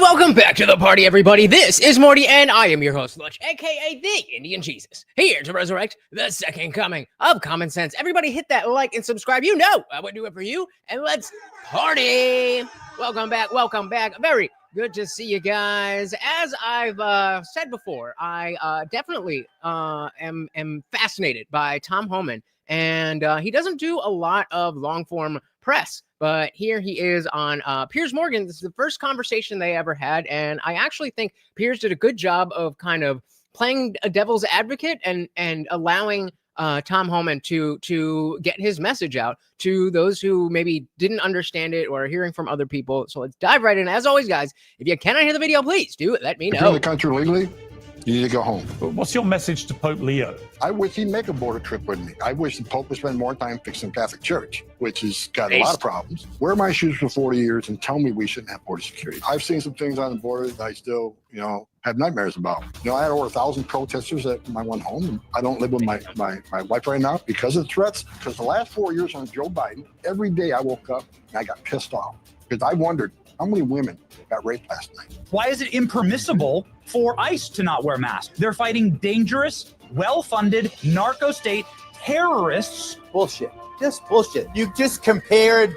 Welcome back to the party, everybody. This is Morty, and I am your host, Lutch, aka TheIndianJesus, here to resurrect the second coming of common sense. Everybody hit that like and subscribe. You know I would do it for you, and let's party. Welcome back. Welcome back. Very good to see you guys. As I've said before, I definitely am fascinated by Tom Homan, and he doesn't do a lot of long-form press. But here he is on Piers Morgan. This is the first conversation they ever had. And I actually think Piers did a good job of kind of playing a devil's advocate and allowing Tom Homan to get his message out to those who maybe didn't understand it or are hearing from other people. So let's dive right in. As always, guys, if you cannot hear the video, please do let me know. If you're in the country legally, you need to go home. What's your message to Pope Leo? I wish he'd make a border trip with me. I wish the Pope would spend more time fixing the Catholic Church, which has got a lot of problems. Wear my shoes for 40 years and tell me we shouldn't have border security. I've seen some things on the border that I still, have nightmares about. I had over 1,000 protesters at my one home. I don't live with my wife right now because of the threats. Because the last 4 years on Joe Biden, every day I woke up and I got pissed off because I wondered how many women got raped last night. Why is it impermissible for ICE to not wear masks? They're fighting dangerous, well-funded, narco-state terrorists. Bullshit. Just bullshit. You just compared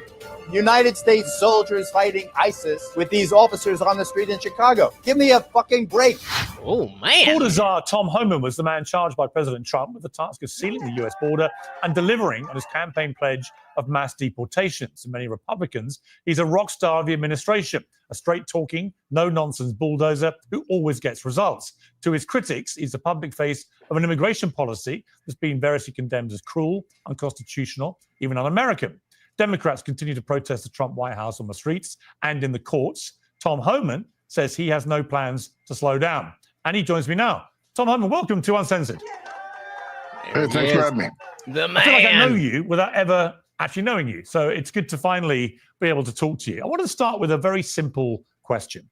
United States soldiers fighting ISIS with these officers on the street in Chicago. Give me a fucking break. Oh, man. Border Czar Tom Homan was the man charged by President Trump with the task of sealing the U.S. border and delivering on his campaign pledge of mass deportations. To many Republicans, he's a rock star of the administration, a straight-talking, no-nonsense bulldozer who always gets results. To his critics, he's the public face of an immigration policy that's been variously condemned as cruel, unconstitutional, even un-American. Democrats continue to protest the Trump White House on the streets and in the courts. Tom Homan says he has no plans to slow down. And he joins me now. Tom Homan, welcome to Uncensored. Hey, thanks for having me. The man. I feel like I know you without ever actually knowing you. So it's good to finally be able to talk to you. I want to start with a very simple question.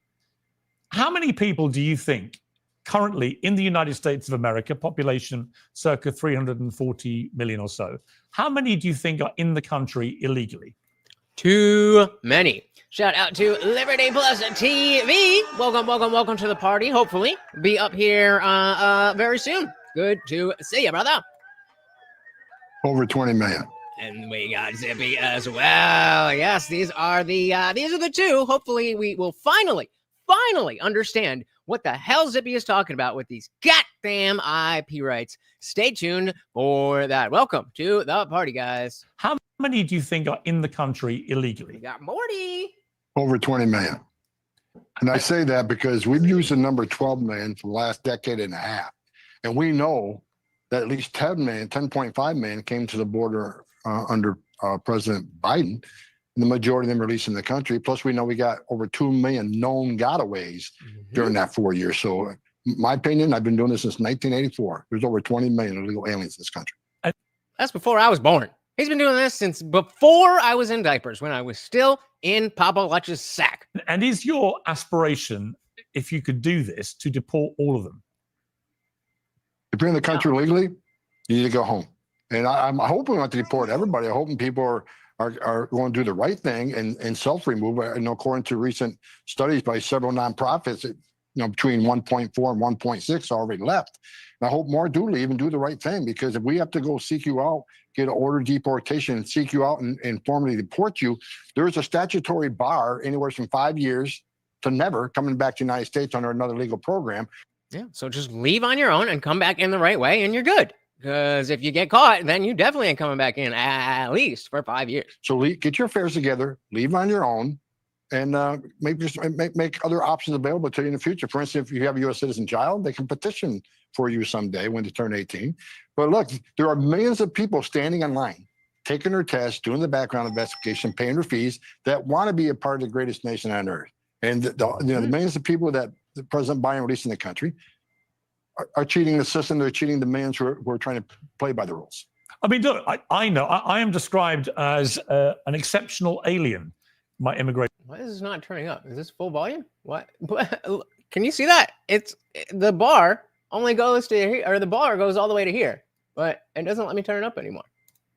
How many people do you think currently in the United States of America, population circa 340 million or so, how many do you think are in the country illegally? Too many. Shout out to Liberty Plus TV. Welcome to the party. Hopefully, be up here very soon. Good to see you, brother. Over 20 million. And we got Zippy as well. Yes, these are the two. Hopefully, we will finally understand what the hell Zippy is talking about with these goddamn IP rights. Stay tuned for that. Welcome to the party, guys. How many do you think are in the country illegally? We got Morty. Over 20 million. And I say that because we've used the number 12 million for the last decade and a half. And we know that at least 10.5 million came to the border under President Biden. And the majority of them released in the country. Plus, we know we got over 2 million known gotaways during that 4 years. So, my opinion, I've been doing this since 1984. There's over 20 million illegal aliens in this country. That's before I was born. He's been doing this since before I was in diapers, when I was still in Papa Lutch's sack. And is your aspiration, if you could do this, to deport all of them? If you're in the country legally, you need to go home. And I'm hoping not to deport everybody. I'm hoping people are going to do the right thing and self-remove. According to recent studies by several nonprofits, between 1.4 and 1.6 already left. And I hope more do leave and do the right thing, because if we have to go seek you out, get an order of deportation and seek you out and formally deport you, there's a statutory bar anywhere from 5 years to never coming back to the United States under another legal program. Yeah, so just leave on your own and come back in the right way and you're good. Because if you get caught, then you definitely ain't coming back in at least for 5 years. So get your affairs together, leave on your own, and make other options available to you in the future. For instance, if you have a U.S. citizen child, they can petition for you someday when they turn 18. But look, there are millions of people standing in line, taking their tests, doing the background investigation, paying their fees, that want to be a part of the greatest nation on earth. And the millions of people that President Biden released in the country are cheating the system. They're cheating the millions who are trying to play by the rules. I mean, look, I know I am described as an exceptional alien. My immigration. Why is this not turning up? Is this full volume? What? Can you see that? It's the bar only goes to here, or the bar goes all the way to here, but it doesn't let me turn it up anymore.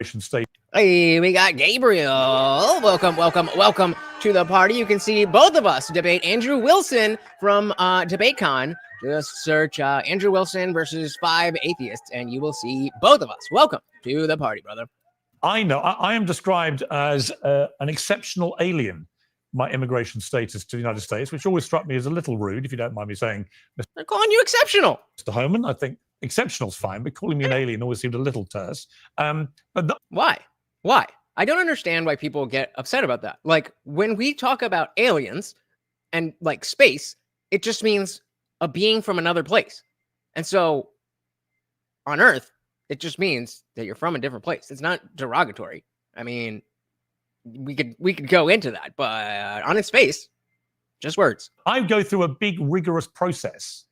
state. Hey, we got Gabriel. Welcome to the party. You can see both of us debate Andrew Wilson from DebateCon. Just search Andrew Wilson versus 5 atheists, and you will see both of us. Welcome to the party, brother. I know. I am described as an exceptional alien, my immigration status to the United States, which always struck me as a little rude, if you don't mind me saying. They're calling you exceptional. Mr. Homan, I think exceptional's fine, but calling me an alien always seemed a little terse. Why? I don't understand why people get upset about that. Like, when we talk about aliens and like space, it just means a being from another place. And so on Earth, it just means that you're from a different place. It's not derogatory. I mean, we could go into that, but on its face, just words. I go through a big, rigorous process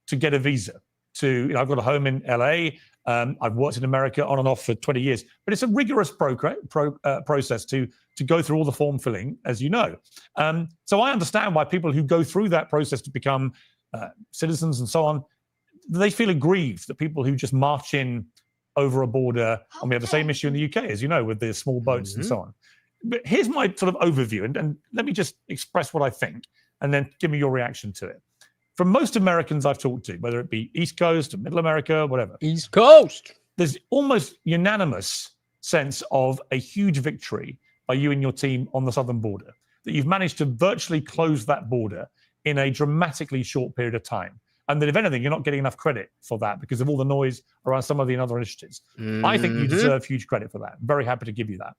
to get a visa. I've got a home in LA. I've worked in America on and off for 20 years, but it's a rigorous process to go through all the form filling, as you know. So I understand why people who go through that process to become citizens and so on, they feel aggrieved that people who just march in over a border, and we have the same issue in the UK, as you know, with the small boats and so on. But here's my sort of overview, and let me just express what I think, and then give me your reaction to it. From most Americans I've talked to, whether it be East Coast or Middle America, whatever. East Coast. There's almost unanimous sense of a huge victory by you and your team on the southern border, that you've managed to virtually close that border in a dramatically short period of time. And that if anything, you're not getting enough credit for that because of all the noise around some of the other initiatives. I think you deserve huge credit for that. I'm very happy to give you that.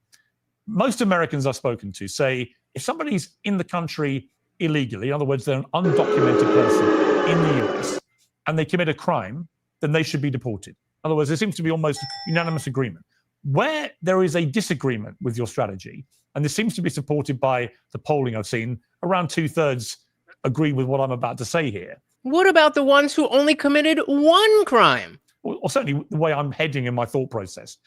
Most Americans I've spoken to say if somebody's in the country illegally, in other words, they're an undocumented person in the US, and they commit a crime, then they should be deported. In other words, there seems to be almost unanimous agreement. Where there is a disagreement with your strategy, and this seems to be supported by the polling I've seen, around 2/3 agree with what I'm about to say here. What about the ones who only committed one crime? Or certainly the way I'm heading in my thought process.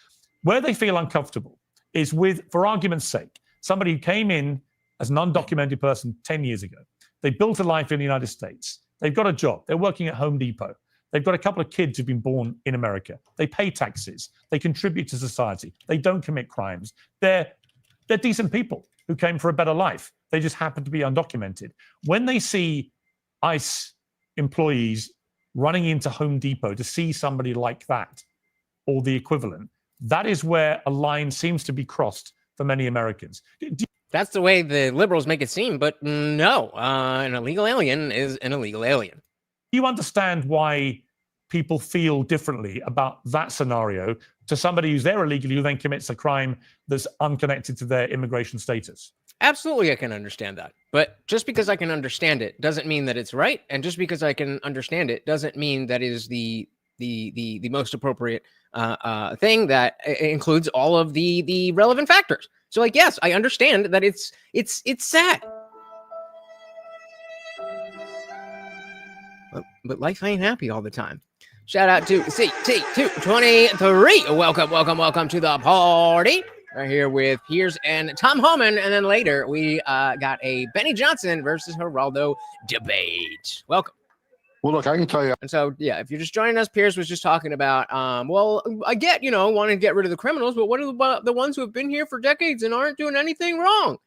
Where they feel uncomfortable is with, for argument's sake, somebody who came in as an undocumented person 10 years ago. They built a life in the United States. They've got a job. They're working at Home Depot. They've got a couple of kids who've been born in America. They pay taxes. They contribute to society. They don't commit crimes. They're decent people who came for a better life. They just happen to be undocumented. When they see ICE employees running into Home Depot to see somebody like that or the equivalent, that is where a line seems to be crossed for many Americans. That's the way the liberals make it seem, but no, an illegal alien is an illegal alien. Do you understand why people feel differently about that scenario to somebody who's there illegally who then commits a crime that's unconnected to their immigration status? Absolutely, I can understand that. But just because I can understand it doesn't mean that it's right. And just because I can understand it doesn't mean that is the most appropriate thing that includes all of the relevant factors. So, like, yes, I understand that it's sad. But life ain't happy all the time. Shout out to CT223. Welcome to the party. We're here with Piers and Tom Homan, and then later we got a Benny Johnson versus Geraldo debate. Welcome. Well, look, I can tell you. And so, yeah, if you're just joining us, Piers was just talking about, well, I get, wanting to get rid of the criminals, but what about the ones who have been here for decades and aren't doing anything wrong?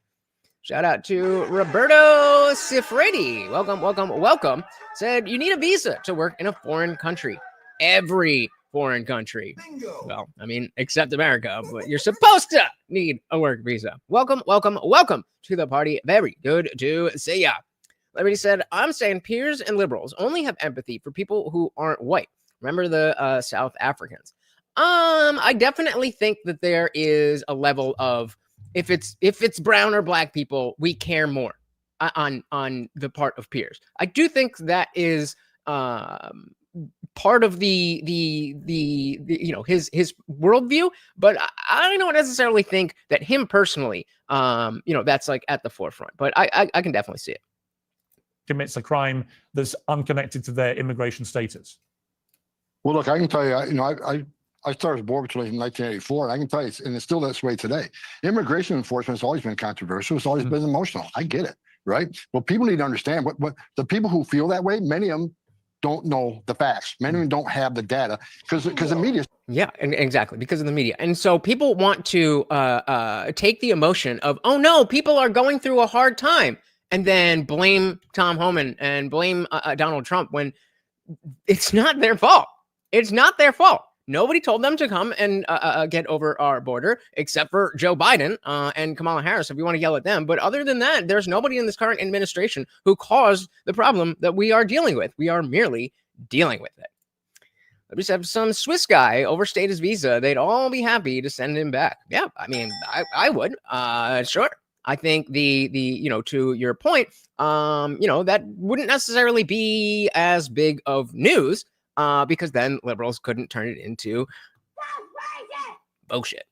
Shout out to Roberto Cifredi. Welcome. Said you need a visa to work in a foreign country. Every foreign country. Bingo. Well, I mean, except America, but you're supposed to need a work visa. Welcome to the party. Very good to see ya. Liberty said, I'm saying peers and liberals only have empathy for people who aren't white. Remember the South Africans. I definitely think that there is a level of if it's brown or black people, we care more on the part of peers. I do think that is part of the his worldview, but I don't necessarily think that him personally, that's like at the forefront. But I can definitely see it. Commits a crime that's unconnected to their immigration status. Well, look, I can tell you, I started as Border Patrol in 1984, and I can tell you, and it's still this way today. Immigration enforcement has always been controversial. It's always been emotional. I get it, right? Well, people need to understand what the people who feel that way, many of them don't know the facts. Many of them don't have the data because the media. Yeah, exactly, because of the media. And so people want to take the emotion of, oh no, people are going through a hard time, and then blame Tom Homan and blame Donald Trump when it's not their fault. It's not their fault. Nobody told them to come and get over our border except for Joe Biden and Kamala Harris, if you want to yell at them. But other than that, there's nobody in this current administration who caused the problem that we are dealing with. We are merely dealing with it. Let me just have some Swiss guy overstayed his visa. They'd all be happy to send him back. Yeah, I mean, I would. Sure. I think to your point, that wouldn't necessarily be as big of news. Because then liberals couldn't turn it into bullshit.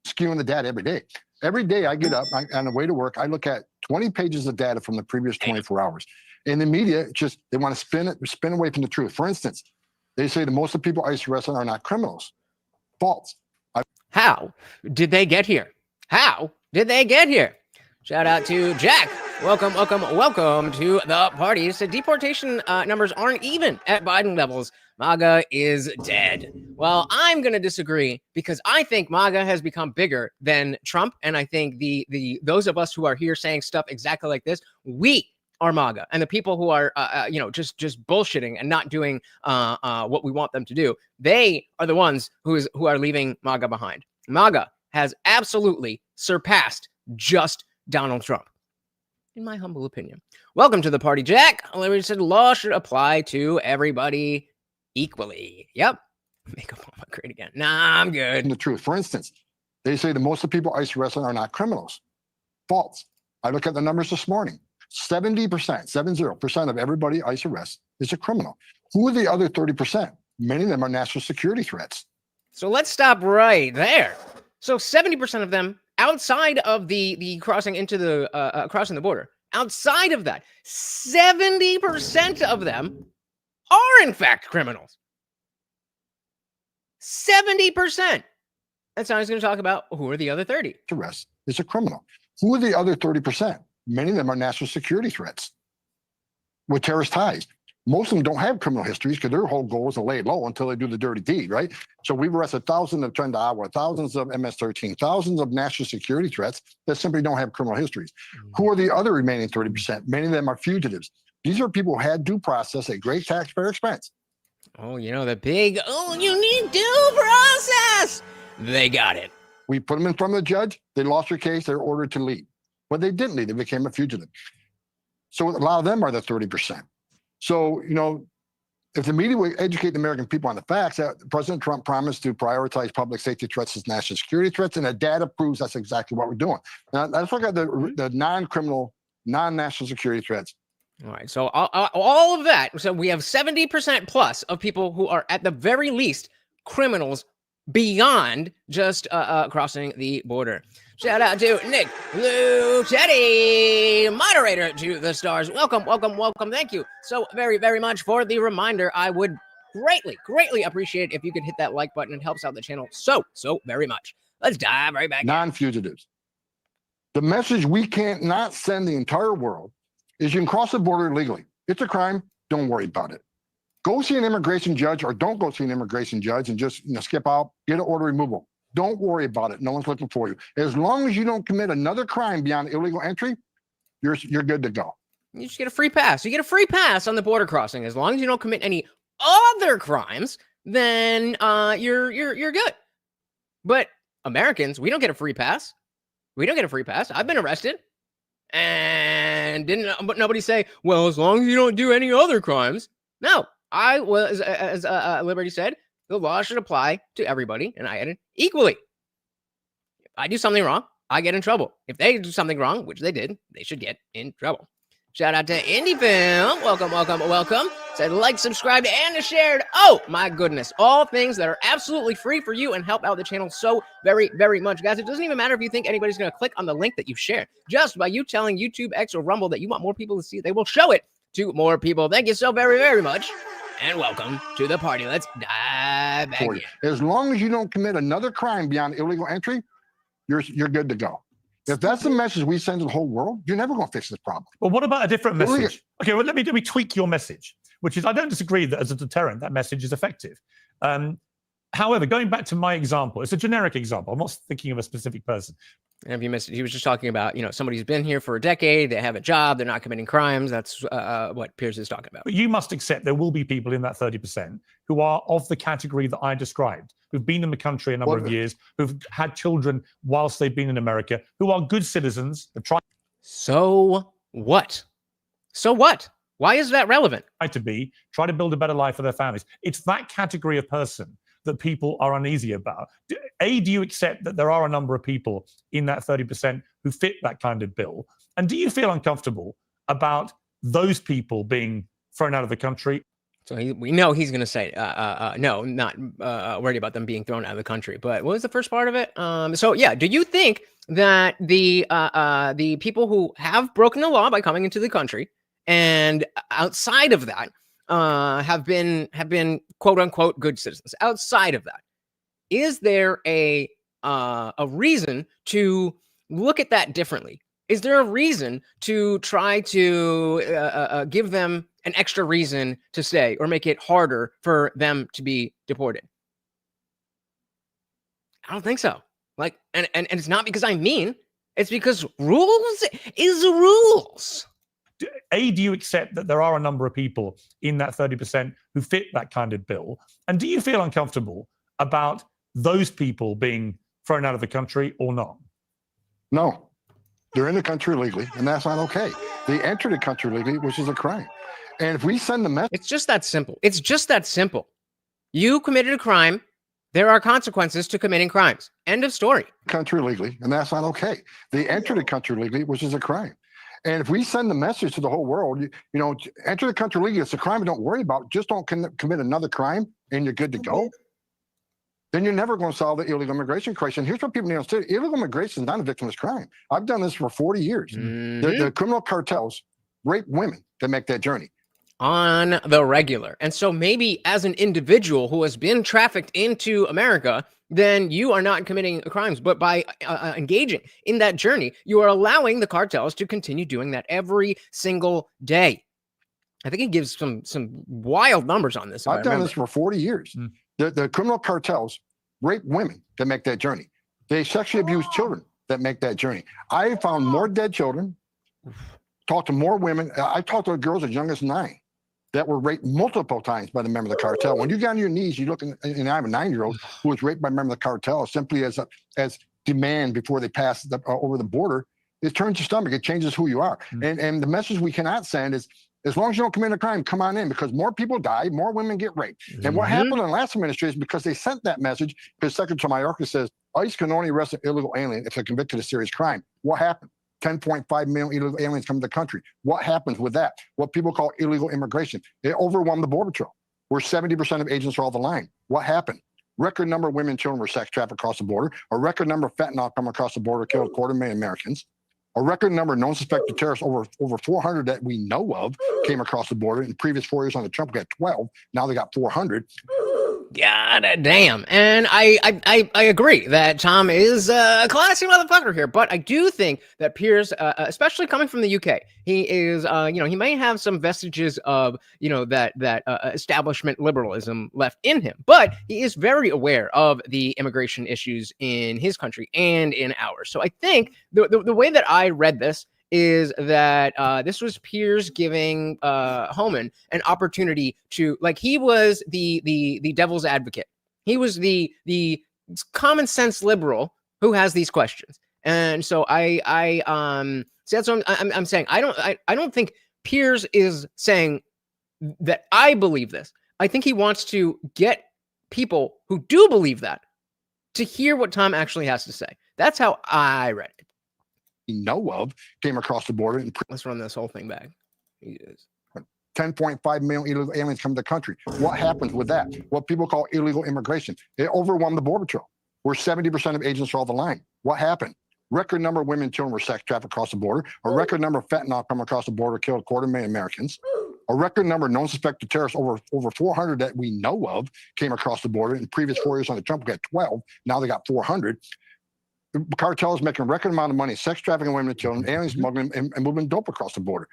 Skewing the data every day. Every day I get up on the way to work, I look at 20 pages of data from the previous 24 hours. And the media, they want to spin away from the truth. For instance, they say that most of the people ICE arrested are not criminals. False. How did they get here? How did they get here? Shout out to Jack. Welcome to the party. So deportation numbers aren't even at Biden levels. MAGA is dead. Well, I'm going to disagree because I think MAGA has become bigger than Trump. And I think those of us who are here saying stuff exactly like this, we are MAGA. And the people who are, just bullshitting and not doing what we want them to do, they are the ones who are leaving MAGA behind. MAGA has absolutely surpassed just Donald Trump, in my humble opinion. Welcome to the party, Jack. Larry said law should apply to everybody equally. Yep. Make Obama great again. Nah, I'm good. The truth. For instance, they say that most of the people ICE arrested are not criminals. False. I look at the numbers this morning. 70% of everybody ICE arrests is a criminal. Who are the other 30%? Many of them are national security threats. So let's stop right there. So 70% of them outside of the crossing into the crossing the border, outside of that, 70% of them are in fact criminals. 70%. That's how I was going to talk about who are the other 30. Arrest is a criminal. Who are the other 30%? Many of them are national security threats with terrorist ties. Most of them don't have criminal histories because their whole goal is to lay low until they do the dirty deed, right? So we've arrested thousands of Trend Iowa, thousands of MS-13, thousands of national security threats that simply don't have criminal histories. Who are the other remaining 30%? Many of them are fugitives. These are people who had due process at great taxpayer expense. Oh, the big, you need due process. They got it. We put them in front of the judge. They lost their case. They're ordered to leave. But they didn't leave. They became a fugitive. So a lot of them are the 30%. So, if the media would educate the American people on the facts, President Trump promised to prioritize public safety threats as national security threats, and the data proves that's exactly what we're doing. Now, let's look at the non-criminal, non-national security threats. All right, so all of that. So we have 70% plus of people who are at the very least criminals beyond just crossing the border. Shout out to Nick Luchetti, moderator to the stars. Welcome. Thank you so very, very much for the reminder. I would greatly appreciate it if you could hit that like button. It helps out the channel so very much. Let's dive right back. Non-fugitives. The message we can't not send the entire world is you can cross the border legally. It's a crime. Don't worry about it. Go see an immigration judge or don't go see an immigration judge and just skip out, get an order removal. Don't worry about it. No one's looking for you. As long as you don't commit another crime beyond illegal entry, you're good to go. You just get a free pass. You get a free pass on the border crossing. As long as you don't commit any other crimes, then you're good. But Americans, we don't get a free pass. We don't get a free pass. I've been arrested. And but nobody say, well, as long as you don't do any other crimes. No, I was, as Liberty said, the law should apply to everybody, and I added equally. If I do something wrong, I get in trouble. If they do something wrong, which they did, they should get in trouble. Shout out to Indie Film. Welcome. Said like, subscribed, and shared. Oh, my goodness. All things that are absolutely free for you and help out the channel so very, very much. Guys, it doesn't even matter if you think anybody's going to click on the link that you've shared. Just by you telling YouTube, X, or Rumble that you want more people to see, they will show it to more people. Thank you so very, very much. And welcome to the party. Let's dive back in. As long as you don't commit another crime beyond illegal entry, you're good to go. If that's the message we send to the whole world, you're never going to fix this problem. Well, what about a different message? Okay, well, let me tweak your message. which is, I don't disagree that as a deterrent, that message is effective. However, going back to my example, it's a generic example. I'm not thinking of a specific person. And if you missed it, he was just talking about, somebody who's been here for a decade, they have a job, they're not committing crimes. That's what Piers is talking about. But you must accept there will be people in that 30% who are of the category that I described, who've been in the country a number of years, who've had children whilst they've been in America, who are good citizens. So what? So what? Why is that relevant? Try to build a better life for their families. It's that category of person that people are uneasy about. Do you accept that there are a number of people in that 30% who fit that kind of bill? And do you feel uncomfortable about those people being thrown out of the country? So we know he's going to say, no, not worried about them being thrown out of the country. But what was the first part of it? So yeah, do you think that the people who have broken the law by coming into the country and outside of that have been quote unquote good citizens? Outside of that, is there a reason to look at that differently? Is there a reason to try to give them an extra reason to stay or make it harder for them to be deported? I don't think so. And it's not because I'm mean. It's because rules is rules. Do you accept that there are a number of people in that 30% who fit that kind of bill? And do you feel uncomfortable about those people being thrown out of the country or not? No. They're in the country legally, and that's not okay. They entered the country legally, which is a crime. And if we send the message... It's just that simple. It's just that simple. You committed a crime. There are consequences to committing crimes. End of story. Country legally, and that's not okay. They entered the country legally, which is a crime. And if we send the message to the whole world, enter the country legally, it's a crime, don't worry about it. Just don't commit another crime, and you're good to go. Then you're never going to solve the illegal immigration crisis. And here's what people need to understand. Illegal immigration is not a victimless crime. I've done this for 40 years. The criminal cartels rape women to make that journey. On the regular. And so maybe as an individual who has been trafficked into America, then you are not committing crimes. But by engaging in that journey, you are allowing the cartels to continue doing that every single day. I think it gives some wild numbers on this. I've done this for 40 years. The criminal cartels rape women that make that journey. They sexually abuse children that make that journey. I found more dead children, talked to more women. I talked to girls as young as 9 that were raped multiple times by the member of the cartel. When you get on your knees, you look, and I have a 9-year-old who was raped by a member of the cartel simply as demand before they pass over the border. It turns your stomach. It changes who you are. And the message we cannot send is, as long as you don't commit a crime, come on in, because more people die, more women get raped. And what happened in the last administration, because they sent that message, because Secretary Mayorkas says ICE can only arrest an illegal alien if they're convicted of serious crime. What happened? 10.5 million illegal aliens come to the country. What happens with that? What people call illegal immigration. It overwhelmed the Border Patrol, where 70% of agents are off the line. What happened? Record number of women and children were sex trafficked across the border. A record number of fentanyl come across the border, killed 250,000 Americans. A record number of known suspected terrorists, over 400 that we know of, came across the border. In the previous 4 years under Trump, we got 12. Now they got 400. God damn. And I agree that Tom is a classy motherfucker here, but I do think that Piers, especially coming from the UK, he is, he may have some vestiges of, that establishment liberalism left in him, but he is very aware of the immigration issues in his country and in ours. So I think the way that I read this is that this was Piers giving Homan an opportunity to, he was the devil's advocate. He was the common sense liberal who has these questions. And so so that's what I'm saying. I don't think Piers is saying that I believe this. I think he wants to get people who do believe that to hear what Tom actually has to say. That's how I read it. Know of came across the border. Let's run this whole thing back. 10.5 million illegal aliens come to the country. What happens with that? What people call illegal immigration. It overwhelmed the Border Patrol, where 70% of agents are off the line. What happened? Record number of women and children were sex trafficked across the border. A record number of fentanyl come across the border, killed 250,000 Americans. A record number of known suspected terrorists, over 400 that we know of, came across the border. In the previous 4 years under Trump, we got 12. Now they got 400. Cartels making a record amount of money, sex trafficking women and children, alien smuggling, and moving dope across the border.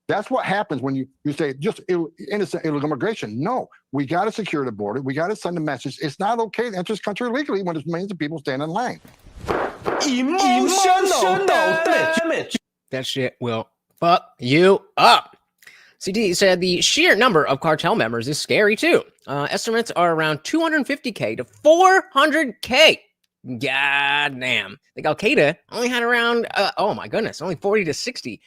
That's what happens when you say just innocent illegal immigration. No, we got to secure the border. We got to send a message. It's not okay to enter this country illegally when there's millions of people standing in line. Emotional damage. That shit will fuck you up. CD said the sheer number of cartel members is scary too. Estimates are around 250K to 400K. God damn. Like Al Qaeda only had around, oh my goodness, only 40 to 60.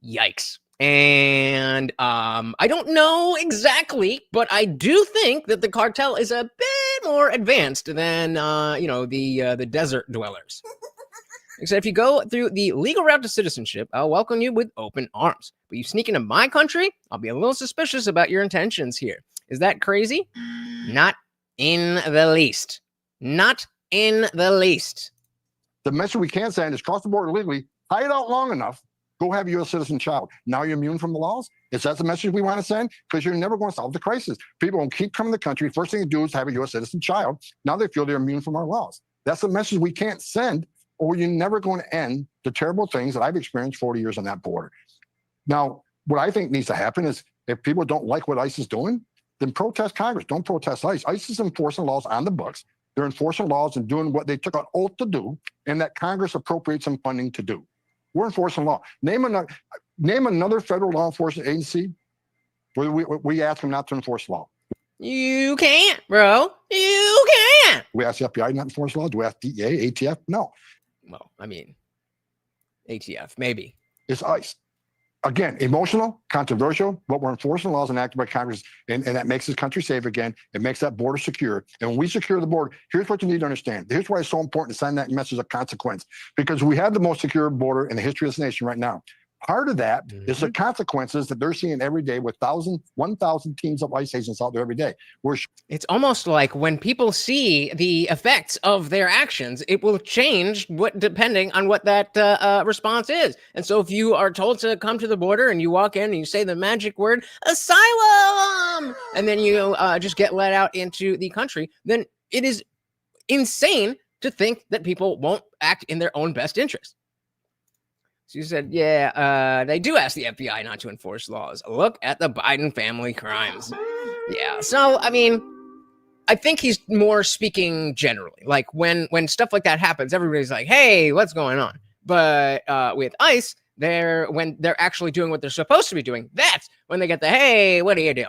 Yikes. And I don't know exactly, but I do think that the cartel is a bit more advanced than, the desert dwellers. Except if you go through the legal route to citizenship, I'll welcome you with open arms. But you sneak into my country, I'll be a little suspicious about your intentions here. Is that crazy? Not in the least. Not in the least. The message we can't send is cross the border illegally, hide out long enough, go have a U.S. citizen child. Now you're immune from the laws? Is that the message we want to send? Because you're never going to solve the crisis. People will keep coming to the country. First thing to do is have a U.S. citizen child. Now they feel they're immune from our laws. That's the message we can't send, or you're never going to end the terrible things that I've experienced 40 years on that border. Now, what I think needs to happen is if people don't like what ICE is doing, then protest Congress. Don't protest ICE. ICE is enforcing laws on the books. They're enforcing laws and doing what they took an oath to do, and that Congress appropriates some funding to do. We're enforcing law. Name another federal law enforcement agency where we ask them not to enforce law. You can't, bro. You can't. We ask the FBI not to enforce law. Do we ask DEA, ATF? No. Well, I mean, ATF, maybe. It's ICE. Again, emotional, controversial, but we're enforcing laws enacted by Congress, and that makes this country safe again. It makes that border secure. And when we secure the border, here's what you need to understand. Here's why it's so important to send that message of consequence, because we have the most secure border in the history of this nation right now. Part of that is the consequences that they're seeing every day with 1,000 teams of ICE agents out there every day. It's almost like when people see the effects of their actions, it will change depending on what that response is. And so if you are told to come to the border and you walk in and you say the magic word, asylum, and then you just get let out into the country, then it is insane to think that people won't act in their own best interest. She said, yeah, they do ask the FBI not to enforce laws. Look at the Biden family crimes. Yeah, so, I mean, I think he's more speaking generally. Like, when stuff like that happens, everybody's like, hey, what's going on? But with ICE, when they're actually doing what they're supposed to be doing, that's when they get the, hey, what are you doing?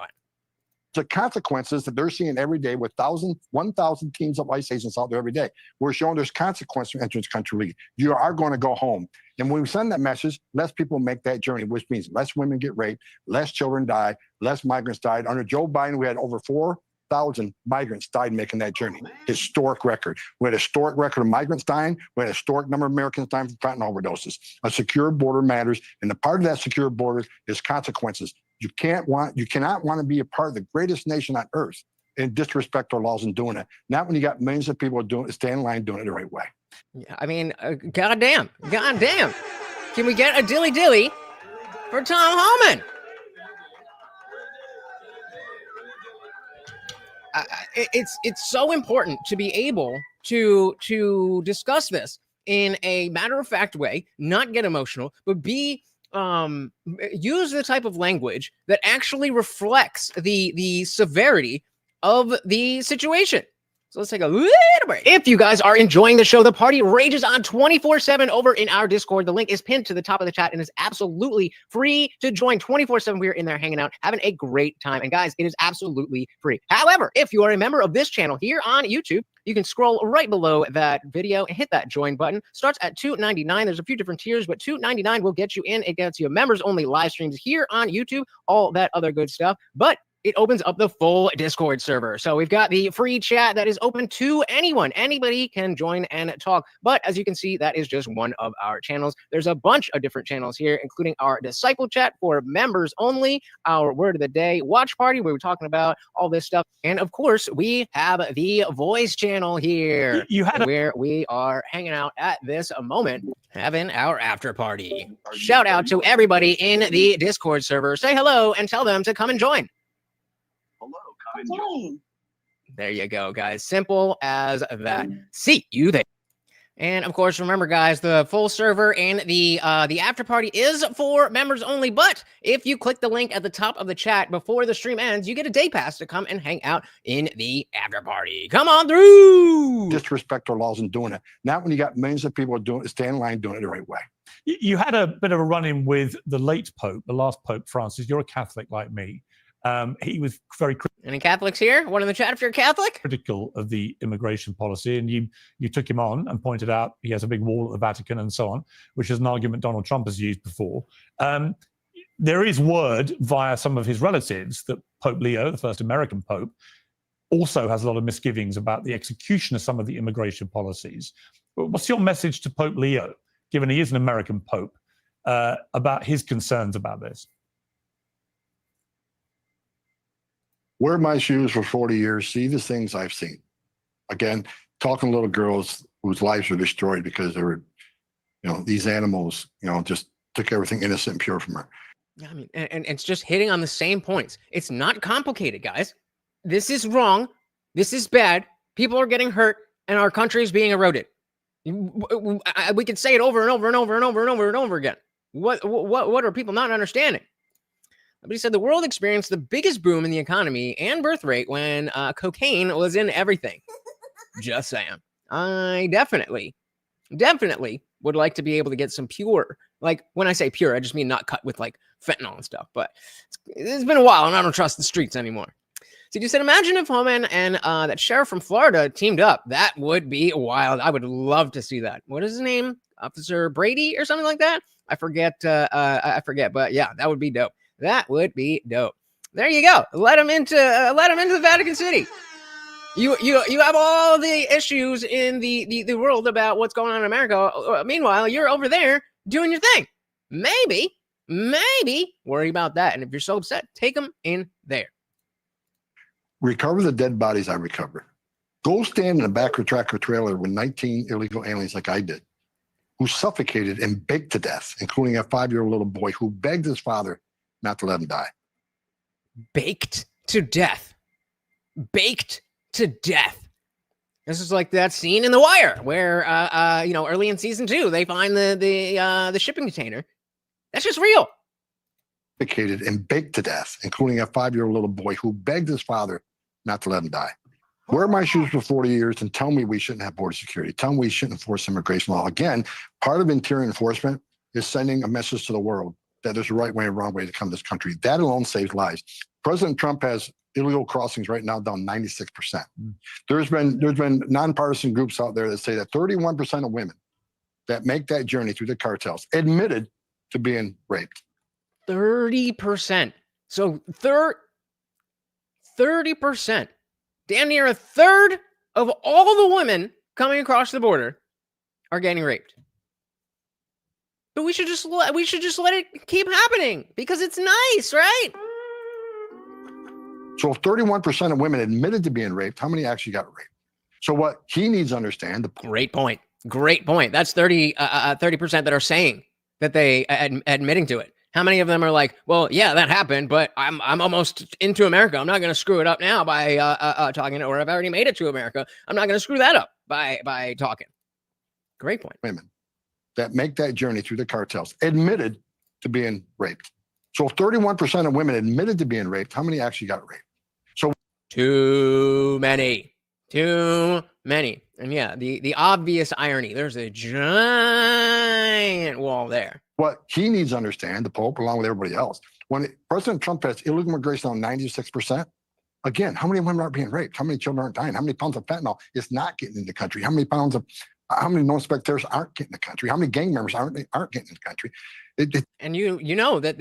The consequences that they're seeing every day with 1,000 teams of ICE agents out there every day. We're showing there's consequences for entering this country legally. You are going to go home. And when we send that message, less people make that journey, which means less women get raped, less children die, less migrants died. Under Joe Biden, we had over 4,000 migrants died making that journey. Historic record. We had a historic record of migrants dying. We had a historic number of Americans dying from fentanyl overdoses. A secure border matters, and the part of that secure border is consequences. You cannot want to be a part of the greatest nation on earth and disrespect our laws in doing it. Not when you got millions of people staying in line doing it the right way. Yeah, I mean, goddamn. Can we get a dilly for Tom Homan? It's so important to be able to discuss this in a matter-of-fact way, not get emotional, but use the type of language that actually reflects the severity of the situation. So let's take a little break. If you guys are enjoying the show, the party rages on 24/7 over in our Discord. The link is pinned to the top of the chat and is absolutely free to join 24/7. We're in there hanging out, having a great time. And guys, it is absolutely free. However, if you are a member of this channel here on YouTube, you can scroll right below that video and hit that join button. Starts at $2.99. There's a few different tiers, but $2.99 will get you in. It gets you members only live streams here on YouTube, all that other good stuff. But it opens up the full Discord server. So we've got the free chat that is open to anyone. Anybody can join and talk. But as you can see, that is just one of our channels. There's a bunch of different channels here, including our Disciple chat for members only, our Word of the Day watch party, where we're talking about all this stuff. And of course, we have the voice channel here, where we are hanging out at this moment, having our after party. Shout out to everybody in the Discord server. Say hello and tell them to come and join. There you go, guys. Simple as that. See you there. And of course, remember, guys, the full server and the after party is for members only. But if you click the link at the top of the chat before the stream ends, you get a day pass to come and hang out in the after party. Come on through. Disrespect our laws and doing it. Not when you got millions of people doing staying in line doing it the right way. You had a bit of a run-in with the late Pope, the last Pope Francis. You're a Catholic like me. He was very Any Catholics here? One in the chat if you're Catholic? critical of the immigration policy, and you took him on and pointed out he has a big wall at the Vatican and so on, which is an argument Donald Trump has used before. There is word via some of his relatives that Pope Leo, the first American Pope, also has a lot of misgivings about the execution of some of the immigration policies. What's your message to Pope Leo, given he is an American Pope, about his concerns about this? Wear my shoes for 40 years, see the things I've seen. Again, talking to little girls whose lives were destroyed because they were, these animals, just took everything innocent and pure from her. I mean, and it's just hitting on the same points. It's not complicated, guys. This is wrong. This is bad. People are getting hurt, and our country is being eroded. We could say it over and over and over and over and over and over again. What are people not understanding? But he said the world experienced the biggest boom in the economy and birth rate when cocaine was in everything. Just saying. I definitely would like to be able to get some pure. Like, when I say pure, I just mean not cut with like fentanyl and stuff. But it's been a while and I don't trust the streets anymore. So you said, imagine if Homan and that sheriff from Florida teamed up. That would be wild. I would love to see that. What is his name? Officer Brady or something like that? I forget. But yeah, that would be dope. That would be dope. There you go. Let him into the Vatican City. You have all the issues in the world about what's going on in America. Meanwhile, you're over there doing your thing. Maybe worry about that. And if you're so upset, take them in there. Recover the dead bodies I recovered. Go stand in the back of a tractor trailer with 19 illegal aliens like I did, who suffocated and baked to death, including a 5-year-old little boy who begged his father not to let him die. Baked to death. Baked to death. This is like that scene in The Wire where, early in season 2, they find the shipping container. That's just real. Suffocated and baked to death, including a 5-year-old little boy who begged his father not to let him die. Wear my shoes for 40 years and tell me we shouldn't have border security. Tell me we shouldn't enforce immigration law. Again, part of interior enforcement is sending a message to the world that there's a right way and wrong way to come to this country. That alone saves lives. President Trump has illegal crossings right now down 96%. There's been nonpartisan groups out there that say that 31% of women that make that journey through the cartels admitted to being raped. 30%. So 30%. Damn near a third of all the women coming across the border are getting raped. But we should just let it keep happening because it's nice, right? So if 31% of women admitted to being raped, how many actually got raped? So what he needs to understand. Great point. That's 30% that are saying that they admitting to it. How many of them are like, well, yeah, that happened, but I'm almost into America. I'm not going to screw it up now by talking, or I've already made it to America. I'm not going to screw that up by talking. Great point. Women that make that journey through the cartels admitted to being raped. So if 31% of women admitted to being raped, how many actually got raped? So too many. And yeah, the obvious irony, there's a giant wall there. What he needs to understand, the Pope, along with everybody else, when President Trump has illegal immigration on 96%, again, how many women aren't being raped? How many children aren't dying? How many pounds of fentanyl is not getting in the country? How many non-suspect terrorists aren't getting in the country? How many gang members aren't getting in the country? And you know that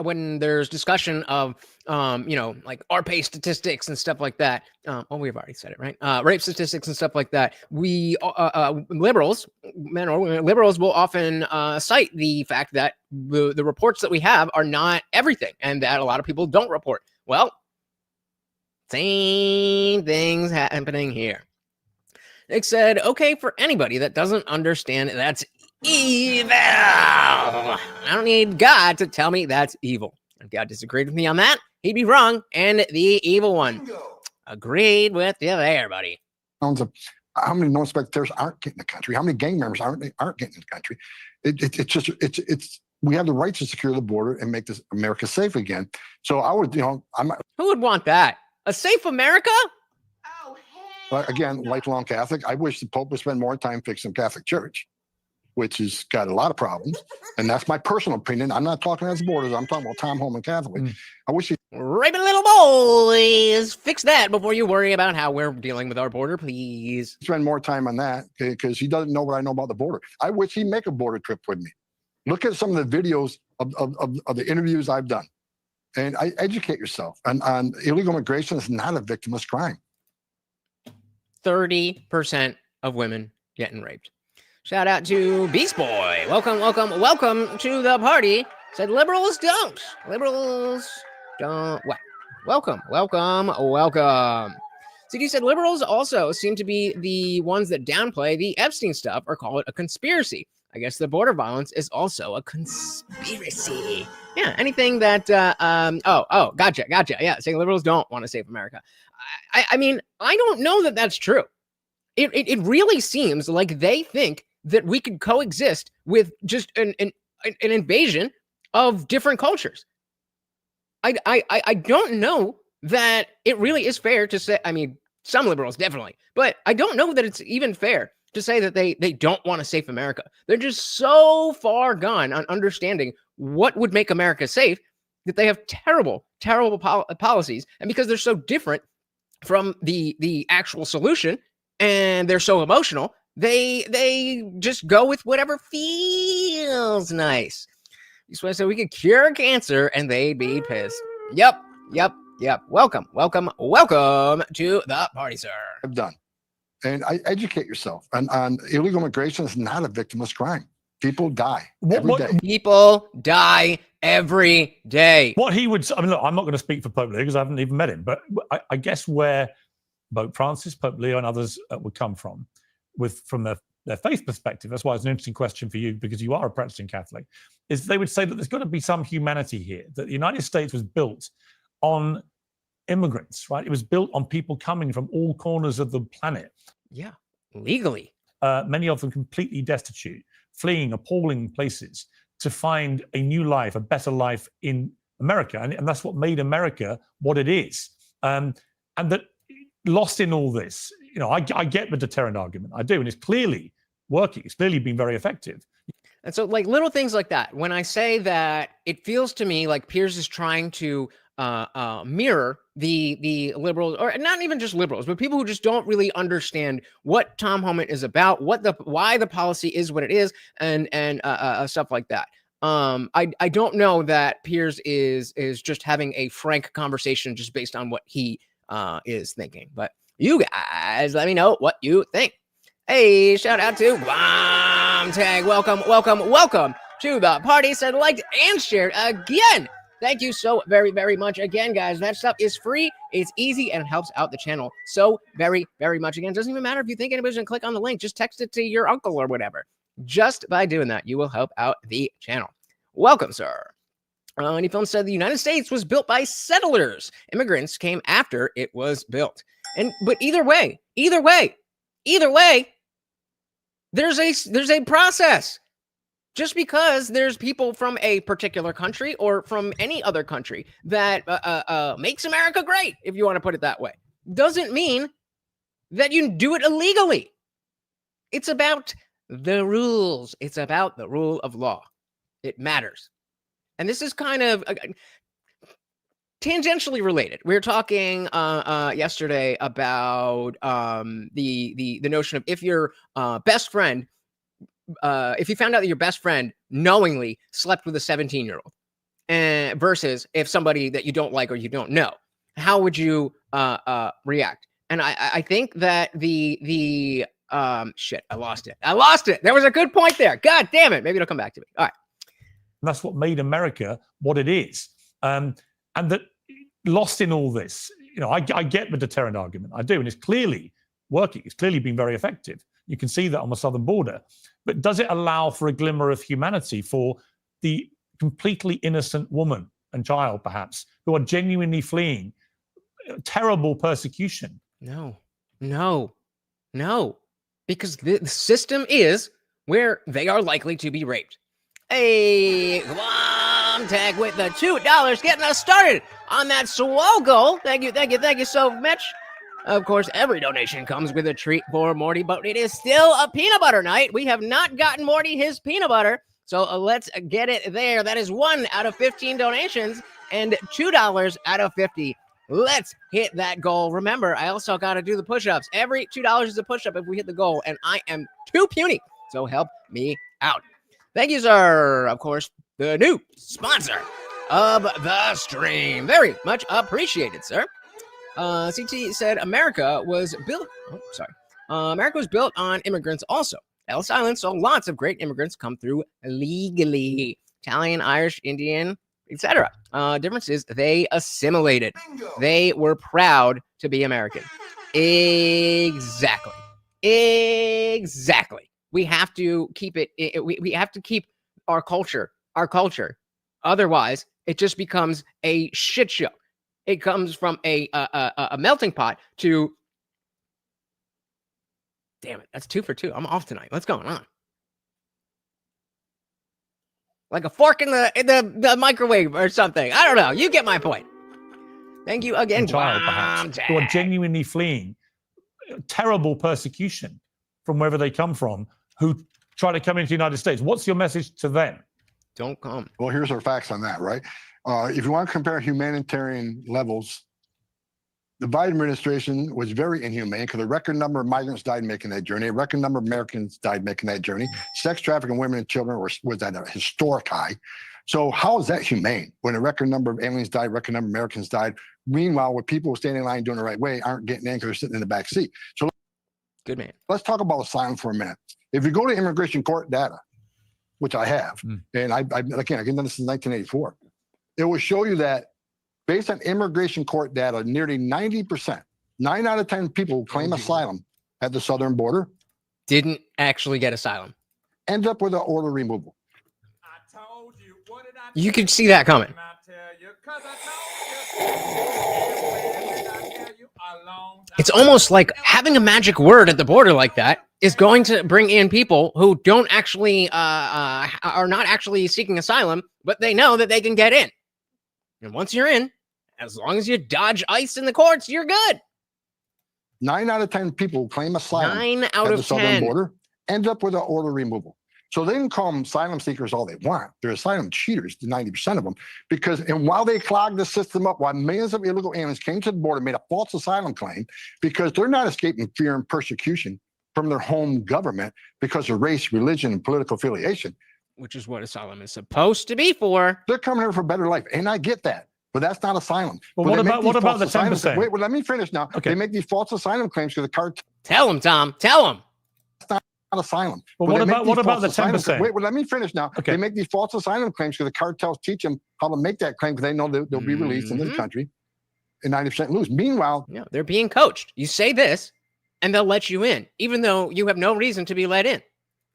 when there's discussion of like RPA statistics and stuff like that, we've already said it, right? Rape statistics and stuff like that. We liberals, men or women, liberals will often cite the fact that the reports that we have are not everything, and that a lot of people don't report. Well, same things happening here. Nick said, okay, for anybody that doesn't understand, that's evil. I don't need God to tell me that's evil. If God disagreed with me on that, he'd be wrong and the evil one. Agreed with you there, buddy. Pounds of How many non-suspected terrorists aren't getting in the country? How many gang members aren't getting in the country? It's we have the right to secure the border and make this America safe again. So I would, Who would want that? A safe America? Again, lifelong Catholic. I wish the Pope would spend more time fixing Catholic Church, which has got a lot of problems. And that's my personal opinion. I'm not talking as borders. I'm talking about Tom Homan Catholic. I wish he Raping little boys. Fix that before you worry about how we're dealing with our border, please. spend more time on that because he doesn't know what I know about the border. I wish he'd make a border trip with me. Look at some of the videos of the interviews I've done. And I educate yourself. On illegal immigration is not a victimless crime. 30% of women getting raped. Shout out to Beast Boy. Welcome to the party. Said liberals don't. Liberals don't. What? Welcome. CD said liberals also seem to be the ones that downplay the Epstein stuff or call it a conspiracy. I guess the border violence is also a conspiracy. Yeah, anything that, gotcha. Yeah, saying liberals don't want to save America. I mean, I don't know that that's true. It really seems like they think that we could coexist with just an invasion of different cultures. I don't know that it really is fair to say, I mean, some liberals definitely, but I don't know that it's even fair to say that they don't want a safe America. They're just so far gone on understanding what would make America safe that they have terrible policies. And because they're so different from the actual solution and they're so emotional, they just go with whatever feels nice. So we could cure cancer and they'd be pissed. Yep. Welcome to the party, sir. I've done. And I educate yourself. On illegal immigration is not a victimless crime. People die every day. People die every day. What he would, I mean, look, I'm not going to speak for Pope Leo because I haven't even met him, but I guess where Pope Francis, Pope Leo, and others would come from their faith perspective, that's why it's an interesting question for you because you are a practicing Catholic, is they would say that there's got to be some humanity here, that the United States was built on immigrants, right? It was built on people coming from all corners of the planet. Yeah, legally. Many of them completely destitute, fleeing appalling places to find a new life, a better life in America. And that's what made America what it is. And that lost in all this, I get the deterrent argument. I do. And it's clearly working. It's clearly been very effective. And so like little things like that, when I say that it feels to me like Piers is trying to mirror the liberals, or not even just liberals, but people who just don't really understand what Tom Homan is about, why the policy is what it is, and stuff like that. I don't know that Piers is just having a frank conversation just based on what he is thinking. But you guys, let me know what you think. Hey, shout out to Bomb Tag. Welcome to the party. Said, liked, and shared again. Thank you so very, very much. Again, guys, that stuff is free. It's easy and it helps out the channel so very, very much. Again, it doesn't even matter if you think anybody's going to click on the link. Just text it to your uncle or whatever. Just by doing that, you will help out the channel. Welcome, sir. Any film said the United States was built by settlers. Immigrants came after it was built. But either way, there's a process. Just because there's people from a particular country or from any other country that makes America great, if you want to put it that way, doesn't mean that you do it illegally. It's about the rules. It's about the rule of law. It matters. And this is kind of tangentially related. We were talking yesterday about the notion of if your best friend, if you found out that your best friend knowingly slept with a 17-year-old, versus if somebody that you don't like or you don't know, how would you react? And I think that shit, I lost it. There was a good point there. God damn it. Maybe it'll come back to me. All right. And that's what made America what it is. And that lost in all this, I get the deterrent argument. I do. And it's clearly working. It's clearly been very effective. You can see that on the southern border. But does it allow for a glimmer of humanity for the completely innocent woman and child, perhaps, who are genuinely fleeing terrible persecution? No. because the system is where they are likely to be raped. Hey, Guam Tech with the $2 getting us started on that swole goal. Thank you so much. Of course, every donation comes with a treat for Morty, but it is still a peanut butter night. We have not gotten Morty his peanut butter, so let's get it there. That is 1 out of 15 donations and $2 out of 50. Let's hit that goal. Remember, I also got to do the push-ups. Every $2 is a push-up if we hit the goal, and I am too puny, so help me out. Thank you, sir. Of course, the new sponsor of the stream. Very much appreciated, sir. CT said America was built. America was built on immigrants also. Ellis Island saw lots of great immigrants come through legally. Italian, Irish, Indian, etc. Difference is they assimilated. They were proud to be American. Exactly. We have to keep it. We have to keep our culture. Otherwise, it just becomes a shit show. It comes from a melting pot to. Damn it! That's 2 for 2. I'm off tonight. What's going on? Like a fork in the microwave or something. I don't know. You get my point. Thank you again, child, perhaps, who are genuinely fleeing terrible persecution from wherever they come from, who try to come into the United States. What's your message to them? Don't come. Well, here's our facts on that, right? If you want to compare humanitarian levels, the Biden administration was very inhumane because a record number of migrants died making that journey. A record number of Americans died making that journey. Sex trafficking women and children was at a historic high. So how is that humane when a record number of aliens died, record number of Americans died? Meanwhile, where people standing in line doing the right way aren't getting in because they're sitting in the back seat. So good man. Let's talk about asylum for a minute. If you go to immigration court data, which I have, and I've done this since 1984, it will show you that based on immigration court data, nearly 90%, 9 out of 10 people who claim asylum at the southern border didn't actually get asylum. End up with an order removal. I told you. What did I You could see that coming. It's almost like having a magic word at the border like that is going to bring in people who don't actually are not actually seeking asylum, but they know that they can get in. And once you're in, as long as you dodge ICE in the courts, you're good. 9 out of 10 people who claim asylum 9 out at of the southern 10 border end up with an order removal. So they can call them asylum seekers all they want. They're asylum cheaters, 90% of them, because and while they clogged the system up, while millions of illegal aliens came to the border, made a false asylum claim, because they're not escaping fear and persecution from their home government because of race, religion, and political affiliation. Which is what asylum is supposed to be for. They're coming here for a better life, and I get that, but that's not asylum. Well, But what about the asylum 10%? Wait, well, let me finish now. Okay. They make these false asylum claims because the cartel. Tell him, Tom. Tell him. Not asylum. Well, But what they about make the these false 10%? asylum- Wait, well, let me finish now. Okay. They make these false asylum claims because the cartels teach them how to make that claim because they know they'll be released into the country and 90% lose. Meanwhile, Yeah, they're being coached. You say this, and they'll let you in, even though you have no reason to be let in.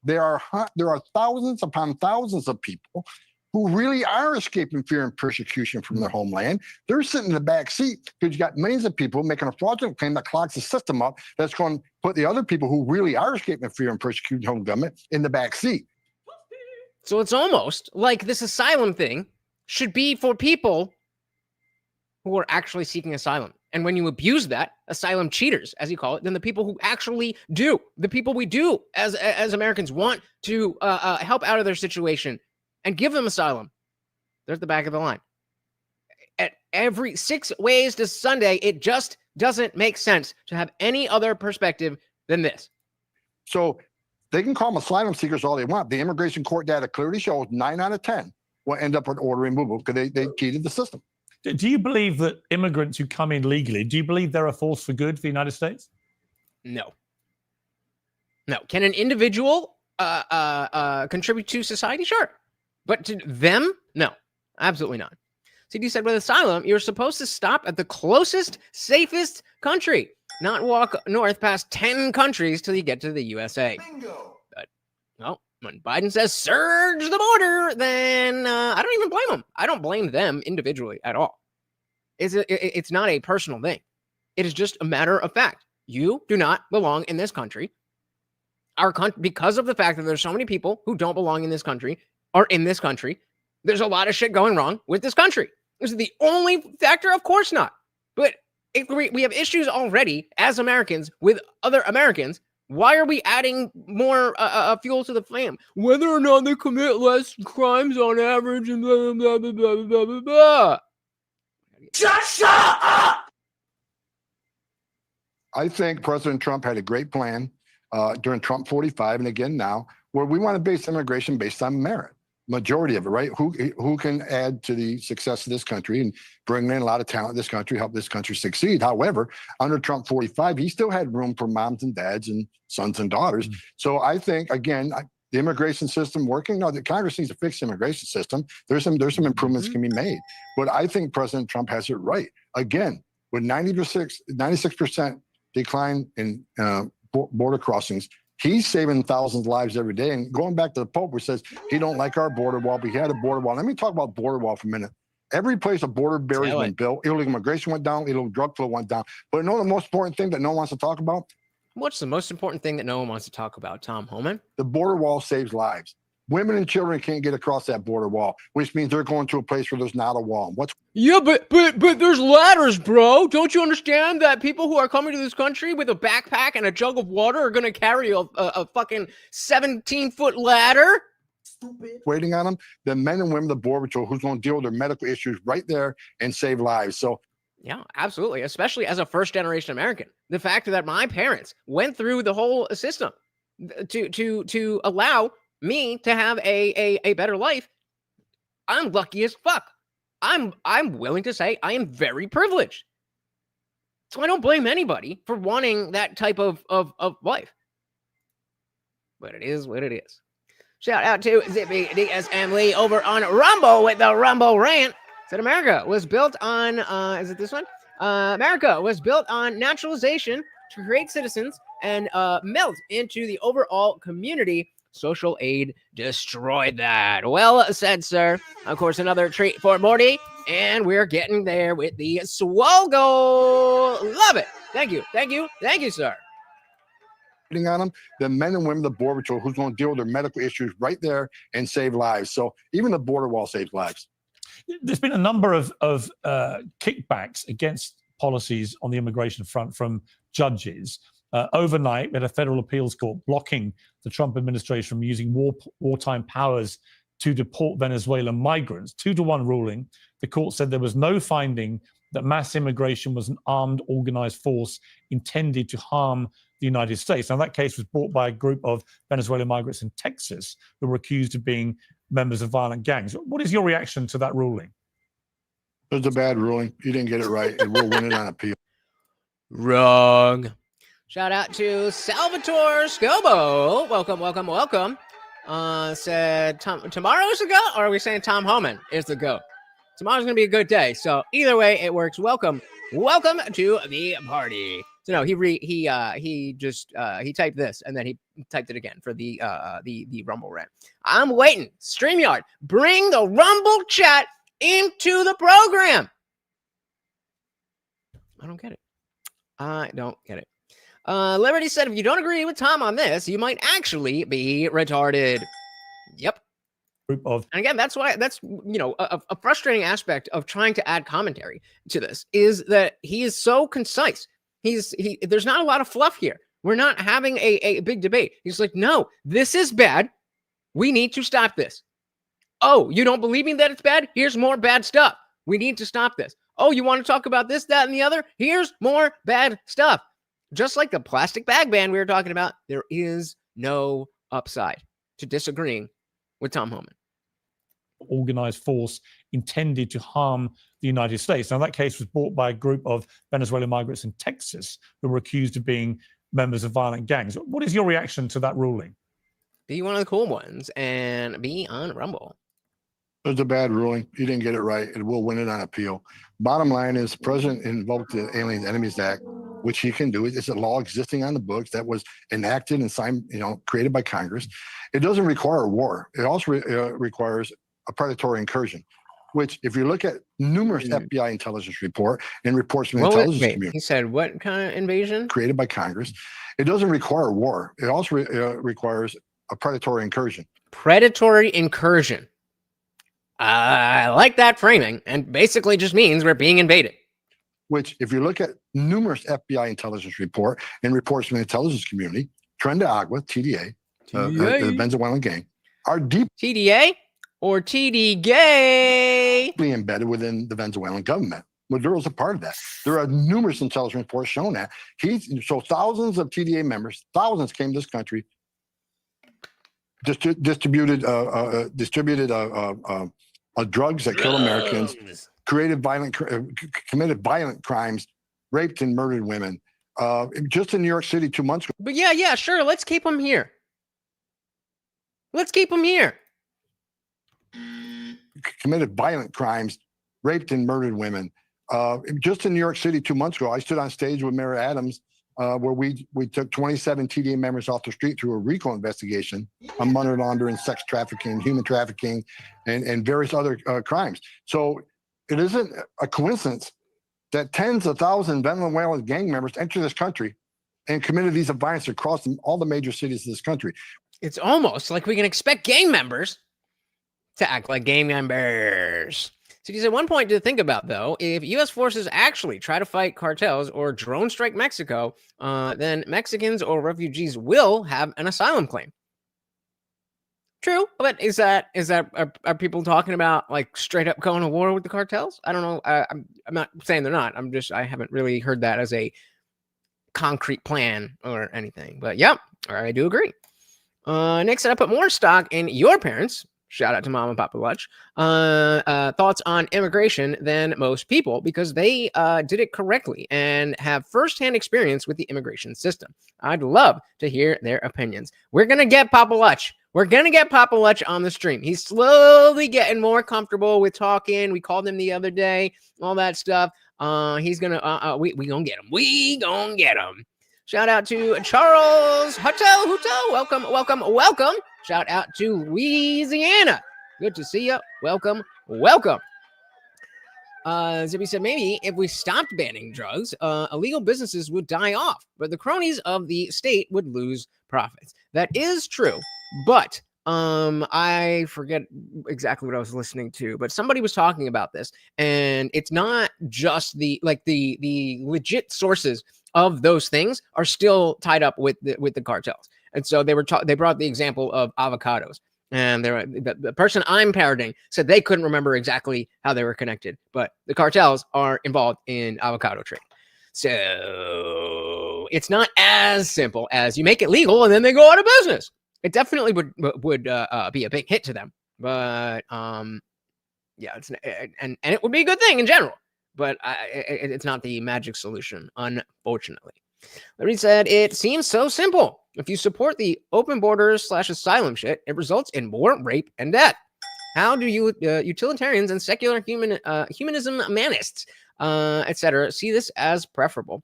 there are thousands upon thousands of people who really are escaping fear and persecution from their homeland. They're sitting in the back seat because you got millions of people making a fraudulent claim that clogs the system up. That's going to put the other people who really are escaping fear and persecution home government in the back seat. So it's almost like this asylum thing should be for people who are actually seeking asylum. And when you abuse that, asylum cheaters, as you call it, then the people who actually do, the people we do as Americans want to help out of their situation and give them asylum, they're at the back of the line. At every 6 ways to Sunday, it just doesn't make sense to have any other perspective than this. So they can call them asylum seekers all they want. The immigration court data clearly shows 9 out of 10 will end up with order removal because they cheated the system. Do you believe that immigrants who come in legally, do you believe they're a force for good for the United States? No. Can an individual contribute to society? Sure. But to them? No, absolutely not. CD said with asylum, you're supposed to stop at the closest, safest country, not walk north past 10 countries till you get to the USA. Bingo. But, well, when Biden says surge the border, then I don't even blame him. I don't blame them individually at all. It's not a personal thing. It is just a matter of fact. You do not belong in this country. our country, because of the fact that there's so many people who don't belong in this country, are in this country, there's a lot of shit going wrong with this country. Is it the only factor? Of course not. But if we have issues already as Americans with other Americans. Why are we adding more fuel to the flame? Whether or not they commit less crimes on average and blah, blah, blah, blah, blah, blah, blah. Shut up! I think President Trump had a great plan during Trump 45 and again now, where we want to base immigration based on merit. Majority of it, right? Who can add to the success of this country and bring in a lot of talent in this country, help this country succeed. However, under Trump 45, he still had room for moms and dads and sons and daughters. So I think, again, the immigration system working. No, the Congress needs to fix the immigration system. There's some improvements can be made. But I think President Trump has it right. Again, with 96% decline in border crossings, he's saving thousands of lives every day. And going back to the Pope, who says he don't like our border wall, but he had a border wall. Let me talk about border wall for a minute. Every place a border barrier has been built, illegal immigration went down, illegal drug flow went down. But you know the most important thing that no one wants to talk about? What's the most important thing that no one wants to talk about, Tom Homan? The border wall saves lives. Women and children can't get across that border wall, which means they're going to a place where there's not a wall. Yeah, but there's ladders, bro. Don't you understand that people who are coming to this country with a backpack and a jug of water are going to carry a fucking 17-foot ladder? Stupid. Waiting on them, the men and women of the Border Patrol who's going to deal with their medical issues right there and save lives. So, yeah, absolutely. Especially as a first-generation American, the fact that my parents went through the whole system to allow me to have a better life, I'm lucky as fuck. I'm willing to say I am very privileged. So I don't blame anybody for wanting that type of life. But it is what it is. Shout out to Zippy DSM Lee over on Rumble with the Rumble rant. Said America was built on, is it this one? America was built on naturalization to create citizens and melt into the overall community. Social aid destroyed that. Well said, sir. Of course, another treat for Morty. And we're getting there with the Swogo. Love it. Thank you. Thank you. Thank you, sir. On them, the men and women of the Border Patrol who's going to deal with their medical issues right there and save lives. So even the border wall saves lives. There's been a number of kickbacks against policies on the immigration front from judges. Overnight, we had a federal appeals court blocking the Trump administration from using wartime powers to deport Venezuelan migrants. 2-1 ruling. The court said there was no finding that mass immigration was an armed, organized force intended to harm the United States. Now, that case was brought by a group of Venezuelan migrants in Texas who were accused of being members of violent gangs. What is your reaction to that ruling? It was a bad ruling. You didn't get it right, and we'll win it on appeal. Wrong. Shout out to Salvatore Scobo. Welcome, welcome, welcome. Said tomorrow's the goat, or are we saying Tom Homan is the goat? Tomorrow's gonna be a good day, so either way it works. Welcome to the party. So no, he typed this and then he typed it again for the Rumble rant. I'm waiting. StreamYard, bring the Rumble chat into the program. I don't get it. Liberty said, if you don't agree with Tom on this, you might actually be retarded. Yep. And again, that's a frustrating aspect of trying to add commentary to this is that he is so concise. There's not a lot of fluff here. We're not having a big debate. He's like, no, this is bad. We need to stop this. Oh, you don't believe me that it's bad? Here's more bad stuff. We need to stop this. Oh, you want to talk about this, that, and the other? Here's more bad stuff. Just like the plastic bag ban we were talking about, there is no upside to disagreeing with Tom Homan. Organized force intended to harm the United States. Now, that case was brought by a group of Venezuelan migrants in Texas who were accused of being members of violent gangs. What is your reaction to that ruling? Be one of the cool ones and be on Rumble. It was a bad ruling. You didn't get it right, and we'll win it on appeal. Bottom line is, the president invoked the Alien Enemies Act, which he can do. It's a law existing on the books that was enacted and signed, created by Congress. It doesn't require a war. It also requires a predatory incursion. which if you look at numerous FBI intelligence report and reports from the Well, intelligence wait, community he said what kind of invasion? created by Congress, it doesn't require war. It also requires a predatory incursion. Predatory incursion. I like that framing, and basically just means we're being invaded. Which, if you look at numerous FBI intelligence report and reports from the intelligence community, Tren de Agua, TDA, the Venezuelan gang, are deeply TDA or TD gay? embedded within the Venezuelan government. Maduro's a part of that. There are numerous intelligence reports showing that. So thousands of TDA members, thousands came to this country, distributed drugs that kill Americans, committed violent crimes, raped and murdered women. Just in New York City 2 months ago. But yeah, sure. Let's keep them here. Committed violent crimes, raped and murdered women. Just in New York City 2 months ago, I stood on stage with Mayor Adams, where we took 27 TDA members off the street through a RICO investigation on money laundering, sex trafficking, human trafficking, and various other crimes. So it isn't a coincidence that tens of thousands of Venezuelan gang members entered this country and committed these violence across all the major cities of this country. It's almost like we can expect gang members to act like gang members. So at one point to think about, though, if U.S. forces actually try to fight cartels or drone strike Mexico, then Mexicans or refugees will have an asylum claim. True, but are people talking about like straight up going to war with the cartels? I don't know. I'm not saying they're not. I haven't really heard that as a concrete plan or anything. But yep, I do agree. Next, I put more stock in your parents. Shout out to Mom and Papa Lutch. Thoughts on immigration than most people because they did it correctly and have firsthand experience with the immigration system. I'd love to hear their opinions. We're going to get Papa Lutch. We're going to get Papa Lutch on the stream. He's slowly getting more comfortable with talking. We called him the other day, all that stuff. He's going to, we going to get him. We going to get him. Shout out to Charles Hutto. Welcome. Shout out to Louisiana. Good to see you. Welcome. Zippy said, maybe if we stopped banning drugs, illegal businesses would die off, but the cronies of the state would lose profits. That is true, but I forget exactly what I was listening to, but somebody was talking about this, and it's not just the legit sources of those things are still tied up with the cartels. And so they brought the example of avocados. And the person I'm parroting said they couldn't remember exactly how they were connected, but the cartels are involved in avocado trade. So it's not as simple as you make it legal and then they go out of business. It definitely would be a big hit to them. But yeah, and it would be a good thing in general. But it's not the magic solution, unfortunately. Larry said, it seems so simple. If you support the open borders / asylum shit, it results in more rape and death. How do you utilitarians and secular humanism manists, etc., see this as preferable?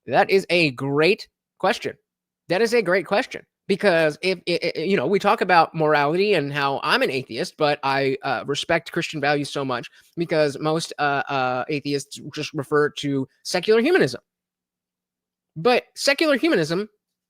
That is a great question. Because if we talk about morality and how I'm an atheist, but I respect Christian values so much because most atheists just refer to secular humanism. But secular humanism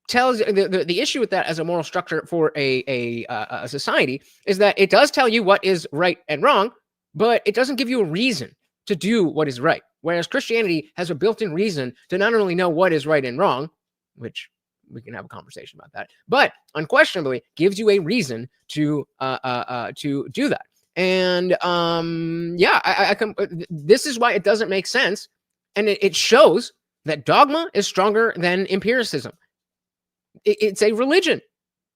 tells the issue with that as a moral structure for a society is that it does tell you what is right and wrong, but it doesn't give you a reason to do what is right. Whereas Christianity has a built-in reason to not only know what is right and wrong, which we can have a conversation about that, but unquestionably gives you a reason to do that. And this is why it doesn't make sense, and it shows that dogma is stronger than empiricism. It's a religion.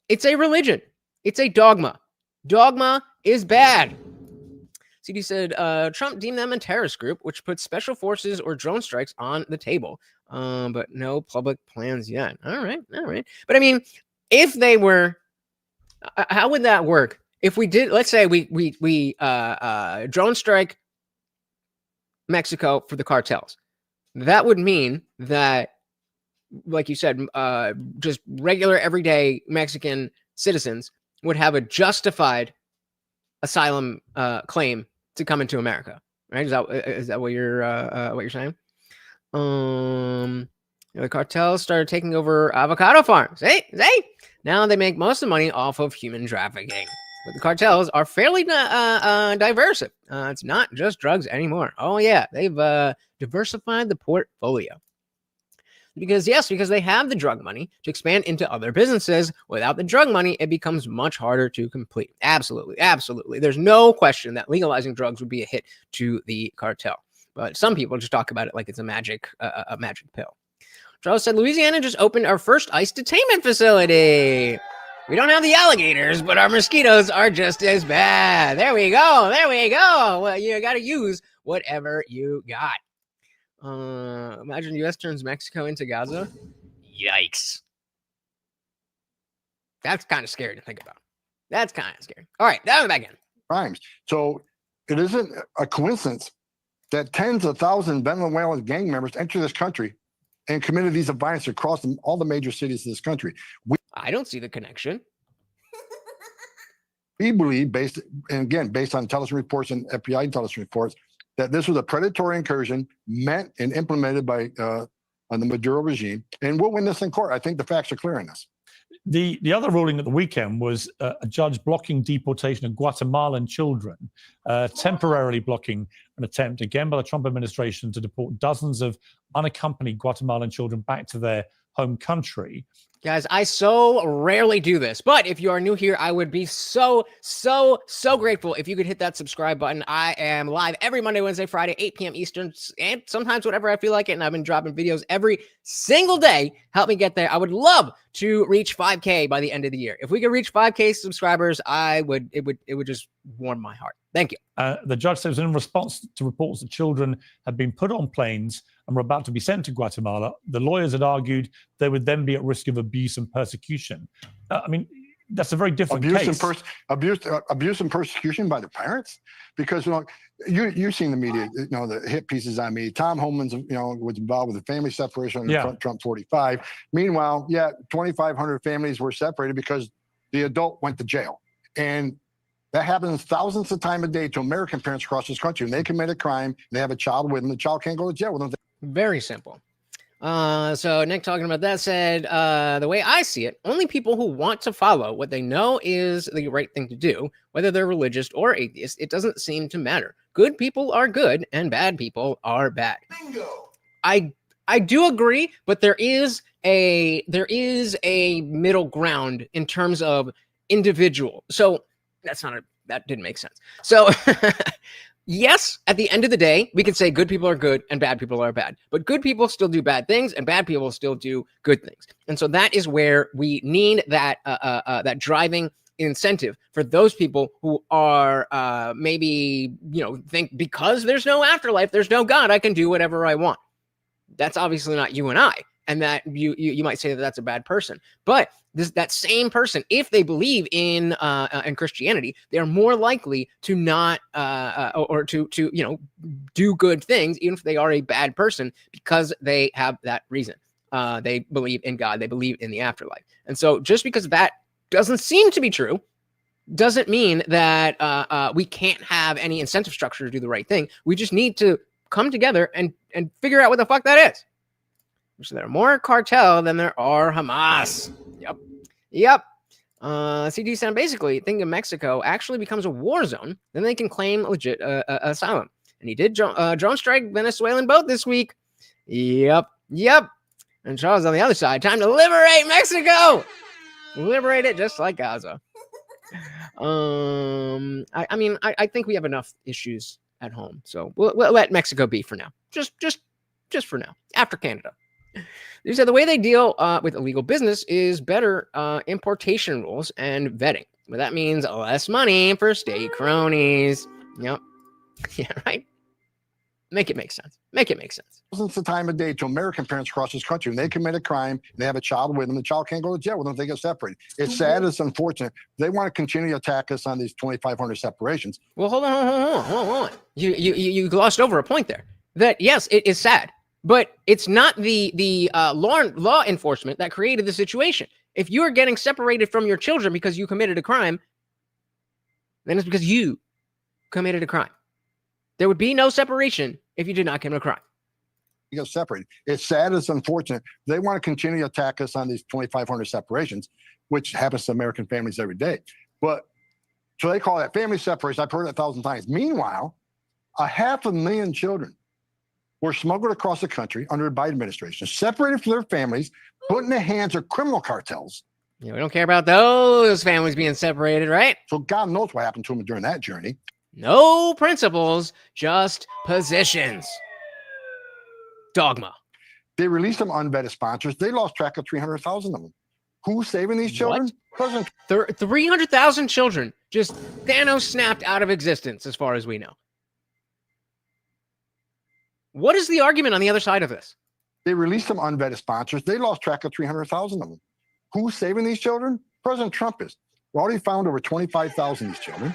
It's a dogma. Dogma is bad. CD said, Trump deemed them a terrorist group, which puts special forces or drone strikes on the table. But no public plans yet. All right. But I mean, if they were, how would that work? If we did, let's say we drone strike Mexico for the cartels. That would mean that, like you said, just regular everyday Mexican citizens would have a justified asylum claim to come into America, right? Is that what you're saying? The cartels started taking over avocado farms. Hey, now they make most of the money off of human trafficking. But the cartels are fairly diverse. It's not just drugs anymore. Oh yeah, they've diversified the portfolio. Because they have the drug money to expand into other businesses. Without the drug money, it becomes much harder to complete. Absolutely. There's no question that legalizing drugs would be a hit to the cartel. But some people just talk about it like it's a magic pill. Charles said, Louisiana just opened our first ICE detainment facility. We don't have the alligators, but our mosquitoes are just as bad. There we go. Well, you got to use whatever you got. Imagine U.S. turns Mexico into Gaza. Yikes. That's kind of scary to think about. That's kind of scary. All right, down back in. Crimes. So it isn't a coincidence that tens of thousands of Venezuelan gang members enter this country and committed these violence across all the major cities of this country. I don't see the connection. We believe, based on intelligence reports and FBI intelligence reports, that this was a predatory incursion meant and implemented by the Maduro regime. And we'll win this in court. I think the facts are clear on this. The other ruling at the weekend was a judge blocking deportation of Guatemalan children, temporarily blocking an attempt, again by the Trump administration, to deport dozens of unaccompanied Guatemalan children back to their home country. Guys, I so rarely do this, but if you are new here, I would be so grateful if you could hit that subscribe button. I am live every Monday, Wednesday, Friday, 8 p.m. Eastern, and sometimes whatever I feel like it, and I've been dropping videos every single day. Help me get there. I would love to reach 5K by the end of the year. If we could reach 5K subscribers, it would just warm my heart. Thank you. The judge says in response to reports that children had been put on planes and were about to be sent to Guatemala, the lawyers had argued they would then be at risk of abuse and persecution. I mean, that's a very different case. Abuse and persecution by the parents, because you've seen the media, the hit pieces on me. Tom Homan's was involved with the family separation under Trump 45. Meanwhile, 2,500 families were separated because the adult went to jail, and that happens thousands of times a day to American parents across this country. When they commit a crime, they have a child with them, the child can't go to jail with them. Very simple. So Nick, talking about that, said, the way I see it, only people who want to follow what they know is the right thing to do, whether they're religious or atheist, it doesn't seem to matter. Good people are good and bad people are bad. Bingo. I do agree, but there is a middle ground in terms of individual. So that didn't make sense. So yes, at the end of the day, we could say good people are good and bad people are bad, but good people still do bad things and bad people still do good things. And so that is where we need that driving incentive for those people who are maybe, think because there's no afterlife, there's no God, I can do whatever I want. That's obviously not you and I. And that you might say that that's a bad person, but that same person, if they believe in Christianity, they are more likely to not or to do good things, even if they are a bad person, because they have that reason. They believe in God, they believe in the afterlife, and so just because that doesn't seem to be true, doesn't mean that we can't have any incentive structure to do the right thing. We just need to come together and figure out what the fuck that is. So there are more cartel than there are Hamas. Yep. CD sound basically think if Mexico actually becomes a war zone, then they can claim legit asylum. And he did drone strike Venezuelan boat this week. Yep. And Charles on the other side. Time to liberate Mexico. Liberate it just like Gaza. I think we have enough issues at home, so we'll let Mexico be for now. Just for now. After Canada. They said the way they deal with illegal business is better importation rules and vetting. But that means less money for state cronies. Yep. Yeah, right? Make it make sense. Thousands of time a day to American parents across this country. When they commit a crime and they have a child with them, the child can't go to jail with them if they get separated. It's sad, it's unfortunate. They want to continue to attack us on these 2,500 separations. Well, hold on. You glossed over a point there. That, yes, it is sad. But it's not the law enforcement that created the situation. If you are getting separated from your children because you committed a crime, then it's because you committed a crime. There would be no separation if you did not commit a crime. You get separated. It's sad. It's unfortunate. They want to continue to attack us on these 2,500 separations, which happens to American families every day. But so they call that family separation. I've heard it 1,000 times. Meanwhile, 500,000 children were smuggled across the country under the Biden administration, separated from their families, put in the hands of criminal cartels. Yeah, we don't care about those families being separated, right? So God knows what happened to them during that journey. No principles, just positions. Dogma. They released them unvetted sponsors. They lost track of 300,000 of them. Who's saving these children? President 300,000 children just Thanos snapped out of existence, as far as we know. What is the argument on the other side of this? They released them unvetted sponsors. They lost track of 300,000 of them. Who's saving these children? President Trump is. We already found over 25,000 of these children.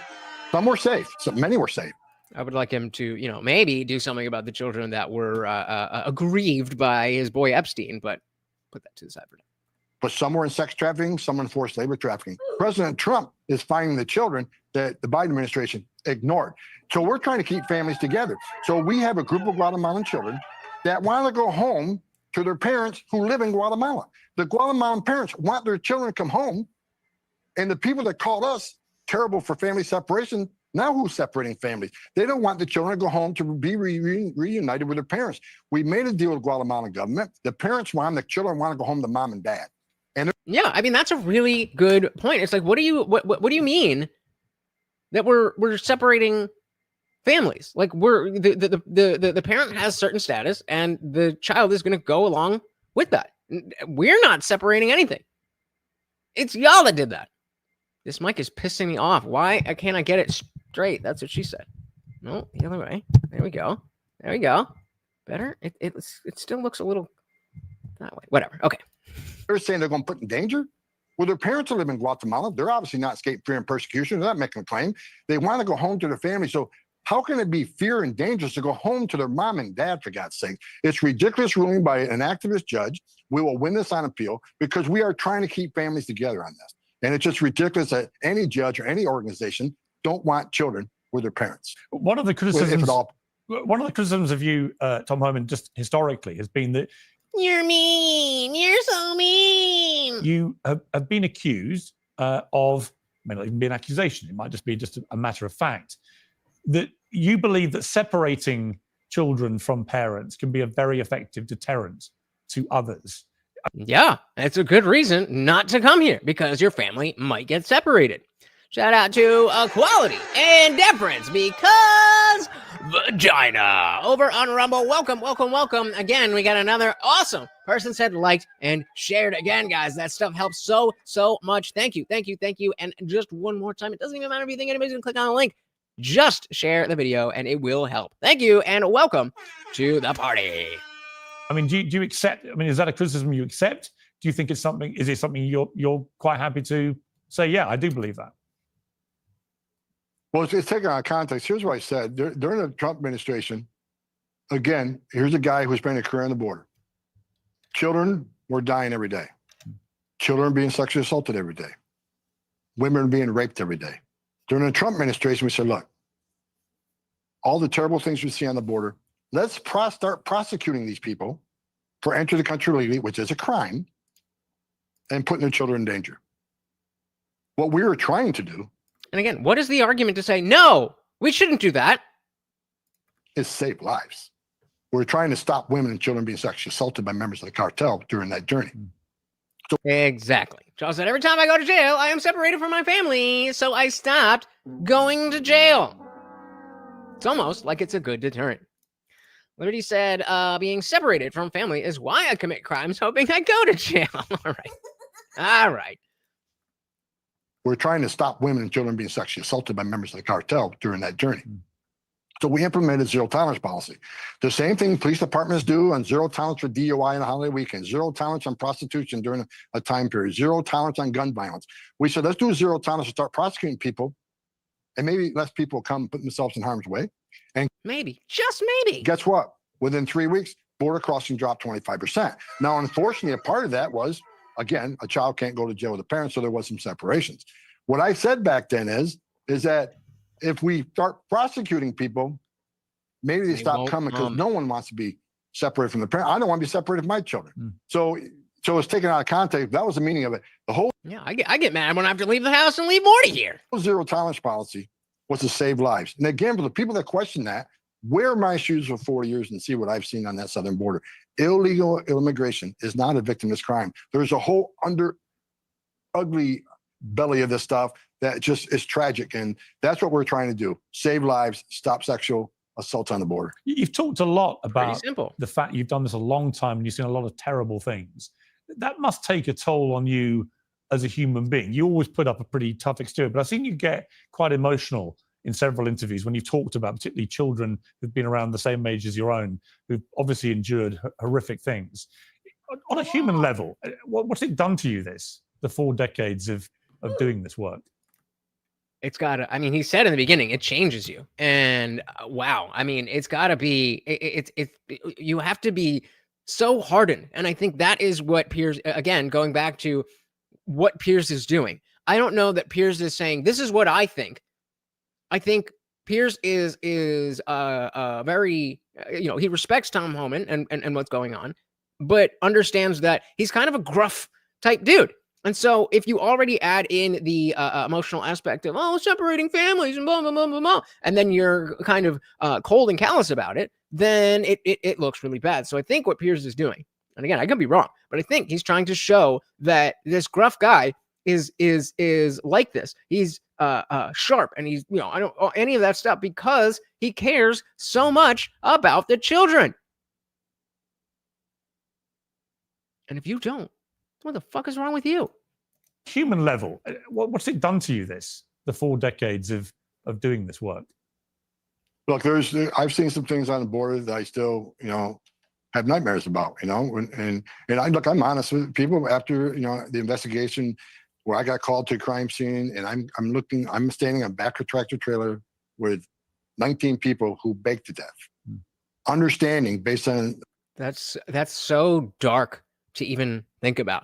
Some were safe. Many were safe. I would like him to, maybe do something about the children that were aggrieved by his boy Epstein, but put that to the side for now. But some were in sex trafficking, some in forced labor trafficking. President Trump is finding the children that the Biden administration ignored. So we're trying to keep families together. So we have a group of Guatemalan children that want to go home to their parents who live in Guatemala. The Guatemalan parents want their children to come home. And the people that called us terrible for family separation, now who's separating families? They don't want the children to go home to be reunited with their parents. We made a deal with the Guatemalan government. The parents want them, the children want to go home to mom and dad. And yeah, I mean, that's a really good point. It's like, what do you mean that we're separating families? Like the parent has certain status and the child is going to go along with that. We're not separating anything. It's y'all that did that. This mic is pissing me off. Why can't I get it straight? That's what she said. No, the other way. There we go. There we go. Better. It still looks a little that way. Whatever. Okay. They're saying they're going to put in danger. Well, their parents live in Guatemala. They're obviously not escape fear and persecution. They're not making a claim. They want to go home to their family. So how can it be fear and dangerous to go home to their mom and dad, for God's sake? It's ridiculous ruling by an activist judge. We will win this on appeal because we are trying to keep families together on this. And it's just ridiculous that any judge or any organization don't want children with their parents. One of the criticisms of you, Tom Homan, just historically has been that you're mean. You're so mean. You have been accused of, it may not even be an accusation, it might just be a matter of fact, that you believe that separating children from parents can be a very effective deterrent to others. Yeah, it's a good reason not to come here because your family might get separated. Shout out to Equality and Deference because vagina over on Rumble. Welcome, welcome, welcome. Again, we got another awesome person said liked and shared again, guys. That stuff helps so much. Thank you, thank you, thank you. And just one more time, it doesn't even matter if you think anybody's gonna click on the link. Just share the video and it will help. Thank you and welcome to the party. I mean, do you accept? I mean, is that a criticism you accept? Do you think it's something? Is it something you're quite happy to say? Yeah, I do believe that. Well, it's taken out of context. Here's what I said during the Trump administration. Again, here's a guy who spent a career on the border. Children were dying every day. Children being sexually assaulted every day. Women being raped every day. During the Trump administration, we said, look, all the terrible things we see on the border. Let's start prosecuting these people for entering the country illegally, which is a crime, and putting their children in danger. What we were trying to do. And again, what is the argument to say, no, we shouldn't do that? Is save lives. We're trying to stop women and children being sexually assaulted by members of the cartel during that journey. So exactly. Charles said, every time I go to jail, I am separated from my family, so I stopped going to jail. It's almost like it's a good deterrent. Liberty said, being separated from family is why I commit crimes, hoping I go to jail. All right. We're trying to stop women and children being sexually assaulted by members of the cartel during that journey. So we implemented zero tolerance policy. The same thing police departments do on zero tolerance for DUI on a holiday weekend, zero tolerance on prostitution during a time period, zero tolerance on gun violence. We said, let's do zero tolerance and start prosecuting people, and maybe less people come put themselves in harm's way. And maybe, just maybe. Guess what? Within 3 weeks, border crossing dropped 25%. Now, unfortunately, a part of that was, again, a child can't go to jail with the parents, so there was some separations. What I said back then is that if we start prosecuting people maybe they They stop won't coming because come. no one wants to be separated from the parent. I don't want to be separated from my children. Mm. So it's taken out of context. That was the meaning of it. The whole Yeah, I get mad when I have to leave the house and leave Morty here. zero tolerance policy was to save lives. And again, for the people that question that, wear my shoes for 40 years and see what I've seen on that southern border. Illegal immigration is not a victimless crime. There's a whole ugly belly of this stuff that just is tragic. And that's what we're trying to do. Save lives, stop sexual assaults on the border. You've talked a lot Pretty about simple. the fact you've done this a long time and you've seen a lot of terrible things. That must take a toll on you as a human being. You always put up a pretty tough exterior, but I've seen you get quite emotional in several interviews when you've talked about particularly children who've been around the same age as your own, who've obviously endured horrific things. On a human level, what's it done to you, the 4 decades of doing this work? It's got to, I mean, he said in the beginning, it changes you. And wow, I mean, it's got to be, you have to be so hardened. And I think that is what Piers, again, going back to what Piers is doing. I don't know that Piers is saying, this is what I think. I think Piers is very, he respects Tom Homan and what's going on, but understands that he's kind of a gruff type dude. And so if you already add in the emotional aspect of, separating families and blah, blah, blah, blah, blah, and then you're kind of cold and callous about it, then it looks really bad. So I think what Piers is doing, and again, I could be wrong, but I think he's trying to show that this gruff guy is like this. He's sharp, and he's, I don't any of that stuff because he cares so much about the children. And if you don't, what the fuck is wrong with you? Human level, what's it done to you, the 4 decades of doing this work? Look, I've seen some things on the border that I still, have nightmares about, and I'm honest with people after, the investigation where I got called to a crime scene, and I'm standing on back of a tractor trailer with 19 people who baked to death. Understanding based on That's so dark to even think about.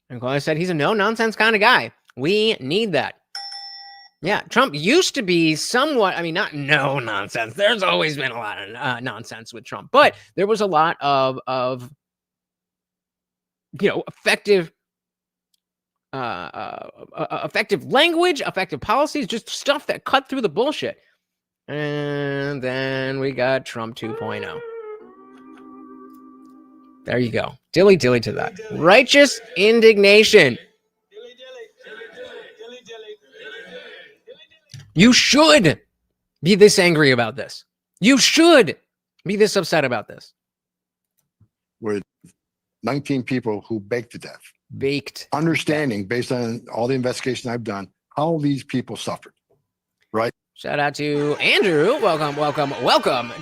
And Claudia said he's a no-nonsense kind of guy. We need that. Yeah, Trump used to be somewhat, not no nonsense. There's always been a lot of nonsense with Trump, but there was a lot of effective effective language, effective policies, just stuff that cut through the bullshit. And then we got Trump 2.0. There you go. Dilly to that. Righteous indignation. You should be this angry about this. You should be this upset about this. with 19 people who baked to death. Baked. Understanding based on all the investigation I've done, how these people suffered, right? Shout out to Andrew. Welcome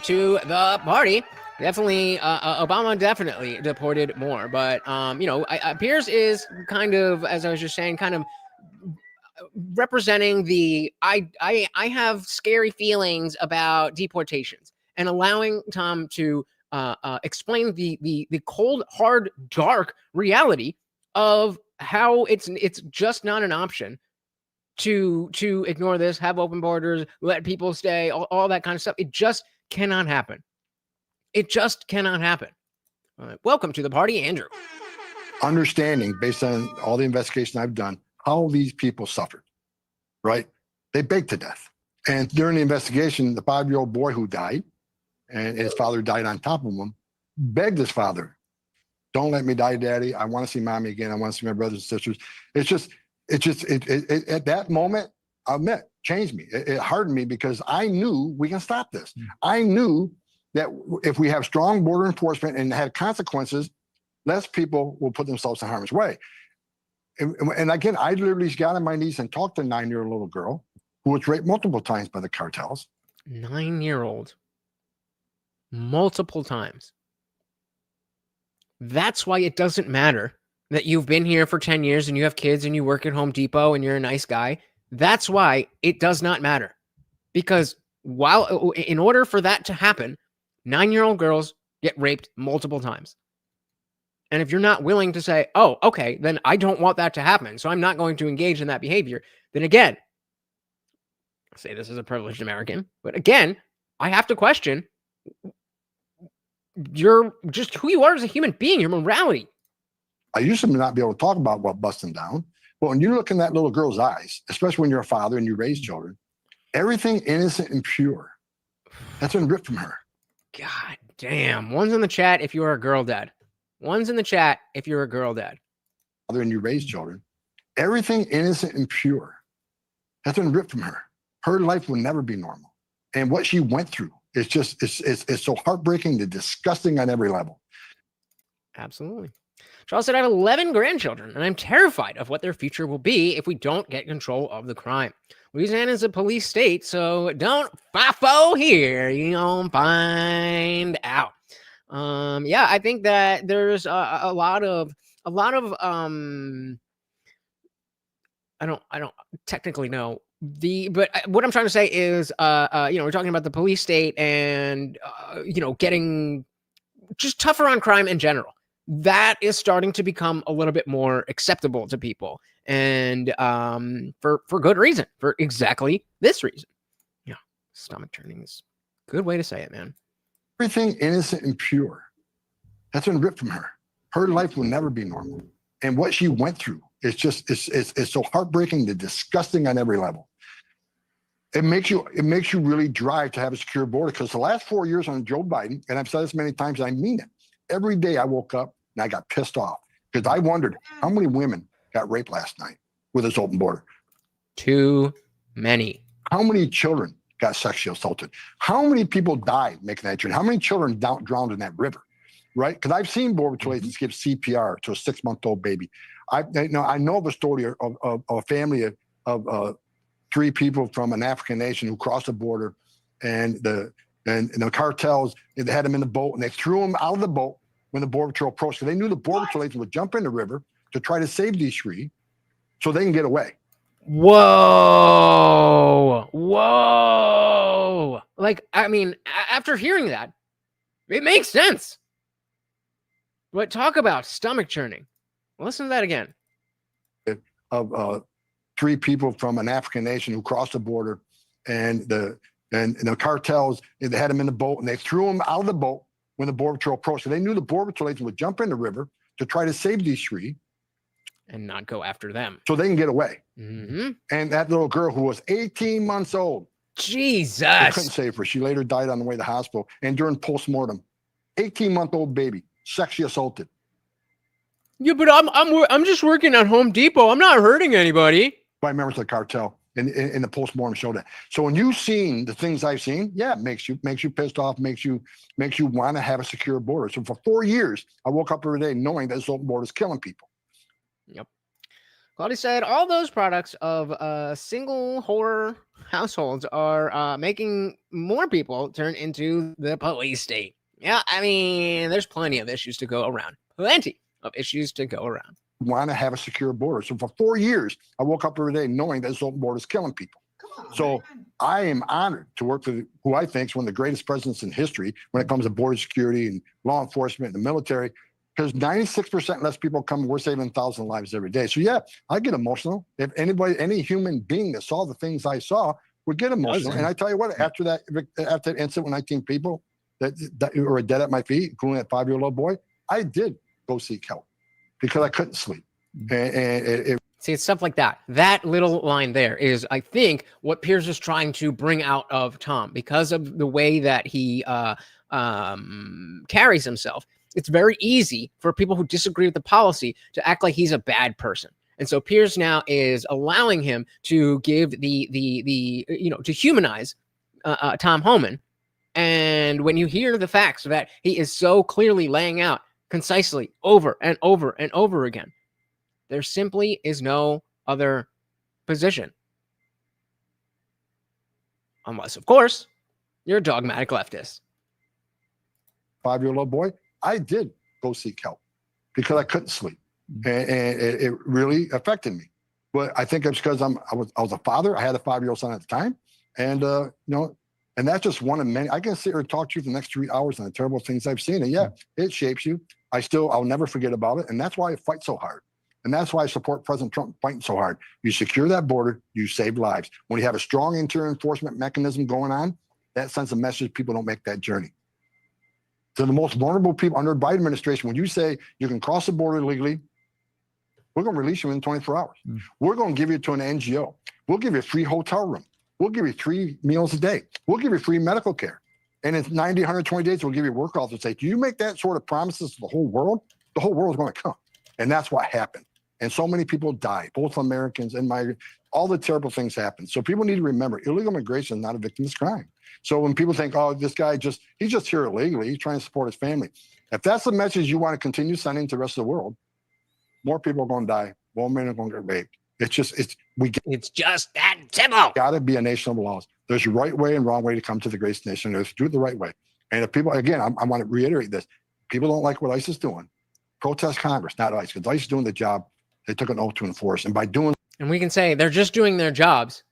to the party. Definitely, Obama definitely deported more, but Piers is kind of, as I was just saying, kind of representing the I have scary feelings about deportations and allowing Tom to explain the cold, hard, dark reality of how it's just not an option to ignore this, have open borders, let people stay, all that kind of stuff. It just cannot happen. It just cannot happen. Welcome to the party, Andrew. Understanding based on all the investigation I've done, how these people suffered, right? They baked to death. And during the investigation, the 5-year-old boy who died, and his father died on top of him, begged his father, "Don't let me die, Daddy. I want to see Mommy again. I want to see my brothers and sisters." It at that moment, I'll admit, changed me. It hardened me because I knew we can stop this. I knew that if we have strong border enforcement and have consequences, less people will put themselves in harm's way. And again, I literally got on my knees and talked to a 9-year-old little girl who was raped multiple times by the cartels. 9-year-old. Multiple times. That's why it doesn't matter that you've been here for 10 years and you have kids and you work at Home Depot and you're a nice guy. That's why it does not matter. Because in order for that to happen, 9-year-old girls get raped multiple times. And if you're not willing to say, "Oh, okay, then I don't want that to happen, so I'm not going to engage in that behavior," then again, I say this as a privileged American, but again, I have to question you're just who you are as a human being, your morality. I used to not be able to talk about what busting down, but when you look in that little girl's eyes, especially when you're a father and you raise children, everything innocent and pure, that's been ripped from her. God damn. One's in the chat if you're a girl dad. One's in the chat if you're a girl dad. Father and you raise children, everything innocent and pure, that's been ripped from her. Her life will never be normal. And what she went through is just, it's so heartbreaking and disgusting on every level. Absolutely. Charles said, I have 11 grandchildren, and I'm terrified of what their future will be if we don't get control of the crime. Louisiana is a police state, so don't FIFO here. You don't find out. Yeah, I think that there's a lot of I don't technically know but what I'm trying to say is we're talking about the police state and getting just tougher on crime in general. That is starting to become a little bit more acceptable to people, and for good reason, for exactly this reason. Yeah, stomach turning is a good way to say it, man. Everything innocent and pure, that's been ripped from her. Her life will never be normal. And what she went through is just, it's so heartbreaking and disgusting on every level. It makes you really drive to have a secure border, because the last 4 years on Joe Biden, and I've said this many times, I mean it. Every day I woke up and I got pissed off because I wondered how many women got raped last night with this open border. Too many. How many children got sexually assaulted? How many people died making that journey? How many children drowned in that river? Right? Because I've seen border patrol agents give CPR to a 6-month-old baby. I know of a story of a family of 3 people from an African nation who crossed the border, and the cartels, they had them in the boat and they threw them out of the boat when the border patrol approached. Because they knew the border patrol agents would jump in the river to try to save these 3 so they can get away. Whoa. Like, I mean, after hearing that, it makes sense. But talk about stomach churning. Listen to that again. Of 3 people from an African nation who crossed the border, and the cartels, they had them in the boat and they threw them out of the boat when the border patrol approached. So they knew the border patrol agents would jump in the river to try to save these 3 and not go after them so they can get away. Mm-hmm. And that little girl who was 18 months old, Jesus, they couldn't save her. She later died on the way to the hospital. And during postmortem, 18-month-old baby sexually assaulted. Yeah, but I'm just working at Home Depot. I'm not hurting anybody. By members of the cartel, and the postmortem showed that. So when you've seen the things I've seen, yeah, it makes you pissed off, makes you want to have a secure border. So for 4 years, I woke up every day knowing that this open border is killing people. Yep. Claudia said all those products of single horror households are making more people turn into the police state. Yeah, I mean, there's plenty of issues to go around. Want to have a secure border. So for 4 years, I woke up every day knowing that this open border is killing people. So I am honored to work for who I think is one of the greatest presidents in history when it comes to border security and law enforcement and the military, because 96% less people come, we're saving 1,000 lives every day. So yeah, I get emotional. If any human being that saw the things I saw would get emotional. And I tell you what, after that incident with 19 people that were dead at my feet, including that 5-year-old little boy, I did go seek help because I couldn't sleep. And see, it's stuff like that. That little line there is, I think, what Piers is trying to bring out of Tom because of the way that he carries himself. It's very easy for people who disagree with the policy to act like he's a bad person. And so Piers now is allowing him to give to humanize Tom Homan. And when you hear the facts that he is so clearly laying out concisely over and over and over again, there simply is no other position. Unless, of course, you're a dogmatic leftist. 5-year-old little boy, I did go seek help because I couldn't sleep. And it really affected me. But I think it's because I was a father. I had a 5-year-old son at the time. And, and that's just one of many. I can sit here and talk to you for the next 3 hours on the terrible things I've seen. And yeah, it shapes you. I'll never forget about it. And that's why I fight so hard. And that's why I support President Trump fighting so hard. You secure that border, you save lives. When you have a strong interior enforcement mechanism going on, that sends a message people don't make that journey. to the most vulnerable people under the Biden administration. When you say you can cross the border legally, we're going to release you in 24 hours. We're going to give you to an NGO. We'll give you a free hotel room. We'll give you 3 meals a day. We'll give you free medical care. And in 90, 120 days, we'll give you work authorization. Do you make that sort of promises to the whole world? The whole world is going to come. And that's what happened. And so many people died, both Americans and migrants. All the terrible things happened. So people need to remember, illegal immigration is not a victimless crime. So when people think, oh, this guy he's just here illegally, he's trying to support his family. If that's the message you want to continue sending to the rest of the world, more people are going to die. More men are going to get raped. It's just that simple. Got to be a nation of laws. There's a right way and wrong way to come to the greatest nation on earth. Do it the right way. And if people, again, I want to reiterate this. People don't like what ICE is doing. Protest Congress, not ICE, because ICE is doing the job they took an oath to enforce. And by doing, and we can say they're just doing their jobs,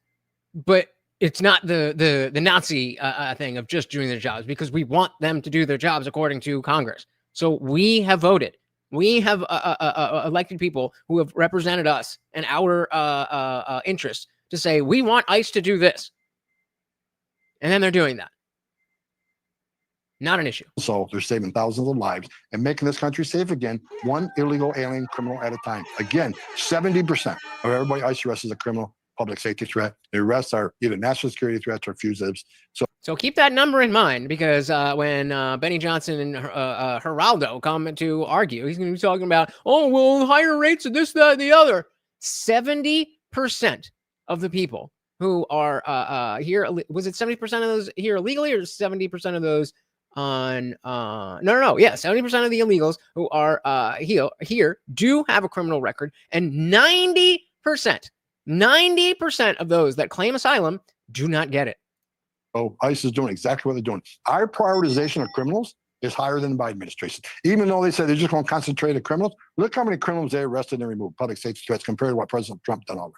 but it's not the Nazi thing of just doing their jobs, because we want them to do their jobs according to Congress. So we have voted. We have elected people who have represented us and our interests to say, we want ICE to do this. And then they're doing that. Not an issue. So they're saving thousands of lives and making this country safe again, one illegal alien criminal at a time. Again, 70% of everybody ICE arrests is a criminal, public safety threat. The arrests are either national security threats or fugitives. So keep that number in mind, because when Benny Johnson and Geraldo come to argue, he's going to be talking about, oh, well, higher rates of this, that, and the other. 70% of the people who are here, was it 70% of those here illegally, or 70% of those on yeah, 70% of the illegals who are here do have a criminal record, and 90% of those that claim asylum do not get it. So ICE is doing exactly what they're doing. Our prioritization of criminals is higher than the Biden administration. Even though they said they're just going to concentrate on criminals, look how many criminals they arrested and removed, public safety threats, compared to what President Trump done already.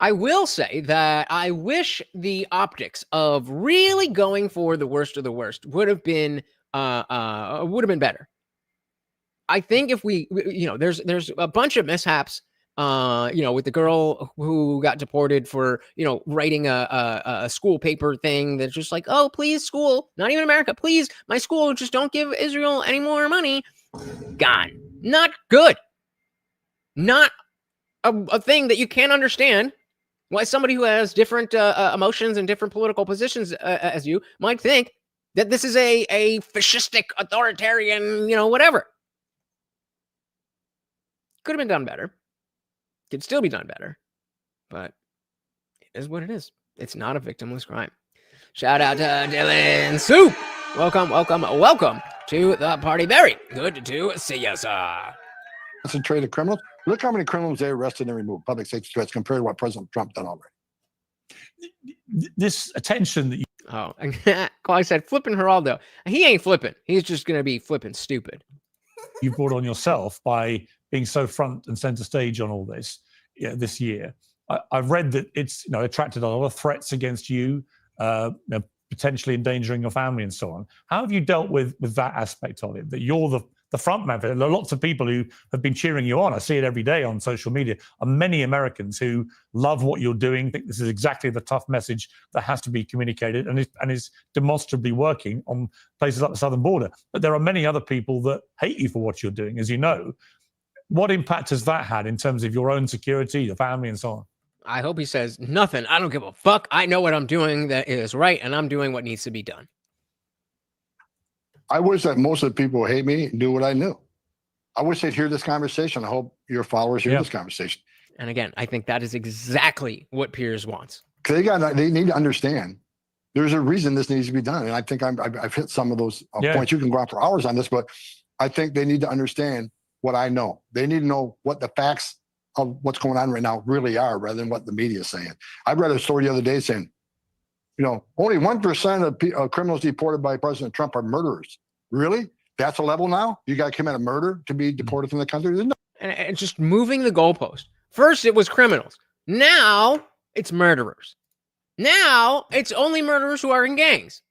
I will say that I wish the optics of really going for the worst of the worst would have been better. I think if we, there's a bunch of mishaps, with the girl who got deported for, writing a school paper thing that's just like, oh, please, school, not even America, please, my school, just don't give Israel any more money. Gone. Not good. Not a thing that you can't understand. Why somebody who has different emotions and different political positions as you might think that this is a fascistic, authoritarian, whatever. Could have been done better. Could still be done better. But it is what it is. It's not a victimless crime. Shout out to Dylan Soup. Welcome to the party. Very good to see you, sir. Concentrated criminals. Look how many criminals they arrested and removed, public safety threats, compared to what President Trump done already. This attention that you... Oh, I said flipping Geraldo. He ain't flipping. He's just going to be flipping stupid. You brought on yourself by being so front and center stage on all this this year. I've read that it's attracted a lot of threats against you, potentially endangering your family and so on. How have you dealt with that aspect of it? That you're the front man. There are lots of people who have been cheering you on. I see it every day on social media. And many Americans who love what you're doing, think this is exactly the tough message that has to be communicated and is demonstrably working on places like the southern border. But there are many other people that hate you for what you're doing, as you know. What impact has that had in terms of your own security, your family, and so on? I hope he says nothing. I don't give a fuck. I know what I'm doing that is right, and I'm doing what needs to be done. I wish that most of the people who hate me knew what I knew. I wish they'd hear this conversation. I hope your followers hear this conversation. And again, I think that is exactly what Piers wants. They need to understand there's a reason this needs to be done. And I think I've hit some of those points. You can go on for hours on this, but I think they need to understand what I know. They need to know what the facts of what's going on right now really are, rather than what the media is saying. I read a story the other day saying, only 1% of criminals deported by President Trump are murderers. Really? That's a level now? You got to commit a murder to be deported from the country? And just moving the goalpost. First, it was criminals. Now, it's murderers. Now, it's only murderers who are in gangs.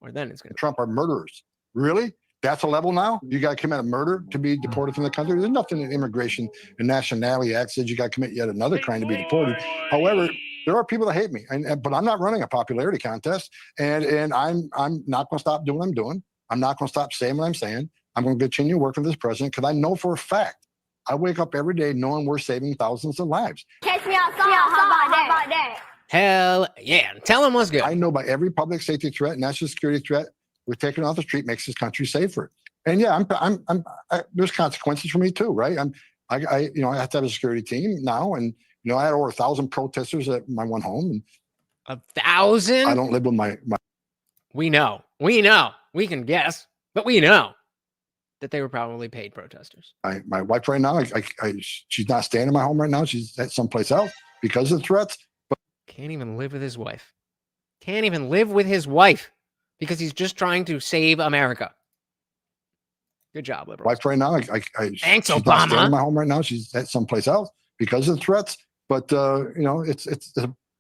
Or then it's going to... Trump are murderers. Really? That's a level now? You got to commit a murder to be deported from the country? There's nothing in Immigration and Nationality Act says you got to commit yet another crime to be deported. However, there are people that hate me, but I'm not running a popularity contest, and I'm not going to stop doing what I'm doing. I'm not going to stop saying what I'm saying. I'm going to continue working for this president because I know for a fact, I wake up every day knowing we're saving thousands of lives. Catch me outside. How about that? Hell yeah. Tell him what's good. I know by every public safety threat, national security threat, we're taking off the street makes this country safer. And yeah, there's consequences for me too, right? I have to have a security team now, and I had over 1,000 protesters at my one home. And 1,000? I don't live with my. We know. We can guess, but we know that they were probably paid protesters. My wife right now, she's not staying in my home right now. She's at someplace else because of the threats. But can't even live with his wife. Can't even live with his wife because he's just trying to save America. Good job, liberals. Wife right now, thanks, she's Obama. not staying in my home right now. She's at someplace else because of the threats. But it's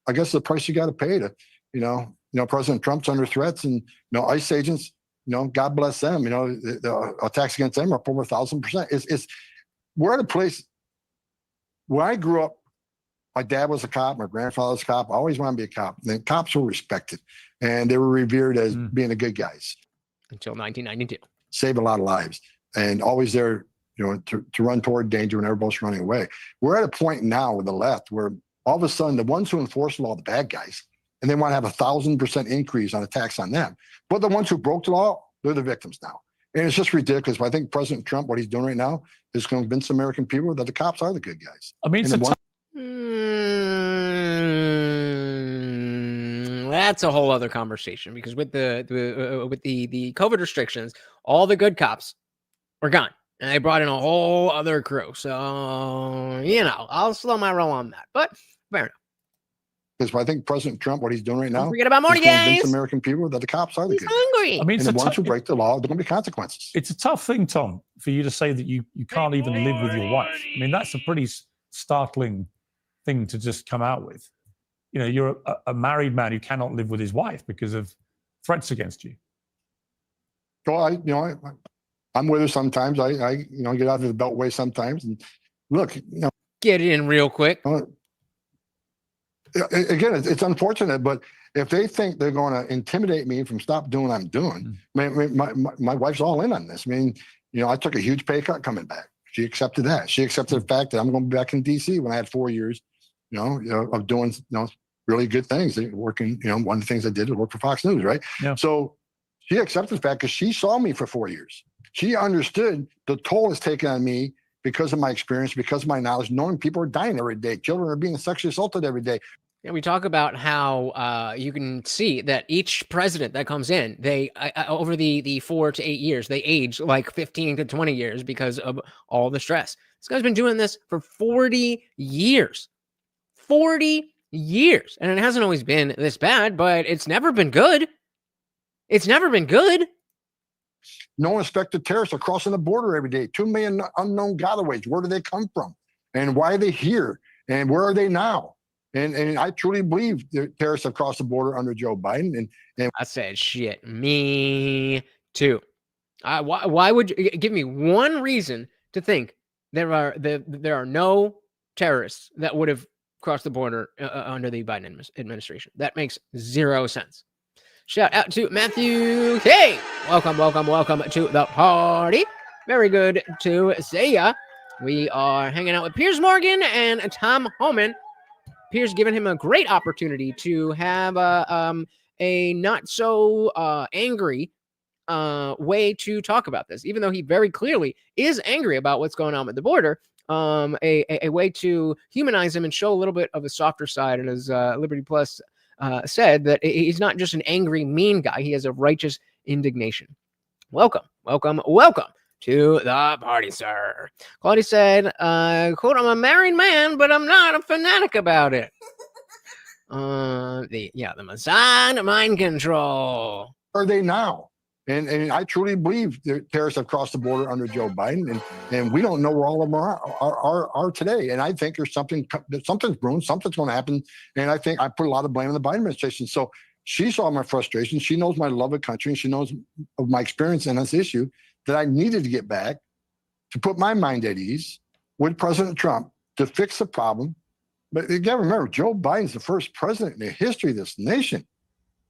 I guess the price you got to pay to, President Trump's under threats, and ICE agents. God bless them. The attacks against them are up over 1,000%. We're at a place where I grew up. My dad was a cop. My grandfather was a cop. I always wanted to be a cop. And then cops were respected, and they were revered as being the good guys until 1992. Save a lot of lives, and always there, to run toward danger when everybody's running away. We're at a point now with the left where all of a sudden the ones who enforce the law are the bad guys, and they want to have 1,000% increase on attacks on them. But the ones who broke the law, they're the victims now. And it's just ridiculous. But I think President Trump, what he's doing right now, is going to convince American people that the cops are the good guys. I mean, that's a whole other conversation, because with the COVID restrictions, all the good cops were gone, and they brought in a whole other crew. So I'll slow my roll on that, but fair enough. Because I think President Trump, what he's doing right now, don't forget about Morty, is going to guys. convince American people that the cops are the good hungry. guys. I mean, and the ones who break the law, there are going to be consequences. It's a tough thing, Tom, for you to say that you can't even live with your wife. I mean, that's a pretty startling thing to just come out with. You're a married man who cannot live with his wife because of threats against you. So I'm with her sometimes. I get out of the beltway sometimes, and look, get it in real quick. Again, it's unfortunate, but if they think they're going to intimidate me from stop doing what I'm doing, my wife's all in on this. I mean, I took a huge pay cut coming back. She accepted that. She accepted the fact that I'm going to be back in D.C. when I had 4 years, of doing, really good things. Working, one of the things I did was work for Fox News, right? Yeah. So she accepted the fact because she saw me for 4 years. She understood the toll it's taken on me because of my experience, because of my knowledge, knowing people are dying every day. Children are being sexually assaulted every day. And we talk about how you can see that each president that comes in, they over the 4 to 8 years, they age like 15 to 20 years because of all the stress. This guy's been doing this for 40 years. 40 years. And it hasn't always been this bad, but it's never been good. It's never been good. No inspected terrorists are crossing the border every day. 2 million unknown gotaways. Where do they come from? And why are they here? And where are they now? And I truly believe the terrorists have crossed the border under Joe Biden. And I said, shit, me too. Why would you give me one reason to think there are no terrorists that would have crossed the border under the Biden administration? That makes zero sense. Shout out to Matthew K. Welcome to the party. Very good to see ya. We are hanging out with Piers Morgan and Tom Homan. Piers giving him a great opportunity to have a not so angry way to talk about this, even though he very clearly is angry about what's going on with the border. A way to humanize him and show a little bit of a softer side. And as Liberty Plus said, that he's not just an angry, mean guy. He has a righteous indignation. Welcome to the party, sir. Claudia said, quote, I'm a married man, but I'm not a fanatic about it. The Mossad mind control. are they now? And I truly believe the terrorists have crossed the border under Joe Biden, and we don't know where all of them are today. And I think something's brewing, something's going to happen. And I think I put a lot of blame on the Biden administration. So she saw my frustration. She knows my love of country, and she knows of my experience in this issue, that I needed to get back to put my mind at ease with President Trump to fix the problem. But you got to remember, Joe Biden's the first president in the history of this nation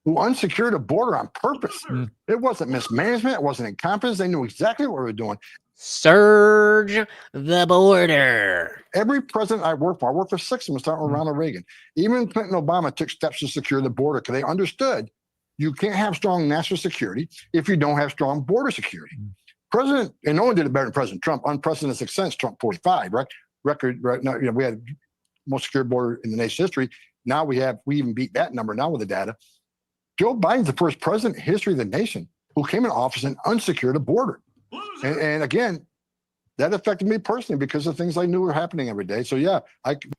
who unsecured the border on purpose. It wasn't mismanagement. It wasn't incompetence. They knew exactly what we were doing. Surge the border. Every president I worked for 6 of them, starting with Ronald Reagan. Even Clinton and Obama took steps to secure the border because they understood you can't have strong national security if you don't have strong border security. President, and no one did it better than President Trump. Unprecedented success, Trump 45, right? Record right now, we had most secure border in the nation's history. Now we even beat that number now with the data. Joe Biden's the first president in history of the nation who came in office and unsecured the border. And again, that affected me personally because of things I knew were happening every day. So yeah,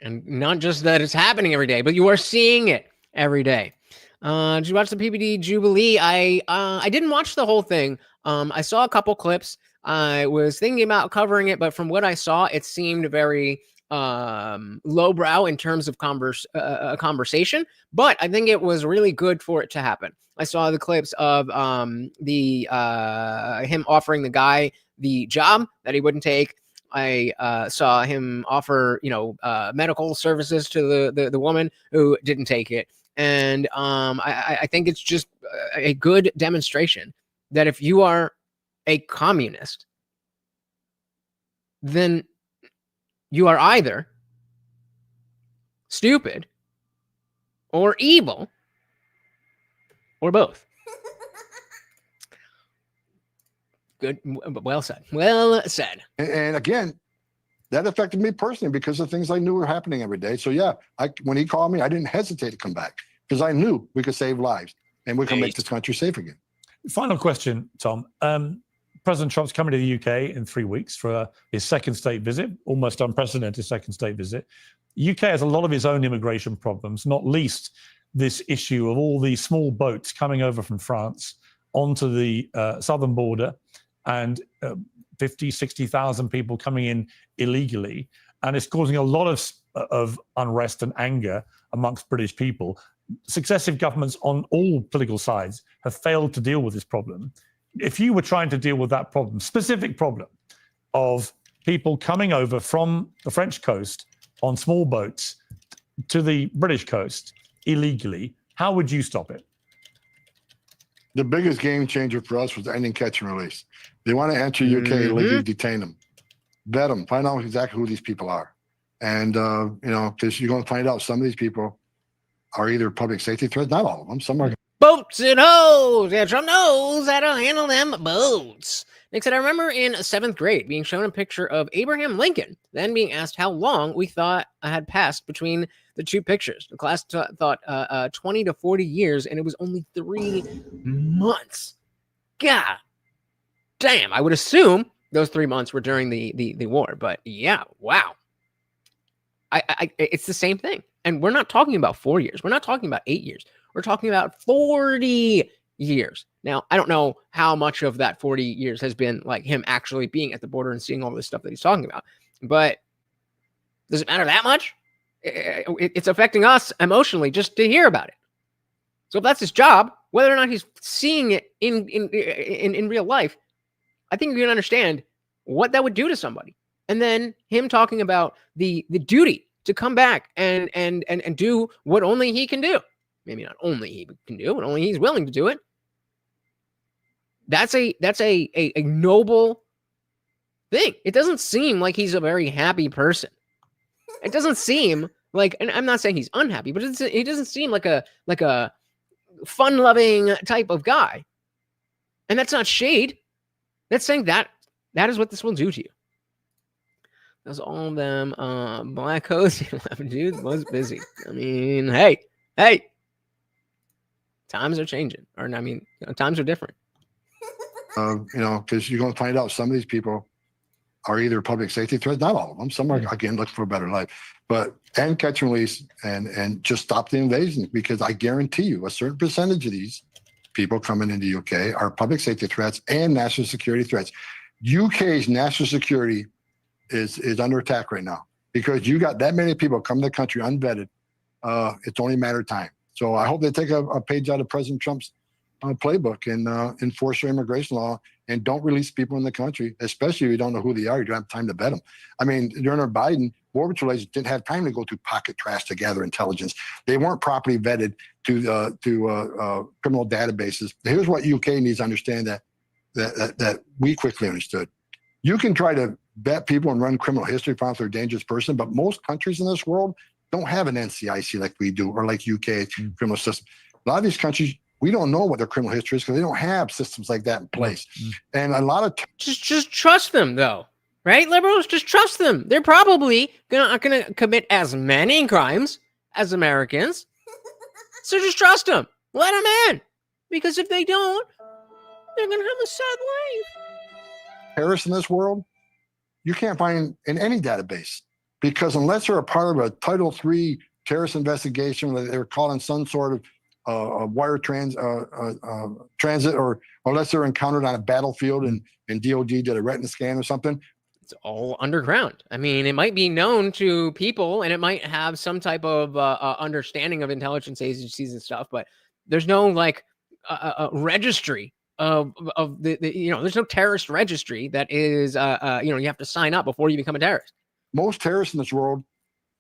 and not just that it's happening every day, but you are seeing it every day. Did you watch the PPD Jubilee? I didn't watch the whole thing. I saw a couple clips. I was thinking about covering it, but from what I saw, it seemed very lowbrow in terms of conversation. But I think it was really good for it to happen. I saw the clips of him offering the guy the job that he wouldn't take. I saw him offer, medical services to the woman who didn't take it. And I think it's just a good demonstration that if you are a communist, then you are either stupid or evil or both. Good. Well said. Well said. And again, that affected me personally because of things I knew were happening every day. So yeah, when he called me, I didn't hesitate to come back because I knew we could save lives and we can make this country safe again. Final question, Tom. President Trump's coming to the UK in 3 weeks for his second state visit, almost unprecedented second state visit. UK has a lot of its own immigration problems, not least this issue of all these small boats coming over from France onto the southern border and 50, 60,000 people coming in illegally. And it's causing a lot of unrest and anger amongst British people. Successive governments on all political sides have failed to deal with this problem. If you were trying to deal with that problem, specific problem of people coming over from the French coast on small boats to the British coast illegally, how would you stop it? The biggest game changer for us was ending catch and release. They want to enter UK illegally, detain them, vet them, find out exactly who these people are. And, because you're going to find out some of these people are either public safety threats, not all of them, some are. Boats and hoes. Yeah, Trump knows how to handle them boats. Nick said, I remember in 7th grade being shown a picture of Abraham Lincoln, then being asked how long we thought had passed between the two pictures. The class thought 20 to 40 years, and it was only 3 months. God damn. I would assume those 3 months were during the war, but yeah, wow. It's the same thing. And we're not talking about 4 years. We're not talking about 8 years. We're talking about 40 years. Now, I don't know how much of that 40 years has been like him actually being at the border and seeing all this stuff that he's talking about. But does it matter that much? It's affecting us emotionally just to hear about it. So if that's his job, whether or not he's seeing it in real life, I think you can understand what that would do to somebody. And then him talking about the duty to come back and do what only he can do. Maybe not only he can do, but only he's willing to do it. That's a noble thing. It doesn't seem like he's a very happy person. It doesn't seem like, and I'm not saying he's unhappy, but it doesn't seem like a fun-loving type of guy. And that's not shade. That's saying that is what this will do to you. That's all of them. Black Coast, dude was busy. I mean, hey. Times are changing. Times are different. Because you're going to find out some of these people are either public safety threats, not all of them. Some are, again, looking for a better life. But and catch and release and just stop the invasion, because I guarantee you a certain percentage of these people coming into UK are public safety threats and national security threats. UK's national security is under attack right now because you got that many people coming to the country unvetted. It's only a matter of time. So I hope they take a page out of President Trump's playbook and enforce their immigration law and don't release people in the country, especially if you don't know who they are. You don't have time to vet them. I mean, during Biden, Border Patrol agents didn't have time to go through pocket trash to gather intelligence. They weren't properly vetted to criminal databases. Here's what UK needs to understand that we quickly understood. You can try to vet people and run criminal history files for a dangerous person, but most countries in this world don't have an NCIC like we do, or like UK criminal system. A lot of these countries, we don't know what their criminal history is because they don't have systems like that in place. And a lot of just trust them, though, right? Liberals, just trust them. They're probably not gonna commit as many crimes as Americans, so just trust them. Let them in, because if they don't, they're gonna have a sad life. terrorists in this world, you can't find in any database, because unless they're a part of a Title III terrorist investigation, that they're caught in some sort of wire transit, or unless they're encountered on a battlefield and DOD did a retina scan or something. It's all underground. I mean, it might be known to people, and it might have some type of understanding of intelligence agencies and stuff, but there's no like registry of the there's no terrorist registry that is you have to sign up before you become a terrorist. Most terrorists in this world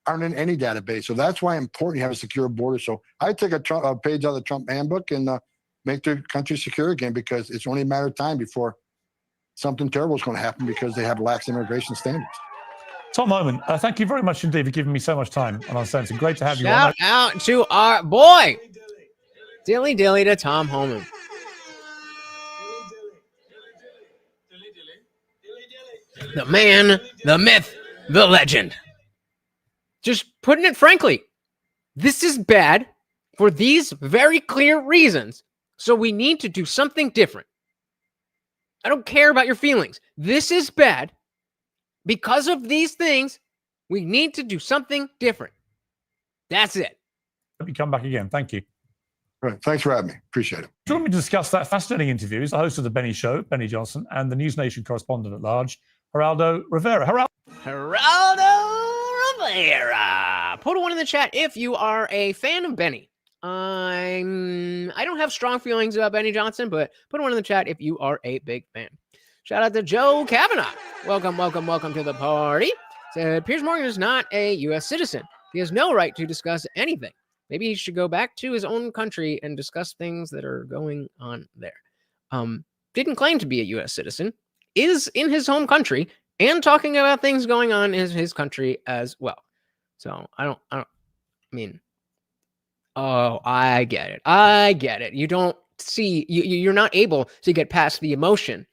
aren't in any database, so that's why it's important you have a secure border. So I take a page out of the Trump handbook and make the country secure again, because it's only a matter of time before something terrible is going to happen because they have lax immigration standards. Tom Homan, thank you very much indeed for giving me so much time on Uncensored. Great to have you on. Shout out to our boy, dilly to Tom Homan. The man, the myth, the legend. Just putting it frankly, this is bad for these very clear reasons. So we need to do something different. I don't care about your feelings. This is bad. Because of these things, we need to do something different. That's it. Hope you come back again. Thank you. Right. Thanks for having me. Appreciate it. Joining me to discuss that fascinating interview is the host of The Benny Show, Benny Johnson, and the News Nation correspondent at large, Geraldo Rivera. Geraldo Rivera. Put a one in the chat if you are a fan of Benny. I don't have strong feelings about Benny Johnson, but put one in the chat if you are a big fan. Shout out to Joe Kavanaugh. Welcome to the party. Said Piers Morgan is not a U.S. citizen. He has no right to discuss anything. Maybe he should go back to his own country and discuss things that are going on there. Didn't claim to be a U.S. citizen. Is in his home country and talking about things going on in his country as well. So I mean, oh, I get it. You don't see, you're not able to get past the emotion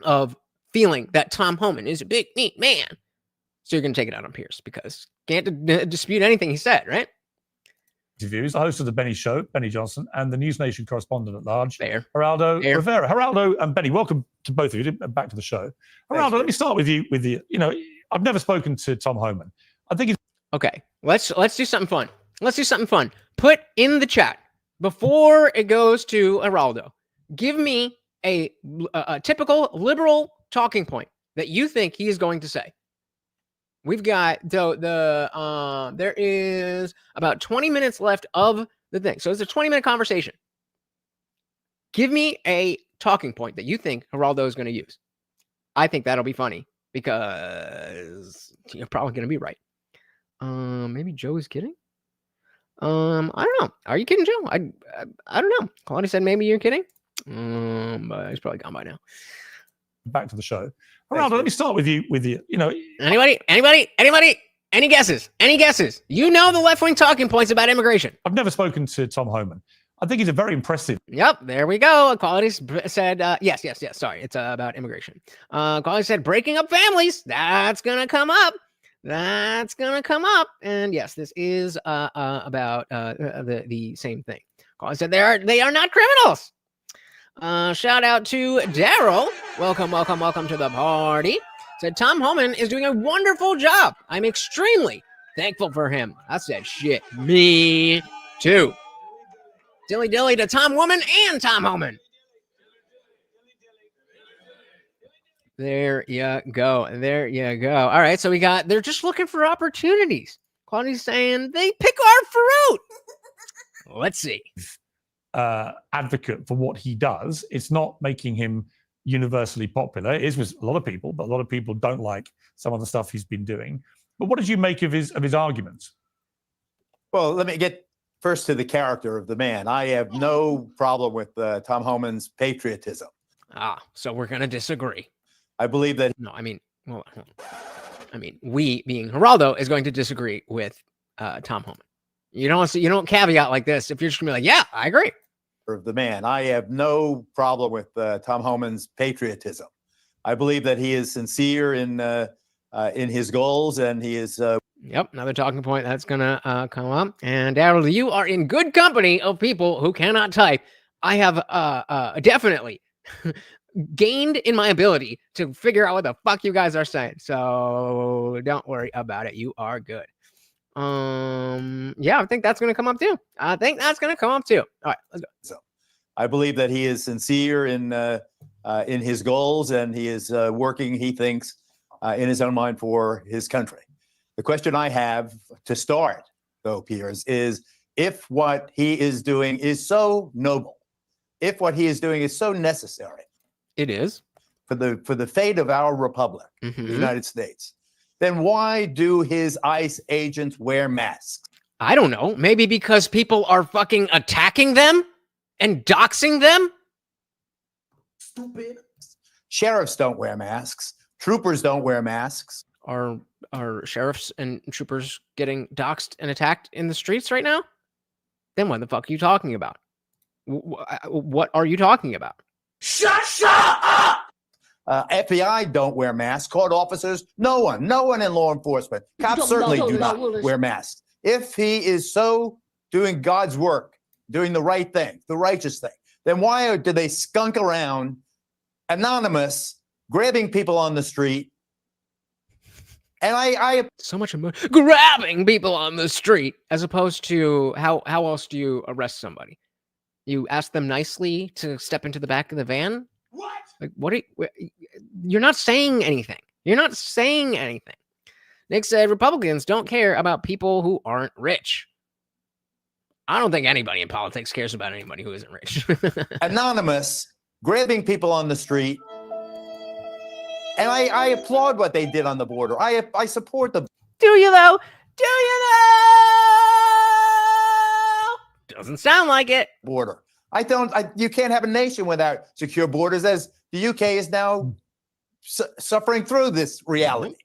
of feeling that Tom Homan is a big, neat man. So you're going to take it out on Piers because can't dispute anything he said, right? Interviews, the host of The Benny Show, Benny Johnson, and the News Nation correspondent at large, Geraldo Rivera. Geraldo and Benny, welcome to both of you. Back to the show. Geraldo, let me start with you. I've never spoken to Tom Homan. I think okay. Let's do something fun. Put in the chat before it goes to Geraldo. Give me a typical liberal talking point that you think he is going to say. We've got there is about 20 minutes left of the thing. So it's a 20-minute conversation. Give me a talking point that you think Geraldo is going to use. I think that'll be funny because you're probably going to be right. Maybe Joe is kidding. I don't know. Are you kidding, Joe? I don't know. Claudia said maybe you're kidding. But he's probably gone by now. Back to the show. Geraldo, let me start with you. Anybody? Any guesses? You know the left-wing talking points about immigration. I've never spoken to Tom Homan. I think he's a very impressive. Yep, there we go. Quality said, yes. Sorry, it's about immigration. Quality said breaking up families. That's gonna come up. And yes, this is about the same thing. Quality said they are not criminals. Shout out to Daryl. Welcome to the party. Said Tom Homan is doing a wonderful job. I'm extremely thankful for him. I said shit. Me too. Dilly to Tom Woman and Tom Homan. There you go. All right, so they're just looking for opportunities. Claudia's saying they pick our fruit. Let's see. Advocate for what he does. It's not making him universally popular. It is with a lot of people, but a lot of people don't like some of the stuff he's been doing. But what did you make of his arguments? Well, let me get first to the character of the man. I have no problem with Tom Homan's patriotism. So we're going to disagree. I believe that. No, I mean, well, we being Geraldo is going to disagree with Tom Homan. You don't caveat like this if you're just gonna be like, yeah, I agree. Of the man, I have no problem with Tom Homan's patriotism. I believe that he is sincere in his goals, and he is. Yep, another talking point that's gonna come up. And Daryl, you are in good company of people who cannot type. I have definitely gained in my ability to figure out what the fuck you guys are saying. So don't worry about it. You are good. Yeah, I think that's gonna come up too. All right, let's go. So I believe that he is sincere in his goals, and he is working, he thinks, in his own mind for his country. The question I have to start, though, Piers, is if what he is doing is so noble, if what he is doing is so necessary, it is for the fate of our republic, the United States, then why do his ICE agents wear masks? I don't know. Maybe because people are fucking attacking them and doxing them? Stupid. Sheriffs don't wear masks. Troopers don't wear masks. Are sheriffs and troopers getting doxed and attacked in the streets right now? Then what the fuck are you talking about? What are you talking about? Shut up! FBI don't wear masks. Court officers, no one in law enforcement. Cops certainly do not wear masks. If he is so doing God's work, doing the right thing, the righteous thing, then why do they skunk around anonymous, grabbing people on the street? And I so much grabbing people on the street, as opposed to how else do you arrest somebody? You ask them nicely to step into the back of the van. What? Like, you're not saying anything. Nick said Republicans don't care about people who aren't rich. I don't think anybody in politics cares about anybody who isn't rich. Anonymous, grabbing people on the street. And I applaud what they did on the border. I support them. Do you though? Doesn't sound like it. Border. You can't have a nation without secure borders, as the UK is now suffering through this reality.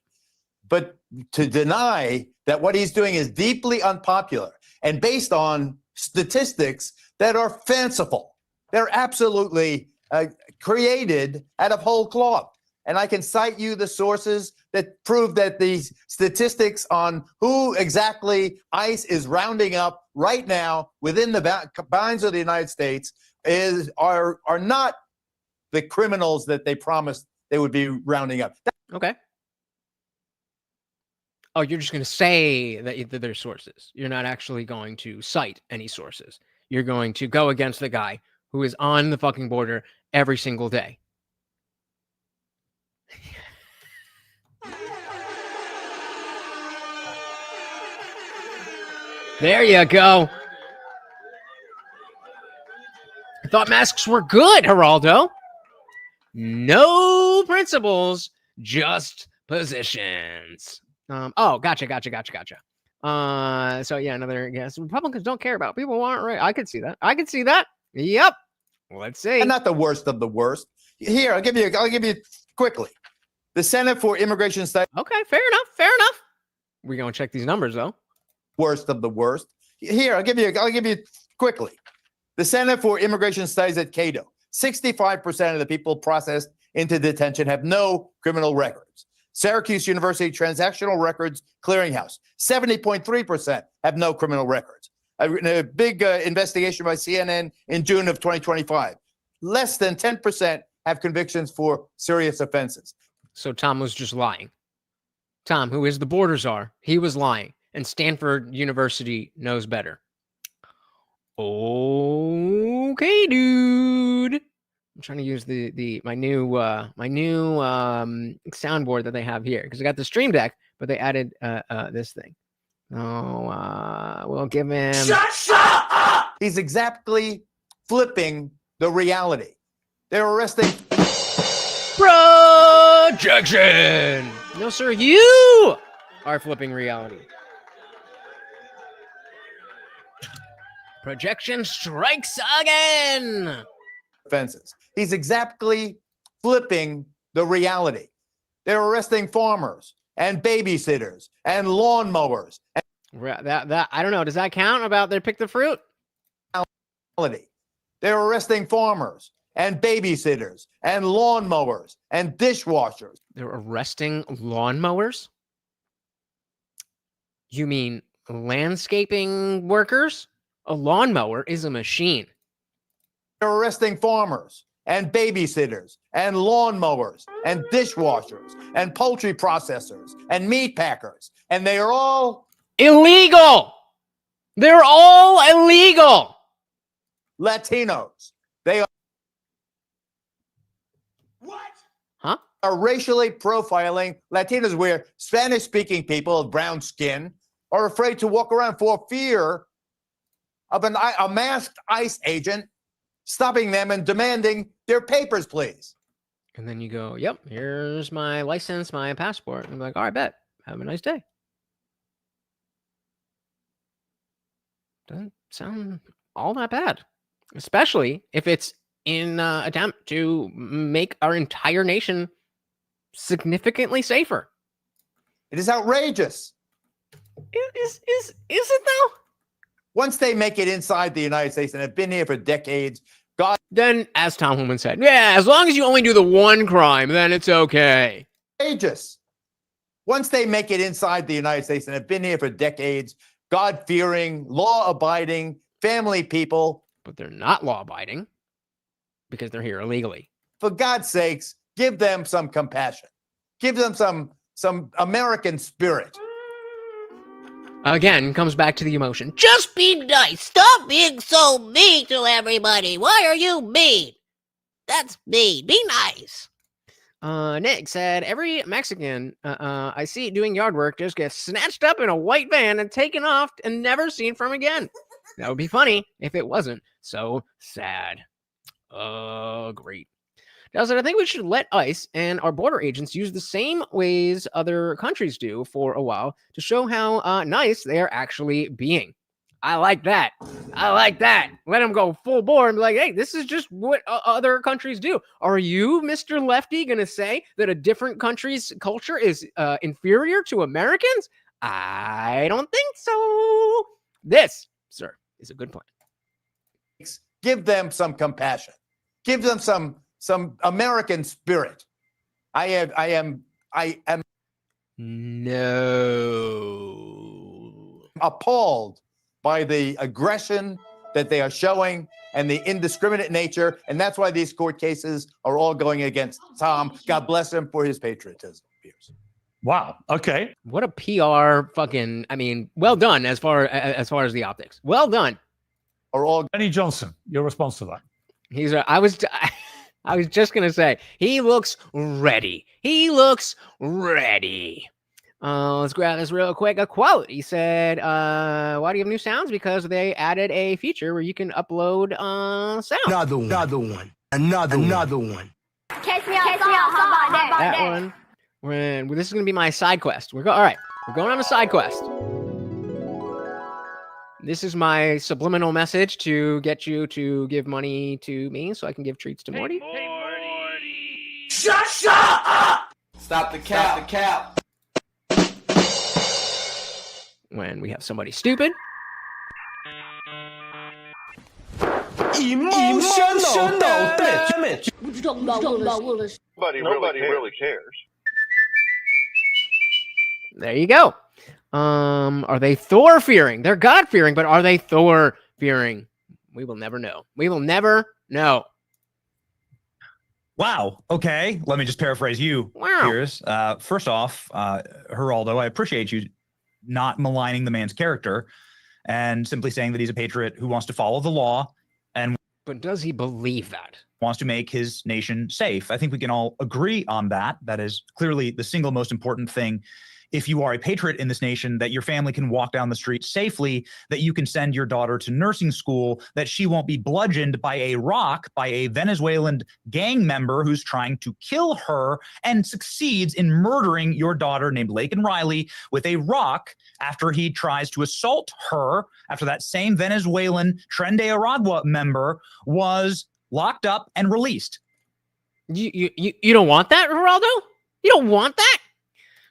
But to deny that what he's doing is deeply unpopular and based on statistics that are fanciful, they're absolutely created out of whole cloth. And I can cite you the sources that prove that these statistics on who exactly ICE is rounding up right now within the bounds of the United States are not the criminals that they promised they would be rounding up. Okay. Oh, you're just going to say that there's sources. You're not actually going to cite any sources. You're going to go against the guy who is on the fucking border every single day. There you go. I thought masks were good, Geraldo. No principles, just positions. Oh, gotcha. So yeah, another guess. Republicans don't care about people who aren't right. I could see that. Yep. Let's see. And not the worst of the worst. Here, I'll give you quickly. The Senate for Immigration Studies. Okay, fair enough. We're gonna check these numbers though. Worst of the worst. Here, I'll give you quickly. The Center for Immigration Studies at Cato. 65% of the people processed into detention have no criminal records. Syracuse University Transactional Records Clearinghouse. 70.3% have no criminal records. A big investigation by CNN in June of 2025. Less than 10% have convictions for serious offenses. So Tom was just lying. Tom, who is the border czar, he was lying. And Stanford University knows better. Okay, dude. I'm trying to use my new soundboard that they have here because I got the Stream Deck, but they added this thing. We'll give him. Shut up! He's exactly flipping the reality. They're arresting Projection! No, sir, you are flipping reality. Projection strikes again! Offenses. He's exactly flipping the reality. They're arresting farmers and babysitters and lawnmowers. That I don't know. Does that count about they pick the fruit? They're arresting farmers and babysitters and lawnmowers and dishwashers. They're arresting lawnmowers? You mean landscaping workers? A lawnmower is a machine. They're arresting farmers and babysitters and lawnmowers and dishwashers and poultry processors and meat packers. And they are all illegal. They're all illegal. Latinos. They are. What? Huh? Are racially profiling Latinos, where Spanish-speaking people of brown skin are afraid to walk around for fear of a masked ICE agent stopping them and demanding their papers, please. And then you go, yep, here's my license, my passport. And I'm like, all right, bet. Have a nice day. Doesn't sound all that bad, especially if it's in an attempt to make our entire nation significantly safer. It is outrageous. Is it though? Once they make it inside the United States and have been here for decades, Then, as Tom Homan said, yeah, as long as you only do the one crime, then it's okay. outrageous. Once they make it inside the United States and have been here for decades, God-fearing, law-abiding, family people. But they're not law-abiding because they're here illegally. For God's sakes, give them some compassion. Give them some American spirit. Again, comes back to the emotion. Just be nice. Stop being so mean to everybody. Why are you mean? That's mean. Be nice. Nick said, every Mexican I see doing yard work just gets snatched up in a white van and taken off and never seen from again. That would be funny if it wasn't so sad. Great. Now, I think we should let ICE and our border agents use the same ways other countries do for a while to show how nice they are actually being. I like that. I like that. Let them go full bore and be like, hey, this is just what other countries do. Are you, Mr. Lefty, going to say that a different country's culture is inferior to Americans? I don't think so. This, sir, is a good plan. Give them some compassion. Give them some American spirit. I am No. appalled by the aggression that they are showing and the indiscriminate nature. And that's why these court cases are all going against Tom. God bless him for his patriotism. Piers. Wow. Okay. What a PR fucking, I mean, well done as far as the optics. Well done. Are all Benny Johnson, your response to that? He's I was just going to say, he looks ready. He looks ready. Let's grab this real quick. A quote. He said, why do you have new sounds? Because they added a feature where you can upload sound. Another one. Catch me outside. How about that? That one. This is going to be my side quest. All right. We're going on a side quest. This is my subliminal message to get you to give money to me so I can give treats to Morty. Hey, Morty! Shut up! Stop the cap. When we have somebody stupid. Emotional damage. Nobody really cares. There you go. Are they Thor fearing? They're God fearing, but are they Thor fearing? We will never know. We will never know. Wow. Okay. Let me just paraphrase you, Wow. Piers. First off, Geraldo, I appreciate you not maligning the man's character and simply saying that he's a patriot who wants to follow the law and But does he believe that? wants to make his nation safe. I think we can all agree on that. That is clearly the single most important thing if you are a patriot in this nation, that your family can walk down the street safely, that you can send your daughter to nursing school, that she won't be bludgeoned by a rock by a Venezuelan gang member who's trying to kill her and succeeds in murdering your daughter named Laken Riley with a rock after he tries to assault her after that same Venezuelan Tren de Aragua member was locked up and released. You don't want that, Geraldo? You don't want that?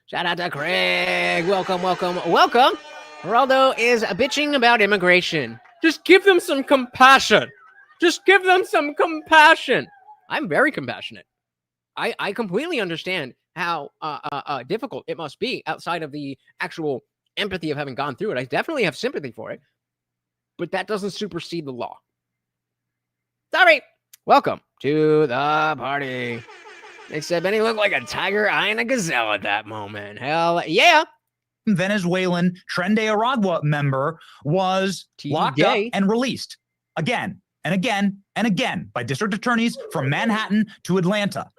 Shout out to Craig. Welcome. Geraldo is bitching about immigration. Just give them some compassion. I'm very compassionate. I completely understand how difficult it must be outside of the actual empathy of having gone through it. I definitely have sympathy for it, but that doesn't supersede the law. Sorry. Welcome to the party. They said Benny looked like a tiger eyeing a gazelle at that moment. Hell yeah. Venezuelan Tren de Aragua member was locked up and released again and again and again by district attorneys from Manhattan to Atlanta.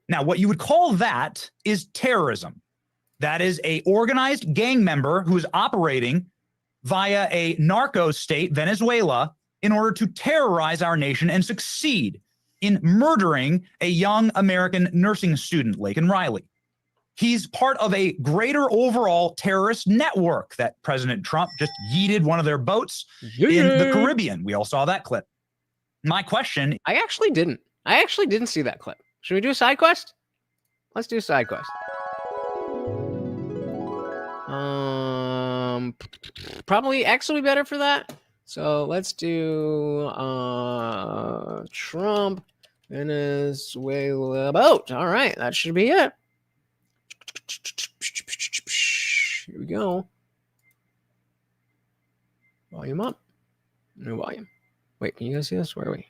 Now, what you would call that is terrorism. That is a organized gang member who is operating via a narco state, Venezuela, in order to terrorize our nation and succeed in murdering a young American nursing student, Laken Riley. He's part of a greater overall terrorist network that President Trump just yeeted one of their boats in the Caribbean. We all saw that clip. My question... I actually didn't see that clip. Should we do a side quest? Let's do a side quest. Probably X will be better for that. So let's do Trump, Venezuela boat. All right, that should be it. Here we go. Volume up. No volume. Wait, can you guys see this? Where are we?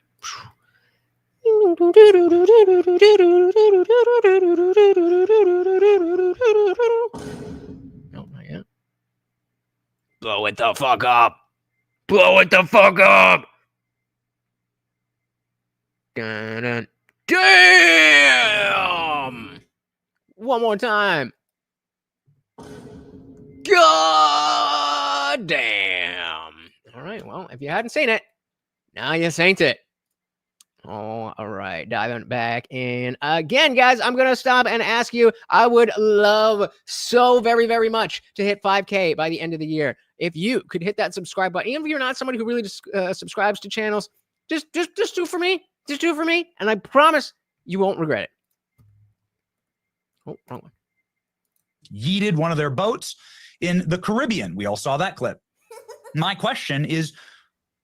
No, not yet. Blow it the fuck up. Blow it the fuck up. Damn. One more time. God damn. All right, well, if you hadn't seen it, now you seen it. Oh, all right. Diving back in again, guys. I'm going to stop and ask you. I would love so very, very much to hit 5K by the end of the year. If you could hit that subscribe button, even if you're not somebody who really subscribes to channels, just do it for me. Just do it for me. And I promise you won't regret it. Oh, wrong one. Yeeted one of their boats in the Caribbean. We all saw that clip. My question is,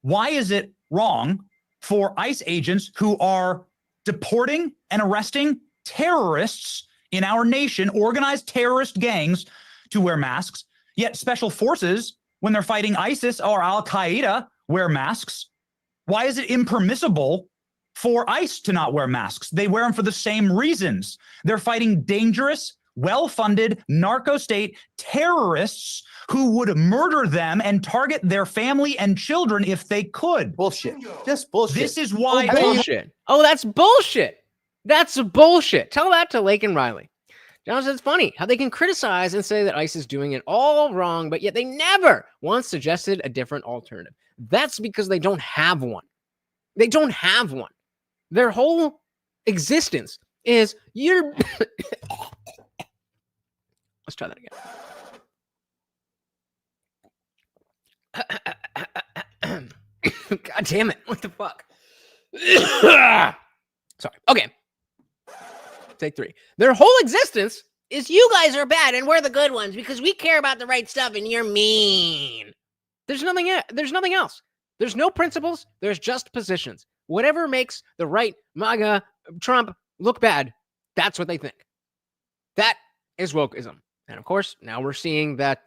why is it wrong for ICE agents who are deporting and arresting terrorists in our nation, organized terrorist gangs, to wear masks, yet special forces, when they're fighting ISIS or Al-Qaeda, wear masks? Why is it impermissible for ICE to not wear masks? They wear them for the same reasons. They're fighting dangerous, well-funded narco state terrorists who would murder them and target their family and children if they could. Bullshit. Just bullshit. This is why... Bullshit. Oh, that's bullshit. That's bullshit. Tell that to Laken Riley. John says it's funny how they can criticize and say that ICE is doing it all wrong, but yet they never once suggested a different alternative. That's because they don't have one. They don't have one. Their whole existence is you're... Let's try that again. God damn it. What the fuck? Sorry. Okay. Take 3. Their whole existence is you guys are bad and we're the good ones because we care about the right stuff and you're mean. There's nothing else. There's no principles. There's just positions. Whatever makes the right MAGA Trump look bad, that's what they think. That is wokeism. And of course, now we're seeing that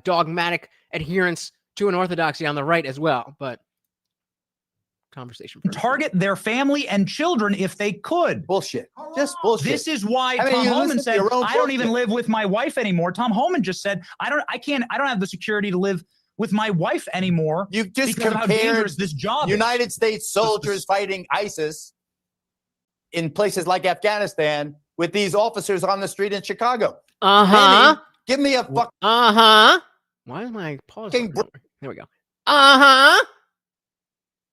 dogmatic adherence to an orthodoxy on the right as well. But conversation. Target their family and children if they could. Bullshit. Just bullshit. This is why Tom Homan said, I don't even live with my wife anymore. Tom Homan just said, I don't have the security to live with my wife anymore. You've just because compared of how dangerous this job United is. States soldiers fighting ISIS in places like Afghanistan with these officers on the street in Chicago. Uh-huh. Give me a fucking Uh-huh. Why am I pausing? Fucking There we go. Uh-huh.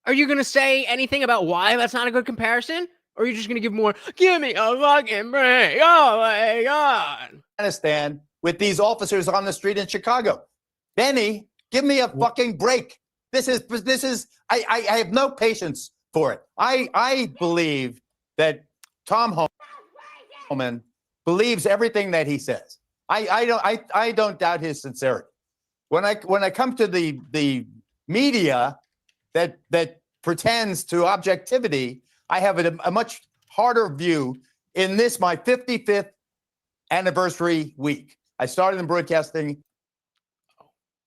Are you going to say anything about why that's not a good comparison? Or are you just going to give more, give me a fucking break? Oh, my God. Afghanistan with these officers on the street in Chicago. Benny, give me a fucking break. This is, I have no patience for it. I believe that Tom Homan believes everything that he says. I don't doubt his sincerity. When I come to the media that pretends to objectivity, I have a much harder view in this, my 55th anniversary week. I started in broadcasting.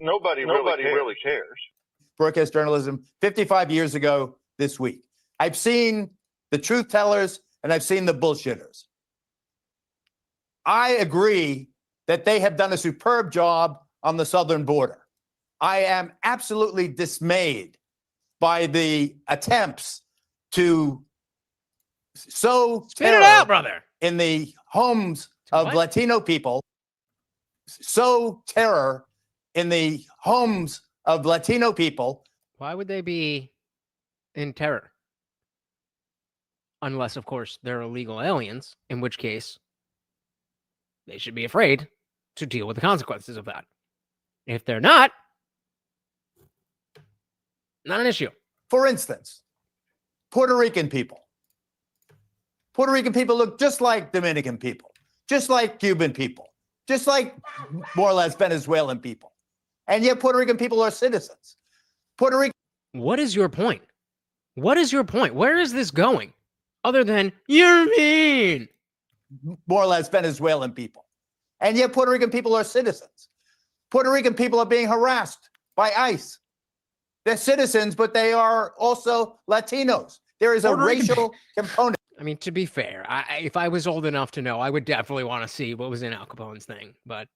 Nobody really cares. Broadcast journalism 55 years ago this week. I've seen the truth tellers and I've seen the bullshitters. I agree that they have done a superb job on the southern border. I am absolutely dismayed by the attempts to sow Spit it terror out, brother. in the homes of What? Latino people. Sow terror in the homes of Latino people. Why would they be in terror? Unless, of course, they're illegal aliens, in which case they should be afraid to deal with the consequences of that. If they're not an issue. For instance, Puerto Rican people. Puerto Rican people look just like Dominican people, just like Cuban people, just like more or less Venezuelan people. And yet Puerto Rican people are citizens. Puerto Rican. What is your point? What is your point? Where is this going? Other than, you're mean. More or less Venezuelan people. And yet Puerto Rican people are citizens. Puerto Rican people are being harassed by ICE. They're citizens, but they are also Latinos. There is a racial component. I mean, to be fair, if I was old enough to know, I would definitely want to see what was in Al Capone's thing. But,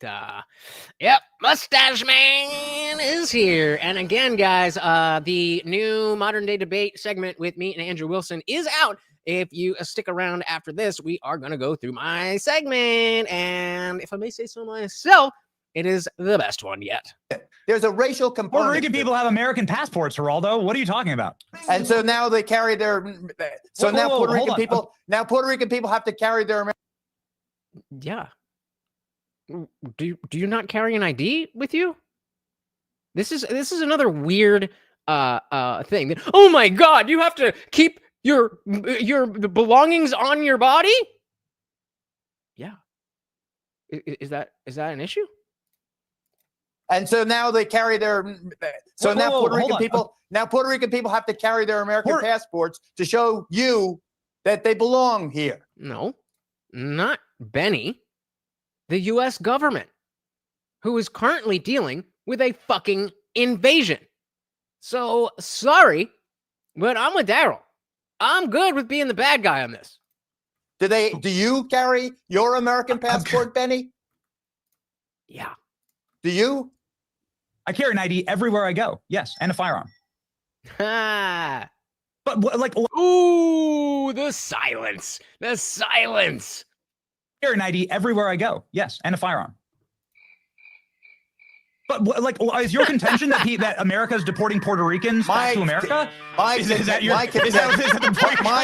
yep, Mustache Man is here. And again, guys, the new modern day debate segment with me and Andrew Wilson is out. If you stick around after this, we are going to go through my segment. And if I may say so myself, it is the best one yet. There's a racial component. Puerto Rican people have American passports, Geraldo. What are you talking about? And so now they carry their. So now Puerto Rican people. Now Puerto Rican people have to carry their. Yeah. Do you not carry an ID with you? This is another weird thing. Oh my God! You have to keep your belongings on your body. Yeah. Is that an issue? And so now they carry their. So now Puerto Rican people. Now Puerto Rican people have to carry their American passports to show you that they belong here. No, not Benny. The U.S. government, who is currently dealing with a fucking invasion. So sorry, but I'm with Daryl. I'm good with being the bad guy on this. Do you carry your American passport, Benny? Yeah. Do you? I carry an ID everywhere I go. Yes, and a firearm. Ha. But like, ooh, the silence. The silence. I carry an ID everywhere I go. Yes, and a firearm. But like, is your contention that America is deporting Puerto Ricans back to America? My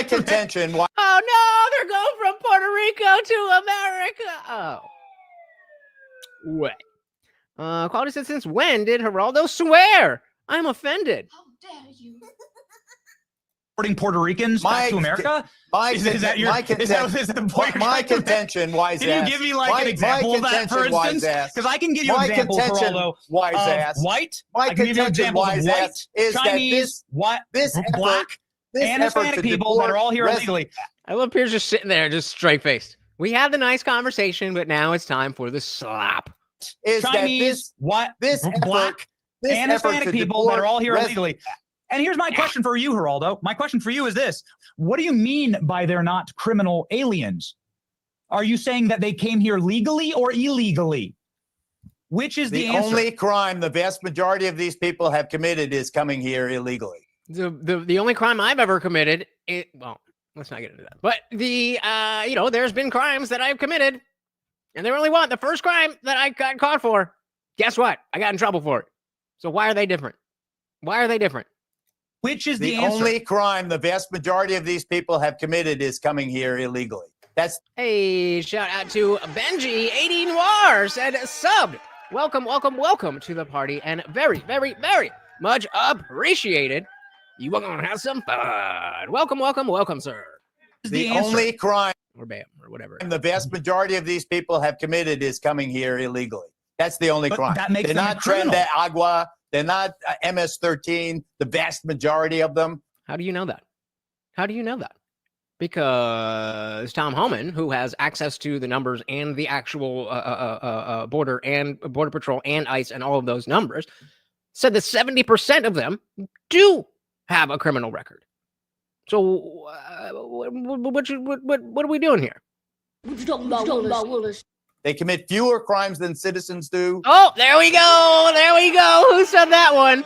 contention. Oh no, they're going from Puerto Rico to America. Oh. What? Quality said, since when did Geraldo swear? I'm offended. How dare you? Deporting Puerto Ricans back to America? My contention, wise Can you give me like an example of that, for instance? Because I can give you examples, Geraldo, wise of ass. white. My I can give you examples of white, is Chinese, black, and Hispanic people that are all here illegally. I love Piers just sitting there, just straight-faced. We had the nice conversation, but now it's time for the slap. Is Chinese, black, and Hispanic people that are all here illegally. And here's my question for you, Geraldo. My question for you is this. What do you mean by they're not criminal aliens? Are you saying that they came here legally or illegally? Which is the answer? only crime the vast majority of these people have committed is coming here illegally. The only crime I've ever committed, well, let's not get into that. But there's been crimes that I've committed And they were only one. The first crime that I got caught for, guess what? I got in trouble for it. So why are they different? Why are they different? Which is The answer? only crime the vast majority of these people have committed is coming here illegally. That's Hey, shout out to Benji 80 Noir said subbed. Welcome, welcome, welcome to the party, and very, very, very much appreciated. You are gonna have some fun. Welcome, welcome, welcome, sir. the only crime Or bam, or whatever. the vast majority of these people have committed is coming here illegally. That's the only But crime. that makes They're them a not Tren criminal. de Agua. They're not MS-13. The vast majority of them. How do you know that? How do you know that? Because Tom Homan, who has access to the numbers and the actual border patrol and ICE and all of those numbers, said that 70% of them do have a criminal record. So what are we doing here? What you talking about, Willis? They commit fewer crimes than citizens do. Oh, there we go. There we go. Who said that one?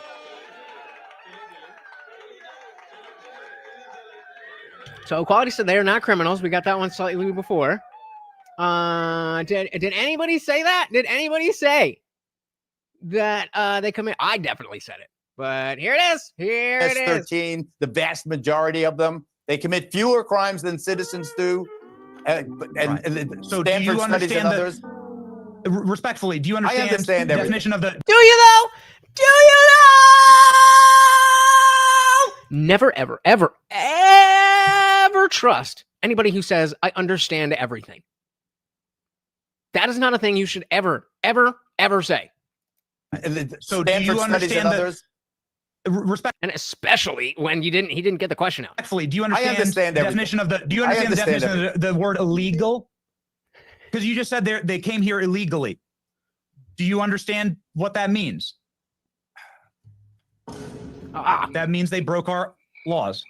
So Equality said they are not criminals. We got that one slightly before. Did anybody say that? Did anybody say that they commit? I definitely said it. But here it is. Here it is. MS-13. The vast majority of them. They commit fewer crimes than citizens do. And So do Stanford you studies and understand others. Respectfully, do you understand, understand the everything. definition of the? Do you though? Do you know? Never, ever, ever, ever trust anybody who says, I understand everything. That is not a thing you should ever, ever, ever say. So do you Stanford studies and understand that? others. And especially when he didn't get the question out. Respectfully, do you understand, understand the everything. definition of the? Do you understand the definition of the word illegal? Because you just said they came here illegally. Do you understand what that means? That means they broke our laws.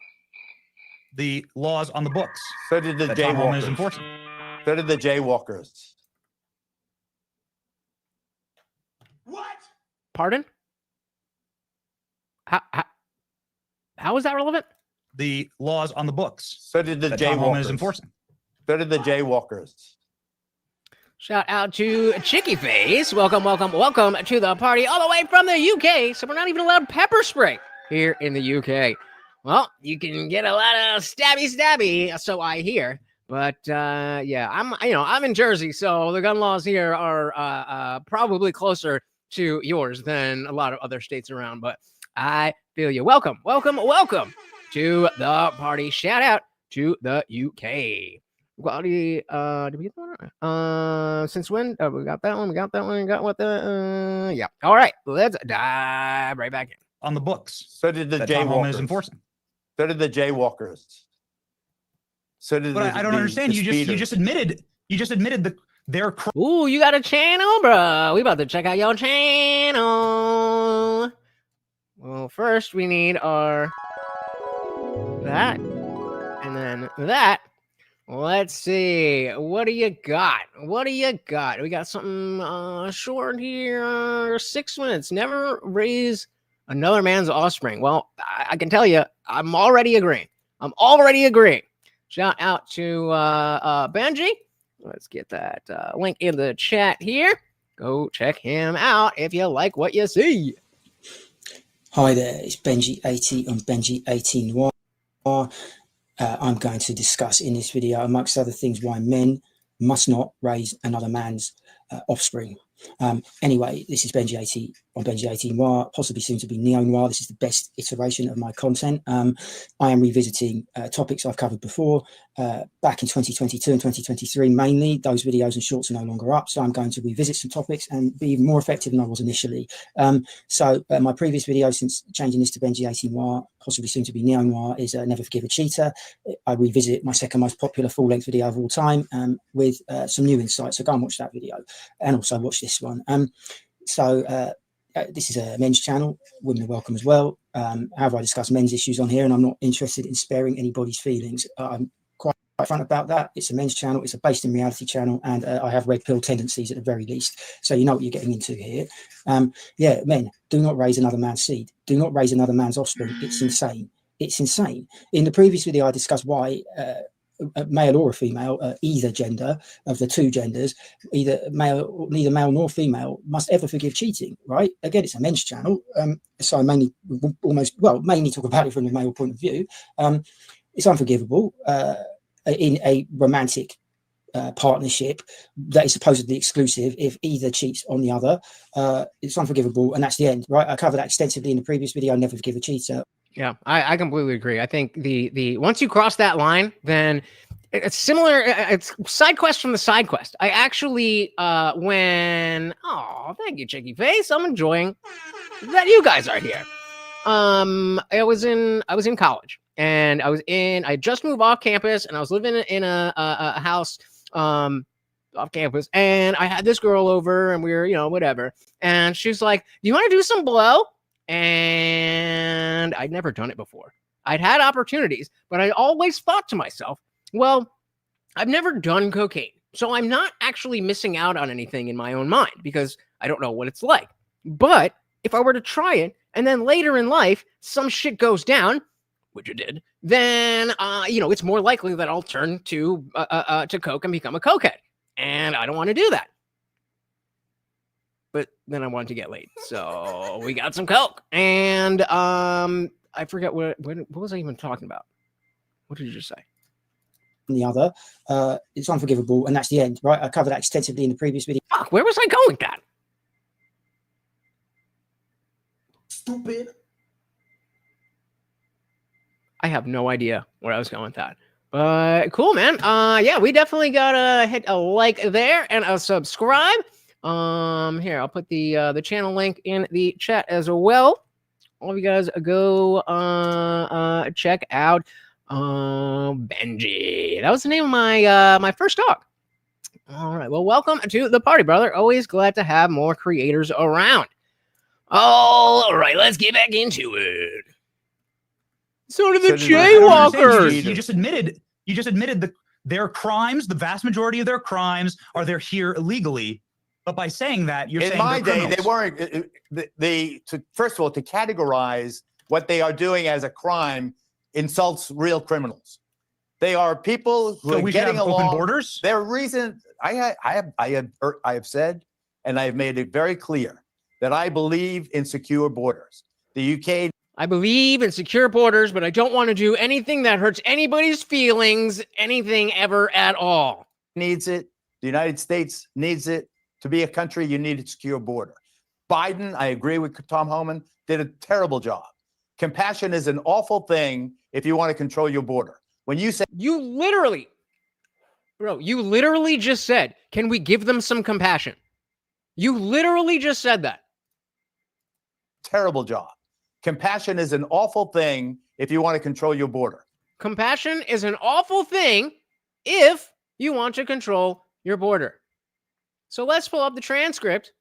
The laws on the books. So did the that Tom Homan is jaywalkers. enforcing. So did the jaywalkers. Pardon? How is that relevant? The laws on the books. So did the that Tom Homan is jaywalkers. enforcing. So did the jaywalkers. Shout out to Chicky Face. Welcome, welcome, welcome to the party all the way from the UK. So we're not even allowed pepper spray here in the UK. Well, you can get a lot of stabby, so I hear. But yeah, I'm in Jersey, so the gun laws here are probably closer to yours than a lot of other states around. But I feel you. Welcome, welcome, welcome to the party. Shout out to the UK. Quality, did we get that one? Since when? We got that one. We got that one. We got what the? Yeah. All right. Let's dive right back in. On the books. So did the that Tom Homan is jaywalkers. enforcing. So did the jaywalkers. So did But I don't understand. You just admitted their Ooh, you got a channel, bro. We about to check out your channel. Well, first we need our that, and then that. Let's see. What do you got? What do you got? We got something short here. 6 minutes. Never raise another man's offspring. Well, I can tell you, I'm already agreeing. Shout out to Benji. Let's get that link in the chat here. Go check him out if you like what you see. Hi there, it's Benji80 on Benji18 Noir. I'm going to discuss in this video, amongst other things, why men must not raise another man's offspring. Anyway, this is Benji80 on Benji18 Noir, possibly soon to be Neo Noir. This is the best iteration of my content. I am revisiting topics I've covered before back in 2022 and 2023 mainly. Those videos and shorts are no longer up, so I'm going to revisit some topics and be even more effective than I was initially. So my previous video, since changing this to Benji18 Noir, possibly soon to be Neo Noir, is Never Forgive a Cheater. I revisit my second most popular full-length video of all time with some new insights, so go and watch that video and also watch this one. This is a men's channel. Women are welcome as well. However, I discuss men's issues on here, and I'm not interested in sparing anybody's feelings. I'm quite upfront about that. It's a men's channel. It's a based in reality channel, and I have red pill tendencies at the very least. So you know what you're getting into here. Yeah, men, do not raise another man's seed. Do not raise another man's offspring. It's insane. It's insane. In the previous video, I discussed why a male or a female, either gender of the two genders, neither male nor female must ever forgive cheating, right? Again, it's a men's channel, so I mainly talk about it from the male point of view. It's unforgivable in a romantic partnership that is supposedly exclusive. If either cheats on the other, it's unforgivable, and that's the end, right? I covered that extensively in the previous video. I never forgive a cheater. Yeah, I completely agree. I think the once you cross that line, then it's similar. It's side quest from the side quest. I actually thank you, Chicky Face. I'm enjoying that you guys are here. I was in college, and I just moved off campus, and I was living in a house off campus, and I had this girl over, and we were whatever, and she's like, "Do you want to do some blow?" And I'd never done it before. I'd had opportunities, but I always thought to myself, well, I've never done cocaine, so I'm not actually missing out on anything in my own mind because I don't know what it's like. But if I were to try it, and then later in life, some shit goes down, which it did, then, it's more likely that I'll turn to coke and become a cokehead. And I don't want to do that. But then I wanted to get laid, so we got some coke, and I forget what was I even talking about? What did you just say? The other, it's unforgivable, and that's the end, right? I covered that extensively in the previous video. Fuck, where was I going with that? Stupid. I have no idea where I was going with that. But cool, man. Yeah, we definitely gotta hit a like there and a subscribe. Here, I'll put the channel link in the chat as well. All of you guys go check out Benji. That was the name of my first dog. All right, well, welcome to the party, brother. Always glad to have more creators around. All right, let's get back into it. So did the jaywalkers. You just admitted their crimes. The vast majority of their crimes are they're here illegally. But by saying that, you're saying in my day they weren't. First of all, to categorize what they are doing as a crime insults real criminals. They are people who are getting along. Open borders. Their reason I have said, and I have made it very clear that I believe in secure borders. The UK. I believe in secure borders, but I don't want to do anything that hurts anybody's feelings, anything ever at all. Needs it. The United States needs it. To be a country, you need a secure border. Biden, I agree with Tom Homan, did a terrible job. Compassion is an awful thing if you want to control your border. When you say you literally just said, can we give them some compassion? You literally just said that. Terrible job. Compassion is an awful thing if you want to control your border. Compassion is an awful thing if you want to control your border. So let's pull up the transcript.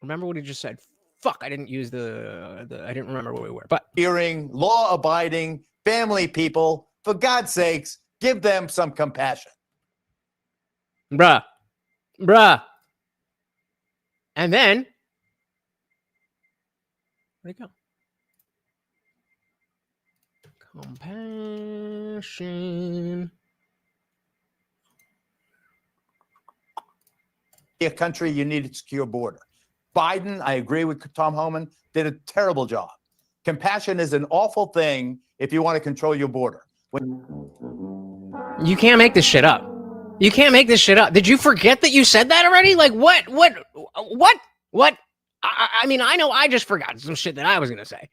Remember what he just said. Fuck, I didn't use I didn't remember where we were. But hearing, law-abiding, family people, for God's sakes, give them some compassion. Bruh. And then, where'd it go? Compassion. A country, you need a secure border. Biden, I agree with Tom Homan, did a terrible job. Compassion is an awful thing if you want to control your border. You can't make this shit up. You can't make this shit up. Did you forget that you said that already? Like, what? I mean, I know I just forgot some shit that I was going to say.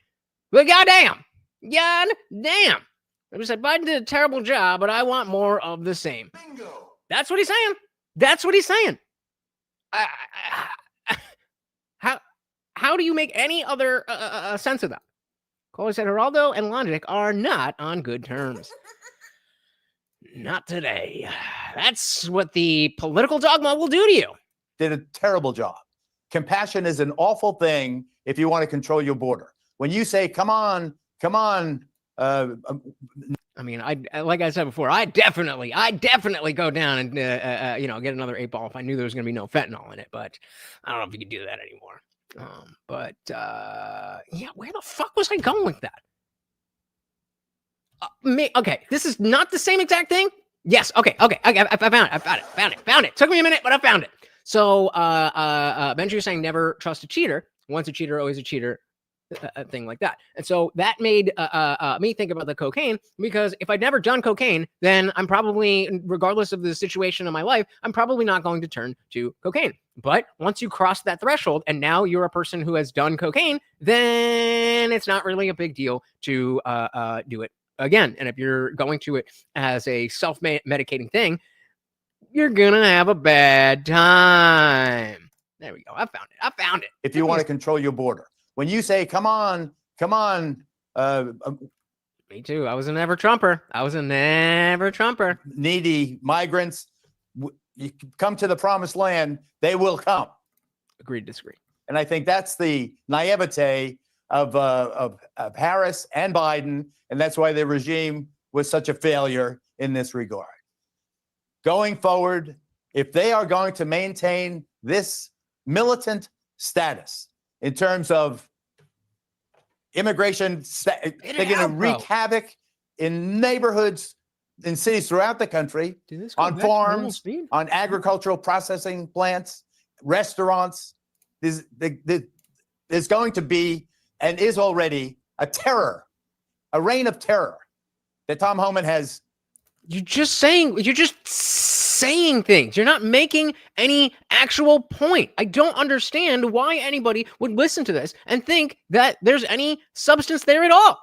But goddamn. I just said Biden did a terrible job, but I want more of the same. Bingo. That's what he's saying. How do you make any other sense of that? Caller said Geraldo and Logic are not on good terms. Not today. That's what the political dogma will do to you. Did a terrible job. Compassion is an awful thing if you want to control your border. When you say, come on, I mean, like I said before, I definitely go down and get another 8-ball if I knew there was going to be no fentanyl in it. But I don't know if you can do that anymore. Yeah, where the fuck was I going with that? Okay, this is not the same exact thing. Yes. Okay. I found it. Took me a minute, but I found it. So, Benji was saying never trust a cheater. Once a cheater, always a cheater. A thing like that. And so that made me think about the cocaine, because if I'd never done cocaine, then I'm probably, regardless of the situation in my life, I'm probably not going to turn to cocaine. But once you cross that threshold and now you're a person who has done cocaine, then it's not really a big deal to do it again. And if you're going to it as a self-medicating thing, you're gonna have a bad time. There we go. I found it. If you want to control your border. When you say, come on. Me too. I was a never Trumper. Needy migrants, you come to the promised land, they will come. Agreed, disagree. And I think that's the naivete of Harris and Biden, and that's why the regime was such a failure in this regard. Going forward, if they are going to maintain this militant status in terms of immigration, they're going to wreak havoc in neighborhoods, in cities throughout the country, on farms, on agricultural processing plants, restaurants. There's going to be, and is already, a reign of terror that Tom Homan has. You're just saying things. You're not making any actual point. I don't understand why anybody would listen to this and think that there's any substance there at all.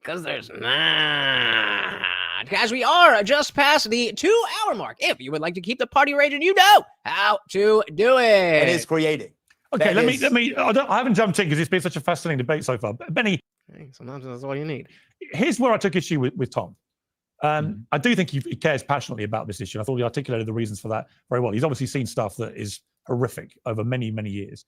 Because there's not. Guys, we are just past the 2-hour mark. If you would like to keep the party raging, you know how to do it. It is creating. Okay, let me. I haven't jumped in because it's been such a fascinating debate so far. Benny, sometimes that's all you need. Here's where I took issue with Tom. I do think he cares passionately about this issue. I thought he articulated the reasons for that very well. He's obviously seen stuff that is horrific over many, many years.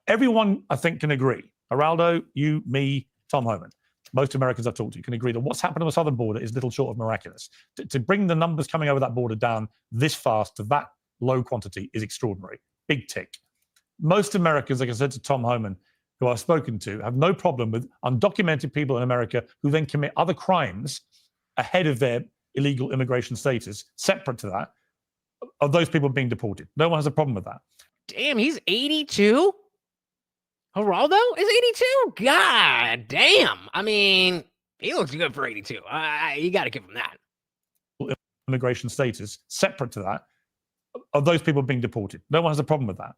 Everyone, I think, can agree. Geraldo, you, me, Tom Homan, most Americans I've talked to can agree that what's happened on the southern border is little short of miraculous. To bring the numbers coming over that border down this fast to that low quantity is extraordinary. Big tick. Most Americans, like I said to Tom Homan, who I've spoken to, have no problem with undocumented people in America who then commit other crimes ahead of their illegal immigration status, separate to that, of those people being deported. No one has a problem with that. Damn, he's 82? Geraldo is 82? God damn. I mean, he looks good for 82. You got to give him that. Immigration status, separate to that, of those people being deported. No one has a problem with that.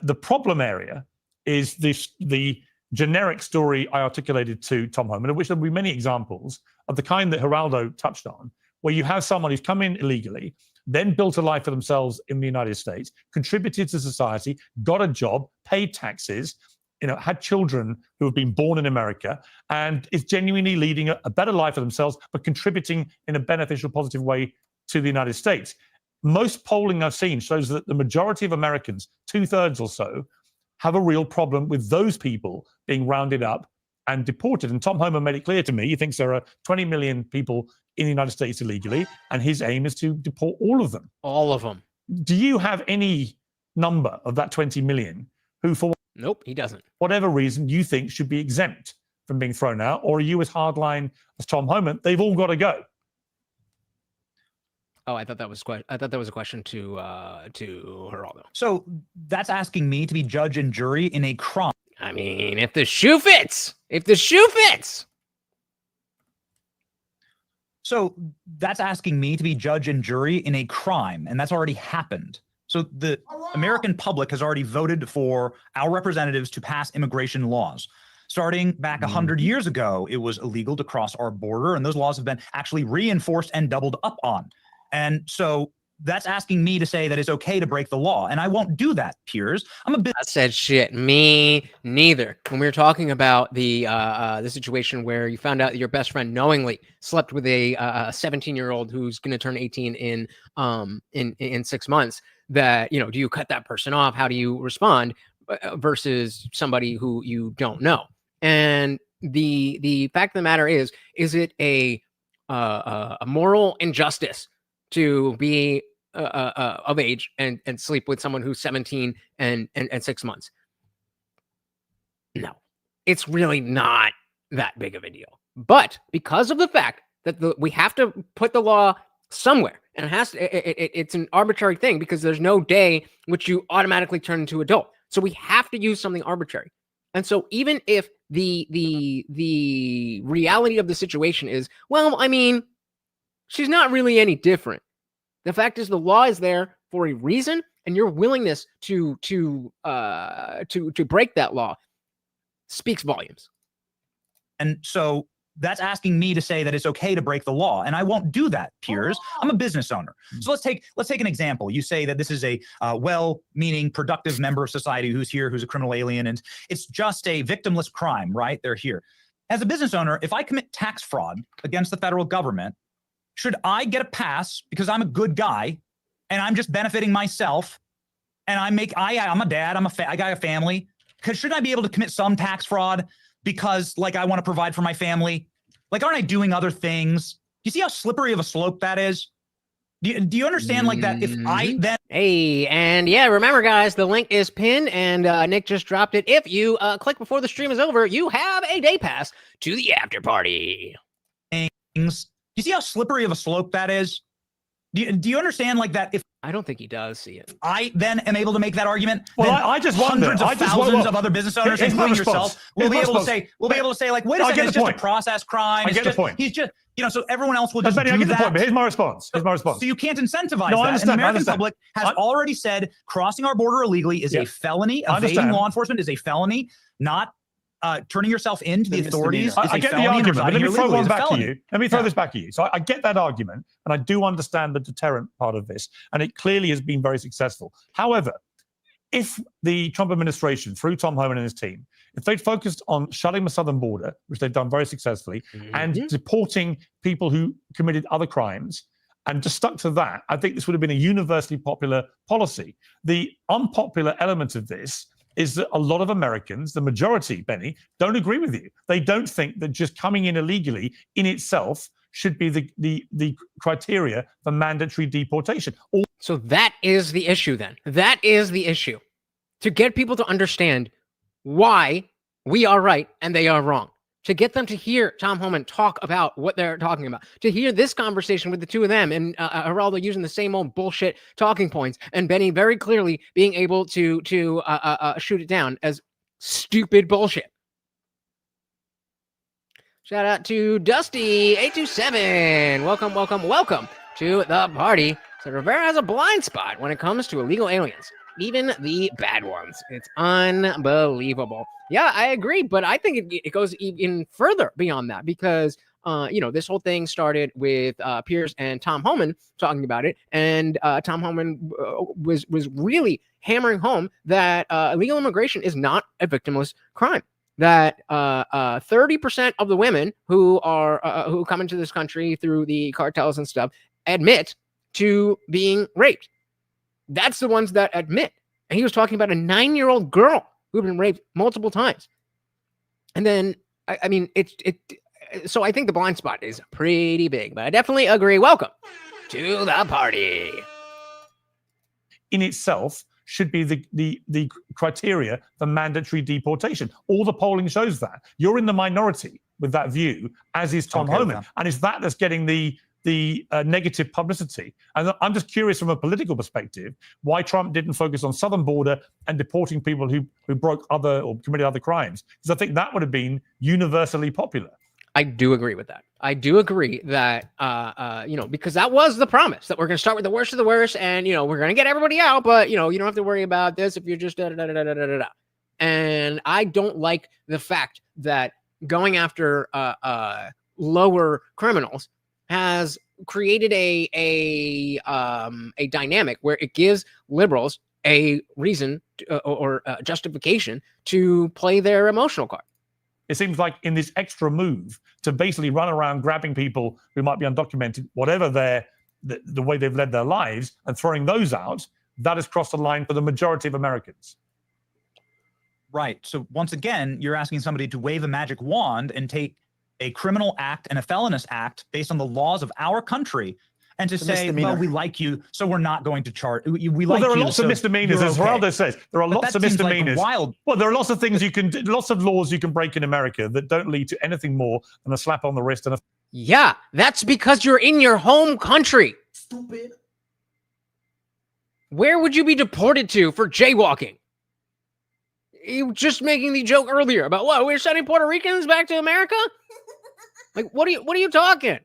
The problem area is the generic story I articulated to Tom Homan, of which there will be many examples of the kind that Geraldo touched on, where you have someone who's come in illegally, then built a life for themselves in the United States, contributed to society, got a job, paid taxes, had children who have been born in America, and is genuinely leading a better life for themselves, but contributing in a beneficial, positive way to the United States. Most polling I've seen shows that the majority of Americans, 2/3 or so, have a real problem with those people being rounded up and deported. And Tom Homan made it clear to me, he thinks there are 20 million people in the United States illegally, and his aim is to deport all of them. All of them. Do you have any number of that 20 million who, for Nope, he doesn't. whatever reason, you think should be exempt from being thrown out? Or are you as hardline as Tom Homan? They've all got to go. Oh, I thought that was a question to Geraldo. So that's asking me to be judge and jury in a crime. I mean, if the shoe fits. So that's asking me to be judge and jury in a crime, and that's already happened. So the American public has already voted for our representatives to pass immigration laws. Starting back 100 years ago, it was illegal to cross our border, and those laws have been actually reinforced and doubled up on. And so that's asking me to say that it's okay to break the law, and I won't do that, Piers. I'm a bit. I said shit. Me neither. When we were talking about the situation where you found out that your best friend knowingly slept with a 17-year-old who's going to turn 18 in 6 months, that do you cut that person off? How do you respond versus somebody who you don't know? And the fact of the matter is it a moral injustice to be of age and sleep with someone who's 17 and 6 months? No, it's really not that big of a deal. But because of the fact that we have to put the law somewhere, and it's an arbitrary thing because there's no day which you automatically turn into adult. So we have to use something arbitrary. And so even if the reality of the situation is, well, I mean, she's not really any different. The fact is the law is there for a reason, and your willingness to break that law speaks volumes. And so that's asking me to say that it's okay to break the law, and I won't do that, Piers. I'm a business owner. So let's take an example. You say that this is a well-meaning, productive member of society who's here, who's a criminal alien, and it's just a victimless crime, right? They're here. As a business owner, if I commit tax fraud against the federal government, should I get a pass because I'm a good guy and I'm just benefiting myself? And I'm a dad. I got a family. Shouldn't I be able to commit some tax fraud because, like, I want to provide for my family? Like, aren't I doing other things? Do you see how slippery of a slope that is? Do you understand, like, that if I then... Hey, and yeah, remember, guys, the link is pinned, and Nick just dropped it. If you click before the stream is over, you have a day pass to the after party. Things. Do you see how slippery of a slope that is? Do you understand, like, that if... I don't think he does see it. I then am able to make that argument. Well, I just wonder. Hundreds of thousands of other business owners, including yourself, will be able to say, like, wait a second, it's just a process crime. I get the point. He's just, so everyone else will just Benny, do I get that. the point, but here's my response. So you can't incentivize No, I that. understand, And the American I public has already said crossing our border illegally is a felony. Evading law enforcement is a felony. Not turning yourself into the authorities. I get the argument, but let me throw one back to you. Let me throw this back at you. So I get that argument, and I do understand the deterrent part of this, and it clearly has been very successful. However, if the Trump administration, through Tom Homan and his team, if they'd focused on shutting the southern border, which they've done very successfully, and deporting people who committed other crimes, and just stuck to that, I think this would have been a universally popular policy. The unpopular element of this is that a lot of Americans, the majority, Benny, don't agree with you. They don't think that just coming in illegally in itself should be the criteria for mandatory deportation. So that is the issue then. That is the issue. To get people to understand why we are right and they are wrong. To get them to hear Tom Homan talk about what they're talking about, to hear this conversation with the two of them and Geraldo using the same old bullshit talking points, and Benny very clearly being able to shoot it down as stupid bullshit. Shout out to Dusty827. Welcome to the party. So Rivera has a blind spot when it comes to illegal aliens, even the bad ones. It's unbelievable. Yeah, I agree, but I think it goes even further beyond that because, this whole thing started with Piers and Tom Homan talking about it, and Tom Homan was really hammering home that illegal immigration is not a victimless crime. That 30% of the women who come into this country through the cartels and stuff admit to being raped. That's the ones that admit. And he was talking about a 9-year-old girl who had been raped multiple times. And then, so I think the blind spot is pretty big, but I definitely agree. Welcome to the party. In itself should be the criteria for mandatory deportation. All the polling shows that. You're in the minority with that view, as is Tom Homan. And it's that's getting the negative publicity. And I'm just curious from a political perspective why Trump didn't focus on southern border and deporting people who broke other or committed other crimes, because I think that would have been universally popular. I do agree with that. I do agree that, because that was the promise, that we're going to start with the worst of the worst and, we're going to get everybody out, but, you don't have to worry about this if you're just da-da-da-da-da-da-da. And I don't like the fact that going after lower criminals has created a dynamic where it gives liberals a reason or justification to play their emotional card. It seems like in this extra move to basically run around grabbing people who might be undocumented, whatever the way they've led their lives, and throwing those out, that has crossed the line for the majority of Americans. Right. So once again, you're asking somebody to wave a magic wand and take a criminal act and a felonious act based on the laws of our country and to say, well, we like you, so we're not going to charge. We like you. Well, there are lots of misdemeanors, as Geraldo says. There are lots of misdemeanors. Wild. Well, there are lots of things you can, lots of laws you can break in America that don't lead to anything more than a slap on the wrist and a. Yeah, that's because you're in your home country. Stupid. Where would you be deported to for jaywalking? You were just making the joke earlier about what we're sending Puerto Ricans back to America. Like, what are you talking?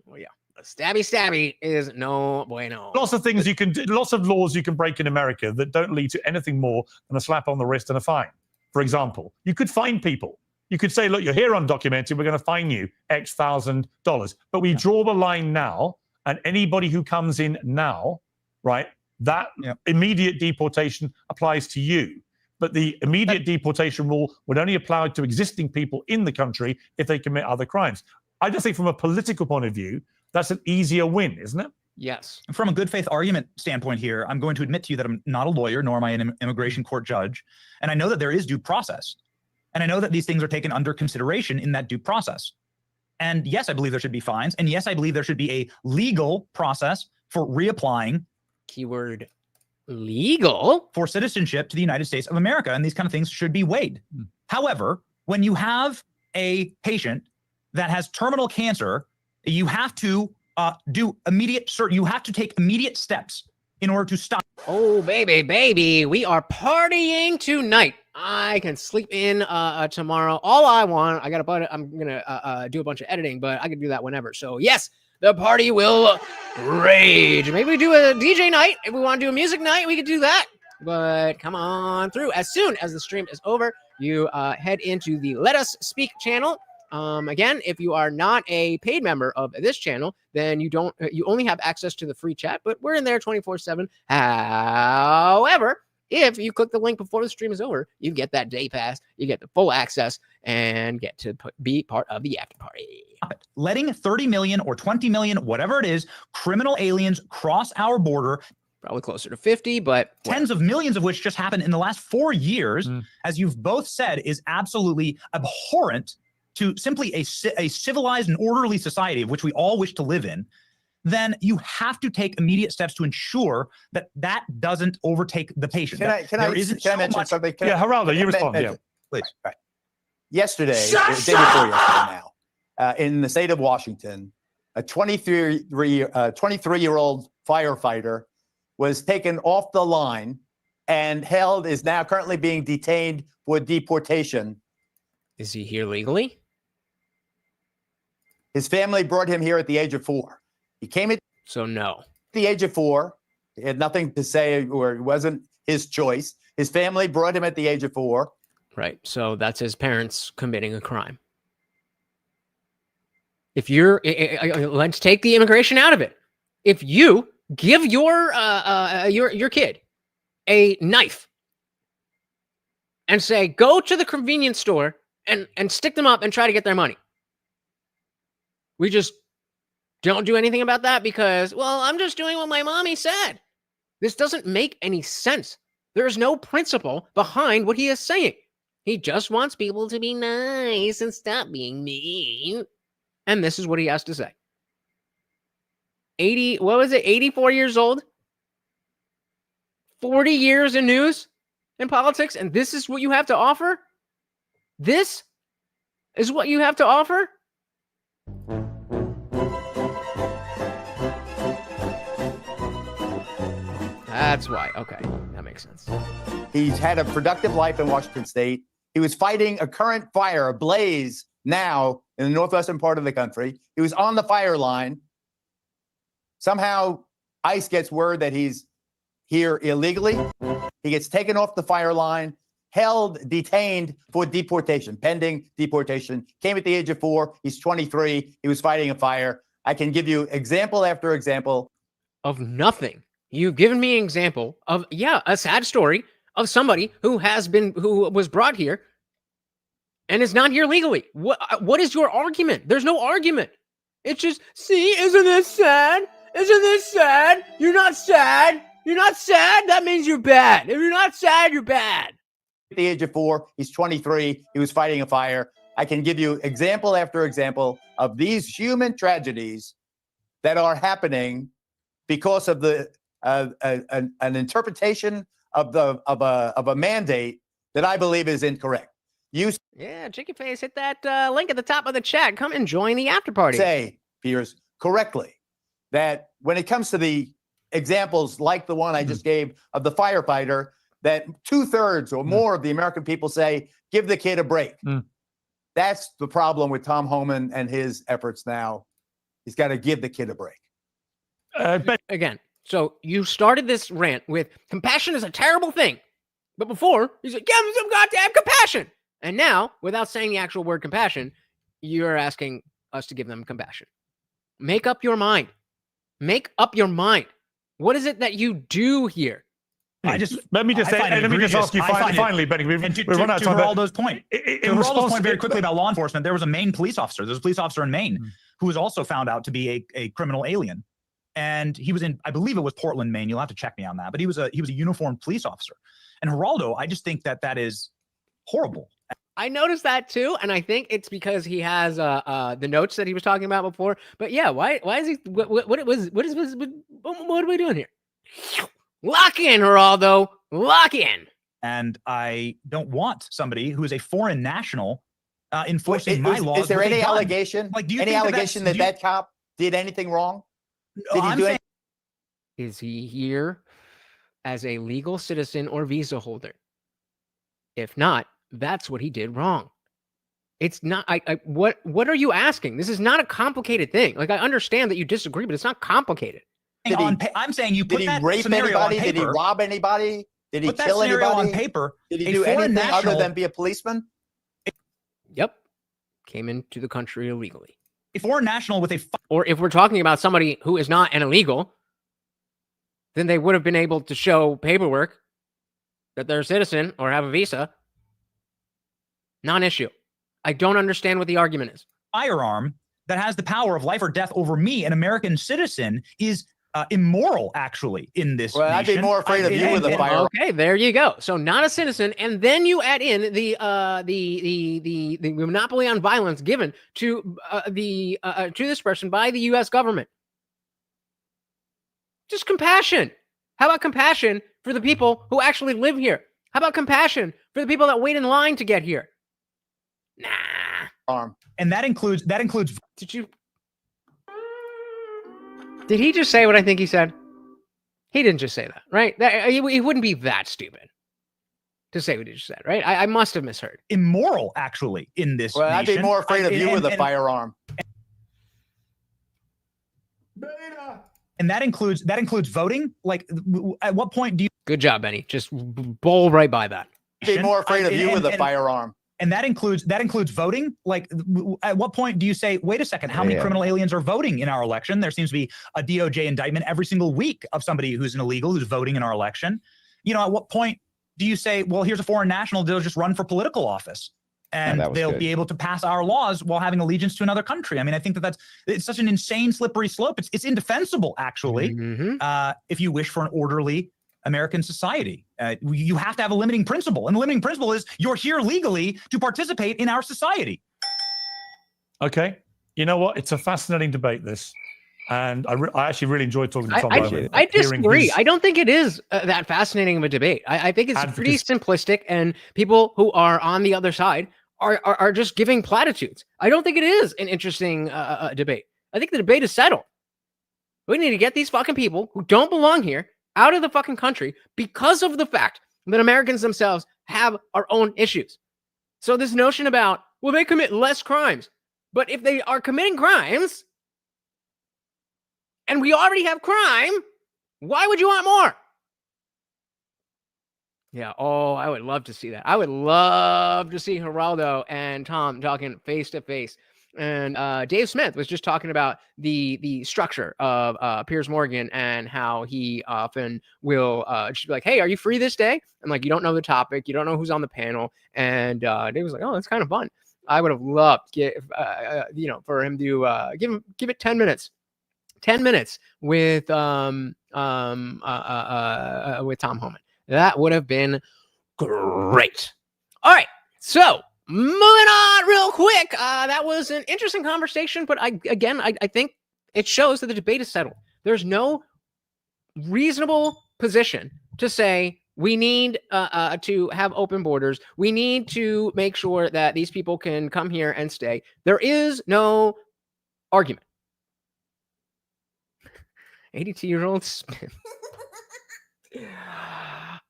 Well, yeah, stabby is no bueno. Lots of things you can, lots of laws you can break in America that don't lead to anything more than a slap on the wrist and a fine. For example, you could fine people. You could say, look, you're here undocumented. We're going to fine you X $1,000. But we draw the line now, and anybody who comes in now, right, that immediate deportation applies to you. But the immediate deportation rule would only apply to existing people in the country if they commit other crimes. I just think from a political point of view, that's an easier win, isn't it? Yes. From a good faith argument standpoint here, I'm going to admit to you that I'm not a lawyer, nor am I an immigration court judge. And I know that there is due process. And I know that these things are taken under consideration in that due process. And yes, I believe there should be fines. And yes, I believe there should be a legal process for reapplying. Keyword legal for citizenship to the United States of America. And these kind of things should be weighed. However, when you have a patient that has terminal cancer, you have to you have to take immediate steps in order to stop. Oh, baby, we are partying tonight. I can sleep in tomorrow all I want. I'm gonna do a bunch of editing, but I can do that whenever. So yes, the party will rage. Maybe we do a DJ night. If we want to do a music night, we could do that. But come on through. As soon as the stream is over, you head into the Let Us Speak channel. Again, if you are not a paid member of this channel, then you only have access to the free chat, but we're in there 24/7. However, if you click the link before the stream is over, you get that day pass, you get the full access, and get to be part of the after party. Letting 30 million or 20 million, whatever it is, criminal aliens cross our border. Probably closer to 50, but tens of millions of which just happened in the last 4 years, as you've both said, is absolutely abhorrent to simply a civilized and orderly society of which we all wish to live in. Then you have to take immediate steps to ensure that that doesn't overtake the patient. Can I mention something? Geraldo, you respond. Yeah, please. Right. Yesterday, day before yesterday now, in the state of Washington, a 23-year-old firefighter was taken off the line and is now currently being detained for deportation. Is he here legally? His family brought him here at the age of 4. He came at the age of 4. He had nothing to say, or it wasn't his choice. His family brought him at the age of 4. Right. So that's his parents committing a crime. If you're, let's take the immigration out of it. If you give your kid a knife and say, go to the convenience store and stick them up and try to get their money. We just don't do anything about that because, well, I'm just doing what my mommy said. This doesn't make any sense. There's no principle behind what he is saying. He just wants people to be nice and stop being mean. And this is what he has to say. 84 years old? 40 years in news and politics, and this is what you have to offer? This is what you have to offer? That's why. Okay, that makes sense. He's had a productive life in Washington State. He was fighting a current fire, a blaze now in the northwestern part of the country. He was on the fire line. Somehow, ICE gets word that he's here illegally. He gets taken off the fire line, detained for deportation, pending deportation. Came at the age of 4. He's 23. He was fighting a fire. I can give you example after example. Of nothing. You've given me an example of, a sad story of somebody who was brought here and is not here legally. What is your argument? There's no argument. It's just, see, isn't this sad? Isn't this sad? You're not sad. You're not sad? That means you're bad. If you're not sad, you're bad. At the age of 4, he's 23. He was fighting a fire. I can give you example after example of these human tragedies that are happening because of the an interpretation of a mandate that I believe is incorrect. Yeah, Chicken Face, hit that link at the top of the chat. Come and join the after party. Say, Piers, correctly that when it comes to the examples like the one I just gave of the firefighter, that 2/3 or more of the American people say, give the kid a break. That's the problem with Tom Homan and his efforts now. He's got to give the kid a break. But again, so you started this rant with compassion is a terrible thing. But before, you said, give him some goddamn compassion. And now, without saying the actual word compassion, you're asking us to give them compassion. Make up your mind. Make up your mind. What is it that you do here? Let me just ask you finally, Benny. We've run out of time. Geraldo's point. Geraldo's point very quickly about law enforcement. There was a Maine police officer. There's a police officer in Maine who was also found out to be a criminal alien. And he was in, I believe it was Portland, Maine. You'll have to check me on that. But he was a uniformed police officer. And Geraldo, I just think that is horrible. I noticed that too, and I think it's because he has the notes that he was talking about before. But yeah, why is he? What are we doing here? Lock in, Geraldo. Lock in. And I don't want somebody who is a foreign national enforcing my laws. Is there any allegation? Like, do you any think allegation that cop did anything wrong? Did he do anything? Is he here as a legal citizen or visa holder? If not, that's what he did wrong. It's not. What are you asking? This is not a complicated thing. Like, I understand that you disagree, but it's not complicated. I'm saying you put that rape scenario anybody? on paper. Did he rob anybody? Did he Put that kill scenario anybody? on paper. Did he do anything other than be a policeman? Yep. Came into the country illegally. A foreign national with a... Or if we're talking about somebody who is not an illegal, then they would have been able to show paperwork that they're a citizen or have a visa. Non-issue. I don't understand what the argument is. Firearm that has the power of life or death over me, an American citizen, is immoral, actually, in this nation. I'd be more afraid of you with a firearm. Okay, there you go. So not a citizen, and then you add in the monopoly on violence given to this person by the U.S. government. Just compassion. How about compassion for the people who actually live here? How about compassion for the people that wait in line to get here? Nah. And that includes. Did he just say what I think he said? He didn't just say that, right? He wouldn't be that stupid to say what he just said, right? I must have misheard. Immoral, actually, in this nation. I'd be more afraid of you with a firearm. And that includes voting. Like, at what point do you? Good job, Benny. Just bowl right by that. I'd be more afraid of you with a firearm. And that includes voting. Like, at what point do you say, wait a second, how many criminal aliens are voting in our election? There seems to be a DOJ indictment every single week of somebody who's an illegal who's voting in our election. You know, at what point do you say, well, here's a foreign national, they'll just run for political office and they'll be able to pass our laws while having allegiance to another country? I mean, I think it's such an insane slippery slope. It's indefensible, actually, if you wish for an orderly American society. You have to have a limiting principle. And the limiting principle is you're here legally to participate in our society. Okay. You know what? It's a fascinating debate, this. And I actually really enjoyed talking to Tom Homan. I disagree. I don't think it is that fascinating of a debate. I think it's pretty simplistic, and people who are on the other side are just giving platitudes. I don't think it is an interesting debate. I think the debate is settled. We need to get these fucking people who don't belong here out of the fucking country because of the fact that Americans themselves have our own issues. So this notion about, well, they commit less crimes, but if they are committing crimes and we already have crime, why would you want more? Yeah, I would love to see that. I would love to see Geraldo and Tom talking face to face. And Dave Smith was just talking about the structure of Piers Morgan and how he often will just be like, hey, are you free this day? And like, you don't know the topic. You don't know who's on the panel. And Dave was like, oh, that's kind of fun. I would have loved for him to give it 10 minutes. 10 minutes with Tom Homan. That would have been Great. All right. So moving on real quick. That was an interesting conversation, but I think it shows that the debate is settled. There's no reasonable position to say we need to have open borders. We need to make sure that these people can come here and stay. There is no argument. 82-year-old Smith.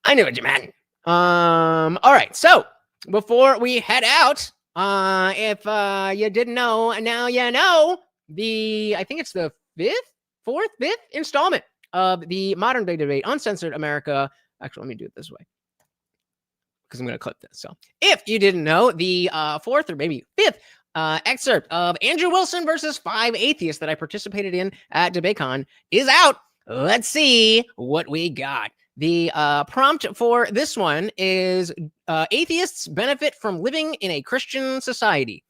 I knew what you meant. All right. So before we head out, if you didn't know, now you know, I think it's the fifth installment of the modern day debate, Uncensored America. Actually, let me do it this way because I'm going to clip this. So if you didn't know, the fourth or maybe fifth excerpt of Andrew Wilson versus 5 atheists that I participated in at DebateCon is out. Let's see what we got. The prompt for this one is atheists benefit from living in a Christian society.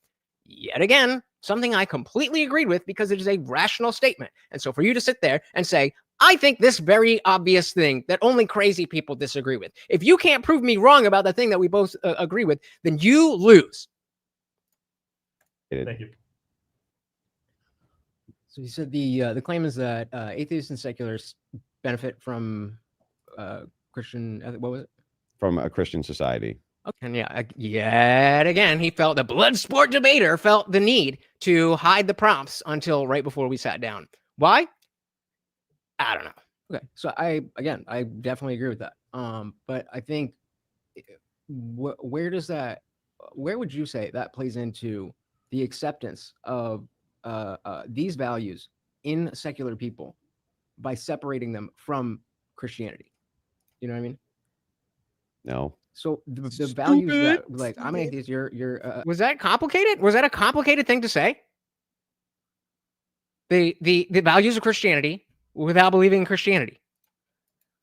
Yet again, something I completely agreed with because it is a rational statement. And so for you to sit there and say, I think this very obvious thing that only crazy people disagree with. If you can't prove me wrong about the thing that we both agree with, then you lose. Thank you. So you said the claim is that atheists and secularists benefit from Christian, what was it? From a Christian society. Okay, and yeah, yet again, he felt the blood sport debater felt the need to hide the prompts until right before we sat down. Why? I don't know. Okay, so I definitely agree with that. But I think where would you say that plays into the acceptance of these values in secular people by separating them from Christianity? You know what I mean? No. So the values that, like, I'm an atheist, you're was that complicated? Was that a complicated thing to say? The values of Christianity without believing in Christianity.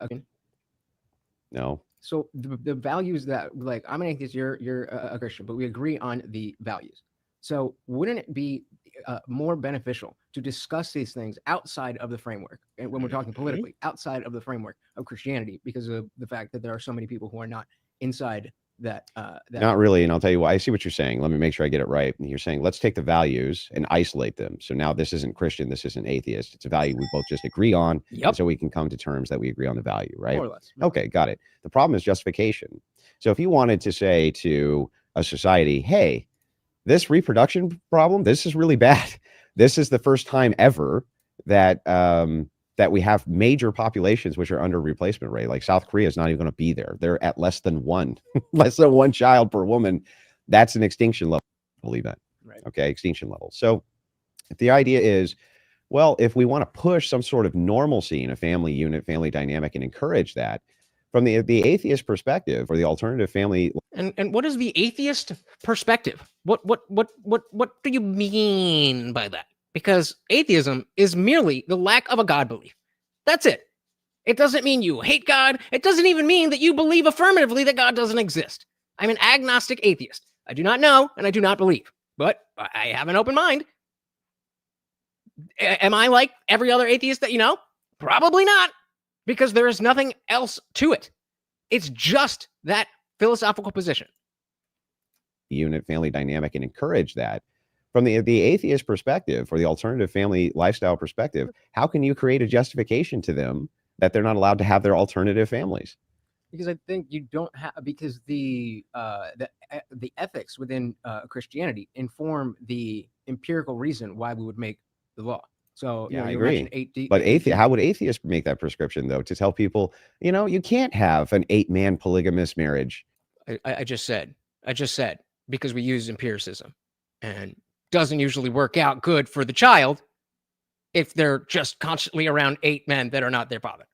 Okay. No. So the values that, like, I'm an atheist, you're a Christian, but we agree on the values. So wouldn't it be more beneficial to discuss these things outside of the framework, and when we're talking politically, outside of the framework of Christianity, because of the fact that there are so many people who are not inside that? Not really. And I'll tell you why. I see what you're saying. Let me make sure I get it right. And you're saying, let's take the values and isolate them. So now this isn't Christian, this isn't atheist. It's a value we both just agree on. Yep. So we can come to terms that we agree on the value, right? More or less. Okay, got it. The problem is justification. So if you wanted to say to a society, hey, this reproduction problem, this is really bad. This is the first time ever that that we have major populations which are under replacement rate. Like South Korea is not even going to be there. They're at less than one child per woman. That's an extinction level event. Right. Okay, extinction level. So if the idea is, well, if we want to push some sort of normalcy in a family unit, family dynamic, and encourage that from the atheist perspective or the alternative family. And what is the atheist perspective? What do you mean by that? Because atheism is merely the lack of a God belief. That's it. It doesn't mean you hate God. It doesn't even mean that you believe affirmatively that God doesn't exist. I'm an agnostic atheist. I do not know and I do not believe, but I have an open mind. Am I like every other atheist that you know? Probably not, because there is nothing else to it. It's just that philosophical position. Unit, family dynamic, and encourage that. From the atheist perspective or the alternative family lifestyle perspective, how can you create a justification to them that they're not allowed to have their alternative families? Because I think you don't have, because the ethics within Christianity inform the empirical reason why we would make the law. So yeah, I you agree. But how would atheists make that prescription though? To tell people, you can't have an 8-man polygamous marriage. I just said, because we use empiricism, and doesn't usually work out good for the child if they're just constantly around 8 men that are not their father.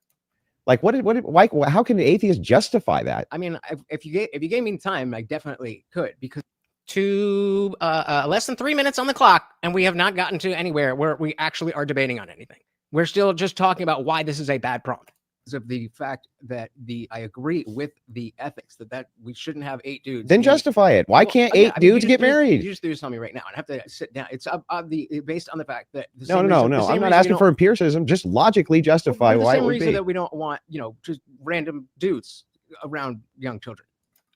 Like how can an atheist justify that? I mean, if you gave me time, I definitely could, because to less than 3 minutes on the clock, and we have not gotten to anywhere where we actually are debating on anything. We're still just talking about why this is a bad prompt. Of the fact that I agree with the ethics that we shouldn't have 8 dudes. Then justify it. Why can't 8 dudes get married? You just threw this on me right now, and I have to sit down. It's based on the fact that no. I'm not asking for empiricism. Just logically justify why it would be. Reason that we don't want just random dudes around young children.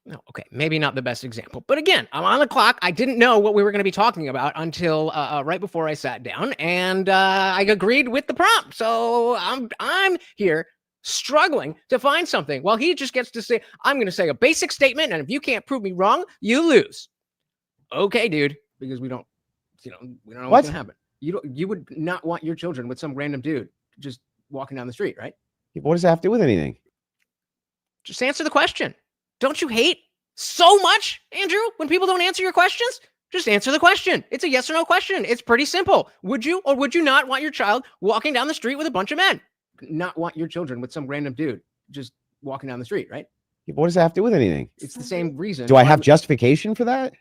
No, okay, maybe not the best example, but again, I'm on the clock. I didn't know what we were going to be talking about until right before I sat down, and I agreed with the prompt. So I'm here struggling to find something. Well, he just gets to say, I'm going to say a basic statement, and if you can't prove me wrong, you lose. Okay, dude, because we don't know what's going to happen. You would not want your children with some random dude just walking down the street, right? What does that have to do with anything? Just answer the question. Don't you hate so much, Andrew, when people don't answer your questions? Just answer the question. It's a yes or no question. It's pretty simple. Would you or would you not want your child walking down the street with a bunch of men? Not want your children with some random dude just walking down the street, right? What does that have to do with anything? It's the same reason. Do I have justification for that?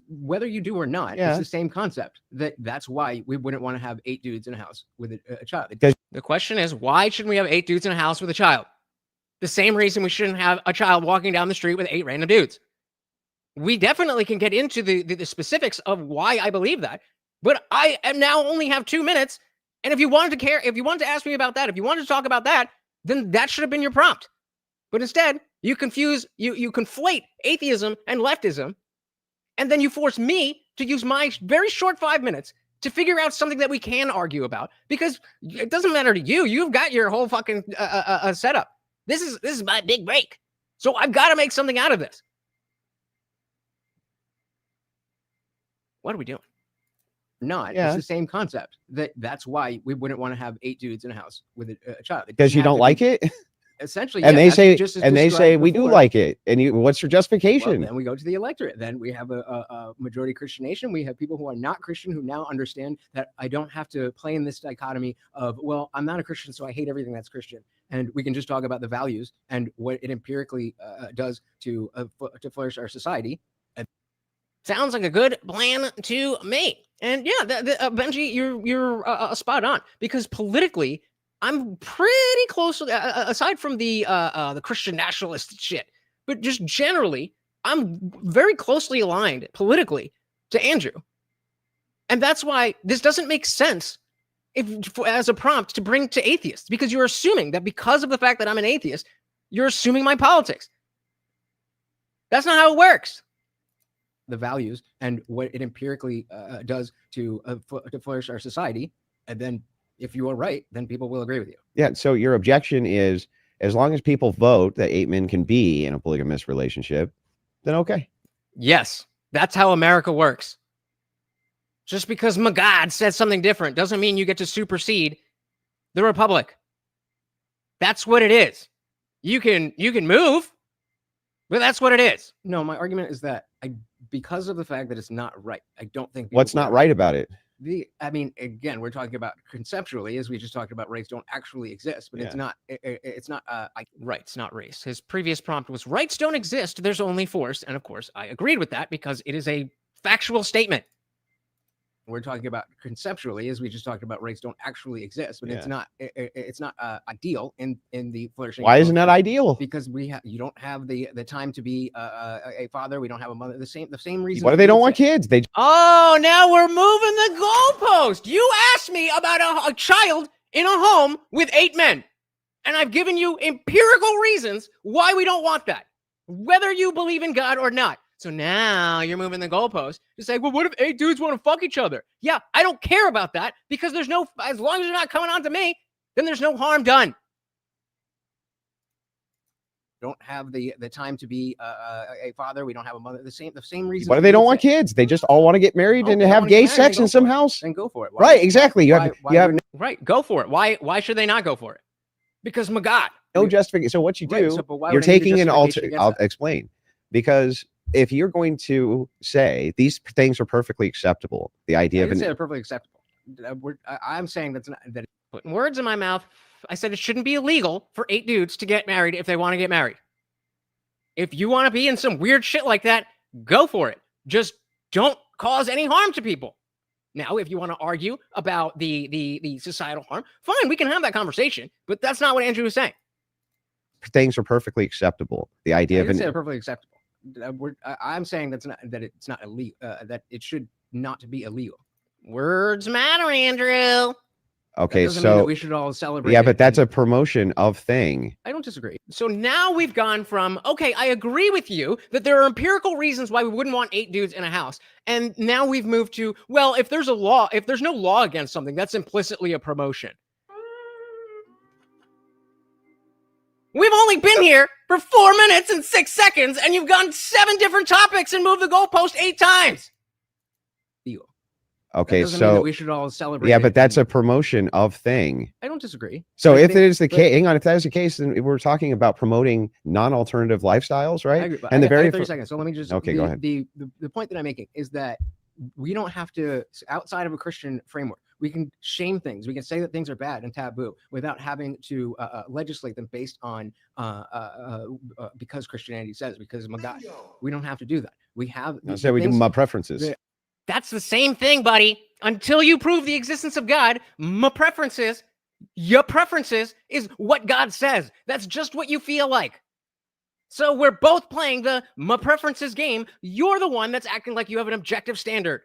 Whether you do or not, it's the same concept. That's why we wouldn't want to have 8 dudes in a house with a child. The question is, why shouldn't we have 8 dudes in a house with a child? The same reason we shouldn't have a child walking down the street with 8 random dudes. We definitely can get into the specifics of why I believe that, but I am now only have 2 minutes. And if you wanted to ask me about that, if you wanted to talk about that, then that should have been your prompt. But instead, you conflate atheism and leftism, and then you force me to use my very short 5 minutes to figure out something that we can argue about, because it doesn't matter to you. You've got your whole fucking setup. This is my big break. So I've got to make something out of this. What are we doing? Not. It's the same concept. That's why we wouldn't want to have 8 dudes in a house with a child. Because you don't like it? Essentially, and they say we do like it. And what's your justification? Well, then we go to the electorate. Then we have a majority Christian nation. We have people who are not Christian who now understand that I don't have to play in this dichotomy of, well, I'm not a Christian, so I hate everything that's Christian. And we can just talk about the values and what it empirically does to flourish our society. Sounds like a good plan to me. And yeah, Benji, you're spot on, because politically, I'm pretty close. Aside from the Christian nationalist shit, but just generally, I'm very closely aligned politically to Andrew, and that's why this doesn't make sense as a prompt to bring to atheists, because you're assuming that because of the fact that I'm an atheist, you're assuming my politics. That's not how it works. The values and what it empirically does to flourish our society, and then if you are right, then people will agree with you. Yeah. So your objection is, as long as people vote that 8 men can be in a polygamous relationship, then okay. Yes, that's how America works. Just because my God says something different doesn't mean you get to supersede the Republic. That's what it is. You can move, but that's what it is. No, my argument is that because of the fact that it's not right, I don't think. What's not right about it? I mean, again, we're talking about conceptually, as we just talked about, race don't actually exist, but it's not. It's not rights, not race. His previous prompt was rights don't exist. There's only force, and of course, I agreed with that because it is a factual statement. We're talking about conceptually, as we just talked about, race don't actually exist, but it's not. It's not ideal in the flourishing. Why isn't that ideal? Because you don't have the time to be a father. We don't have a mother. The same reason. What if they don't want kids? Oh, now we're moving the goalpost. You asked me about a child in a home with 8 men, and I've given you empirical reasons why we don't want that, whether you believe in God or not. So now you're moving the goalpost to say, well, what if 8 dudes want to fuck each other? Yeah, I don't care about that, because as long as they're not coming on to me, then there's no harm done. Don't have the time to be a father. We don't have a mother. The same reason. What if they don't want kids? They just all want to get married and have gay sex in some house. Then go for it. Right, exactly. You have right. Go for it. Why should they not go for it? Because my God. No justification. So what you do, you're taking an alter. I'll explain. Because if you're going to say these things are perfectly acceptable, the idea of they're perfectly acceptable. I'm saying that putting words in my mouth. I said it shouldn't be illegal for 8 dudes to get married if they want to get married. If you want to be in some weird shit like that, go for it. Just don't cause any harm to people. Now, if you want to argue about the societal harm, fine, we can have that conversation. But that's not what Andrew was saying. Things are perfectly acceptable. The idea of they're perfectly acceptable. I'm saying that it's not illegal. That it should not be illegal. Words matter, Andrew. Okay, doesn't mean that so we should all celebrate. yeah, but that's a promotion of thing. I don't disagree. So now we've gone from, okay, I agree with you that there are empirical reasons why we wouldn't want 8 dudes in a house. And now we've moved to, well, if there's no law against something, that's implicitly a promotion. We've only been here for 4 minutes and 6 seconds, and you've gone 7 different topics and moved the goalpost 8 times. Okay, doesn't mean that so we should all celebrate. yeah, but that's a promotion of thing. I don't disagree. So if it is the case, hang on, if that is the case, then we're talking about promoting non-alternative lifestyles, right? I agree, And the very 30 seconds. So let me just okay, go ahead. The point that I'm making is that we don't have to, outside of a Christian framework, we can shame things. We can say that things are bad and taboo without having to legislate them based on because Christianity says, because my God, we don't have to do that. We have. I said we do my preferences. That's the same thing, buddy. Until you prove the existence of God, my preferences, your preferences is what God says. That's just what you feel like. So we're both playing the my preferences game. You're the one that's acting like you have an objective standard.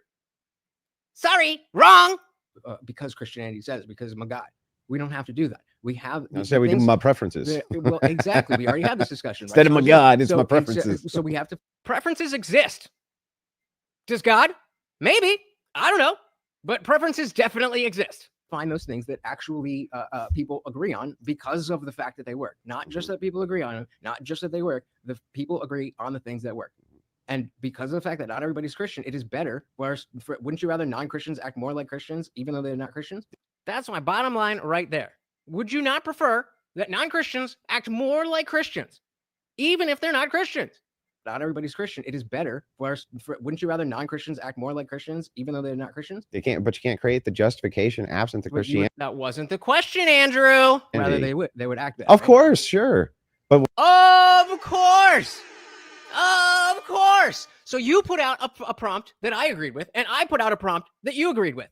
Sorry, wrong. Because Christianity says, because my God, we don't have to do that. We have. I said we do my preferences. Well, exactly. We already had this discussion. Instead right? of my God, it's my preferences. So we have to. Preferences exist. Does God? Maybe. I don't know. But preferences definitely exist. Find those things that actually people agree on because of the fact that they work. Not just that people agree on them, not just that they work. The people agree on the things that work. And because of the fact that not everybody's Christian, it is better. Whereas, wouldn't you rather non-Christians act more like Christians, even though they're not Christians? That's my bottom line right there. Would you not prefer that non-Christians act more like Christians, even if they're not Christians? Not everybody's Christian. It is better. Whereas, wouldn't you rather non-Christians act more like Christians, even though they're not Christians? They can't, but you can't create the justification absent the Christianity. That wasn't the question, Andrew. Rather, they would act that. Of course, sure. But of course. Of course. So you put out a prompt that I agreed with, and I put out a prompt that you agreed with.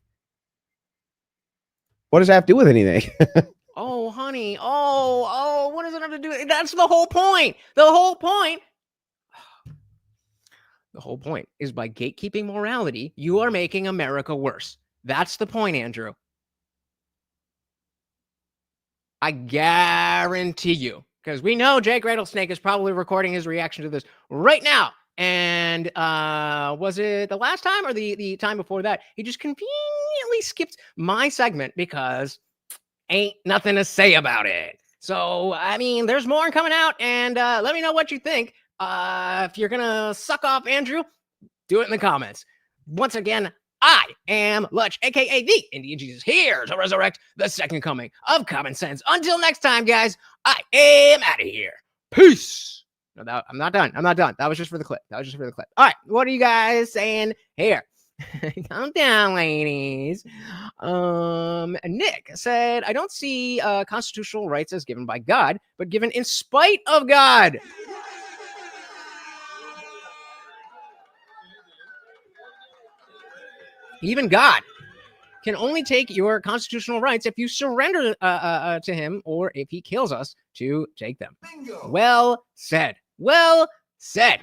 What does that have to do with anything? Oh, honey. Oh, what does it have to do with it? That's the whole point. The whole point is by gatekeeping morality, you are making America worse. That's the point, Andrew. I guarantee you, because we know Jake Rattlesnake is probably recording his reaction to this right now. And was it the last time or the time before that? He just conveniently skipped my segment because ain't nothing to say about it. So, I mean, there's more coming out, and let me know what you think. If you're gonna suck off Andrew, do it in the comments. Once again, I am Lutch, aka the Indian Jesus, here to resurrect the second coming of common sense. Until next time, guys, I am out of here. Peace. No, I'm not done. That was just for the clip. All right, what are you guys saying here? Calm down, ladies. Nick said, I don't see constitutional rights as given by God, but given in spite of God. Even God can only take your constitutional rights if you surrender to him or if he kills us to take them. Bingo. Well said. Well said.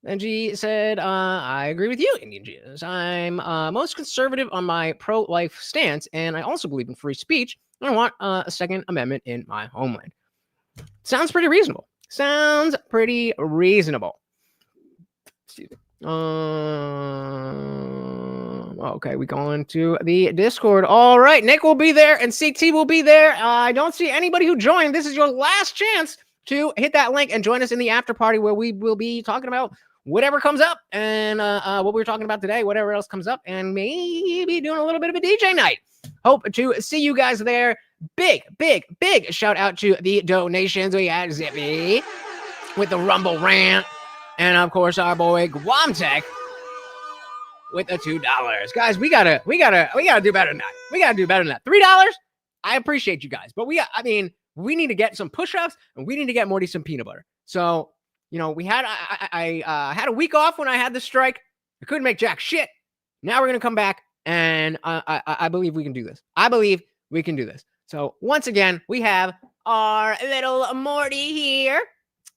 Benji said, I agree with you, Indian Jesus. I'm most conservative on my pro-life stance, and I also believe in free speech, and I want a Second Amendment in my homeland. Sounds pretty reasonable. Excuse me. Okay, we go into the Discord. All right, Nick will be there and CT will be there. I don't see anybody who joined. This is your last chance to hit that link and join us in the after party where we will be talking about whatever comes up and what we were talking about today, whatever else comes up, and maybe doing a little bit of a DJ night. Hope to see you guys there. Big shout out to the donations. We had Zippy with the Rumble rant. And of course, our boy Guamtech with the $2. Guys, we gotta do better than that. We gotta do better than that. $3. I appreciate you guys, but we need to get some push-ups and we need to get Morty some peanut butter. So, you know, I had a week off when I had the strike. I couldn't make jack shit. Now we're gonna come back, and I believe we can do this. So once again, we have our little Morty here,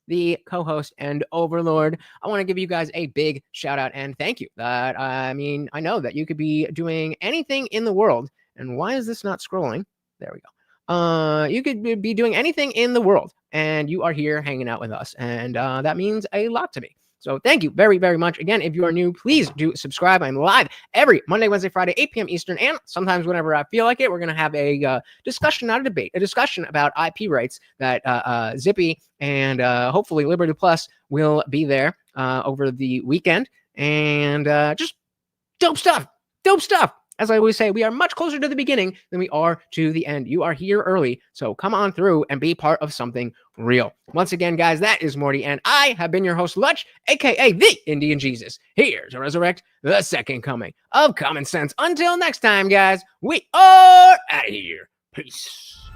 the co-host and overlord. I want to give you guys a big shout out and thank you. I know that you could be doing anything in the world And why is this not scrolling? There we go. You could be doing anything in the world, and you are here hanging out with us. And that means a lot to me. So thank you very, very much. Again, if you are new, please do subscribe. I'm live every Monday, Wednesday, Friday, 8 p.m. Eastern, and sometimes whenever I feel like it, we're going to have a discussion, not a debate, a discussion about IP rights that Zippy and hopefully Liberty Plus will be there over the weekend. And just dope stuff, dope stuff. As I always say, we are much closer to the beginning than we are to the end. You are here early, so come on through and be part of something real. Once again, guys, that is Morty, and I have been your host, Lutch, a.k.a. the Indian Jesus, here to resurrect the second coming of common sense. Until next time, guys, we are out of here. Peace.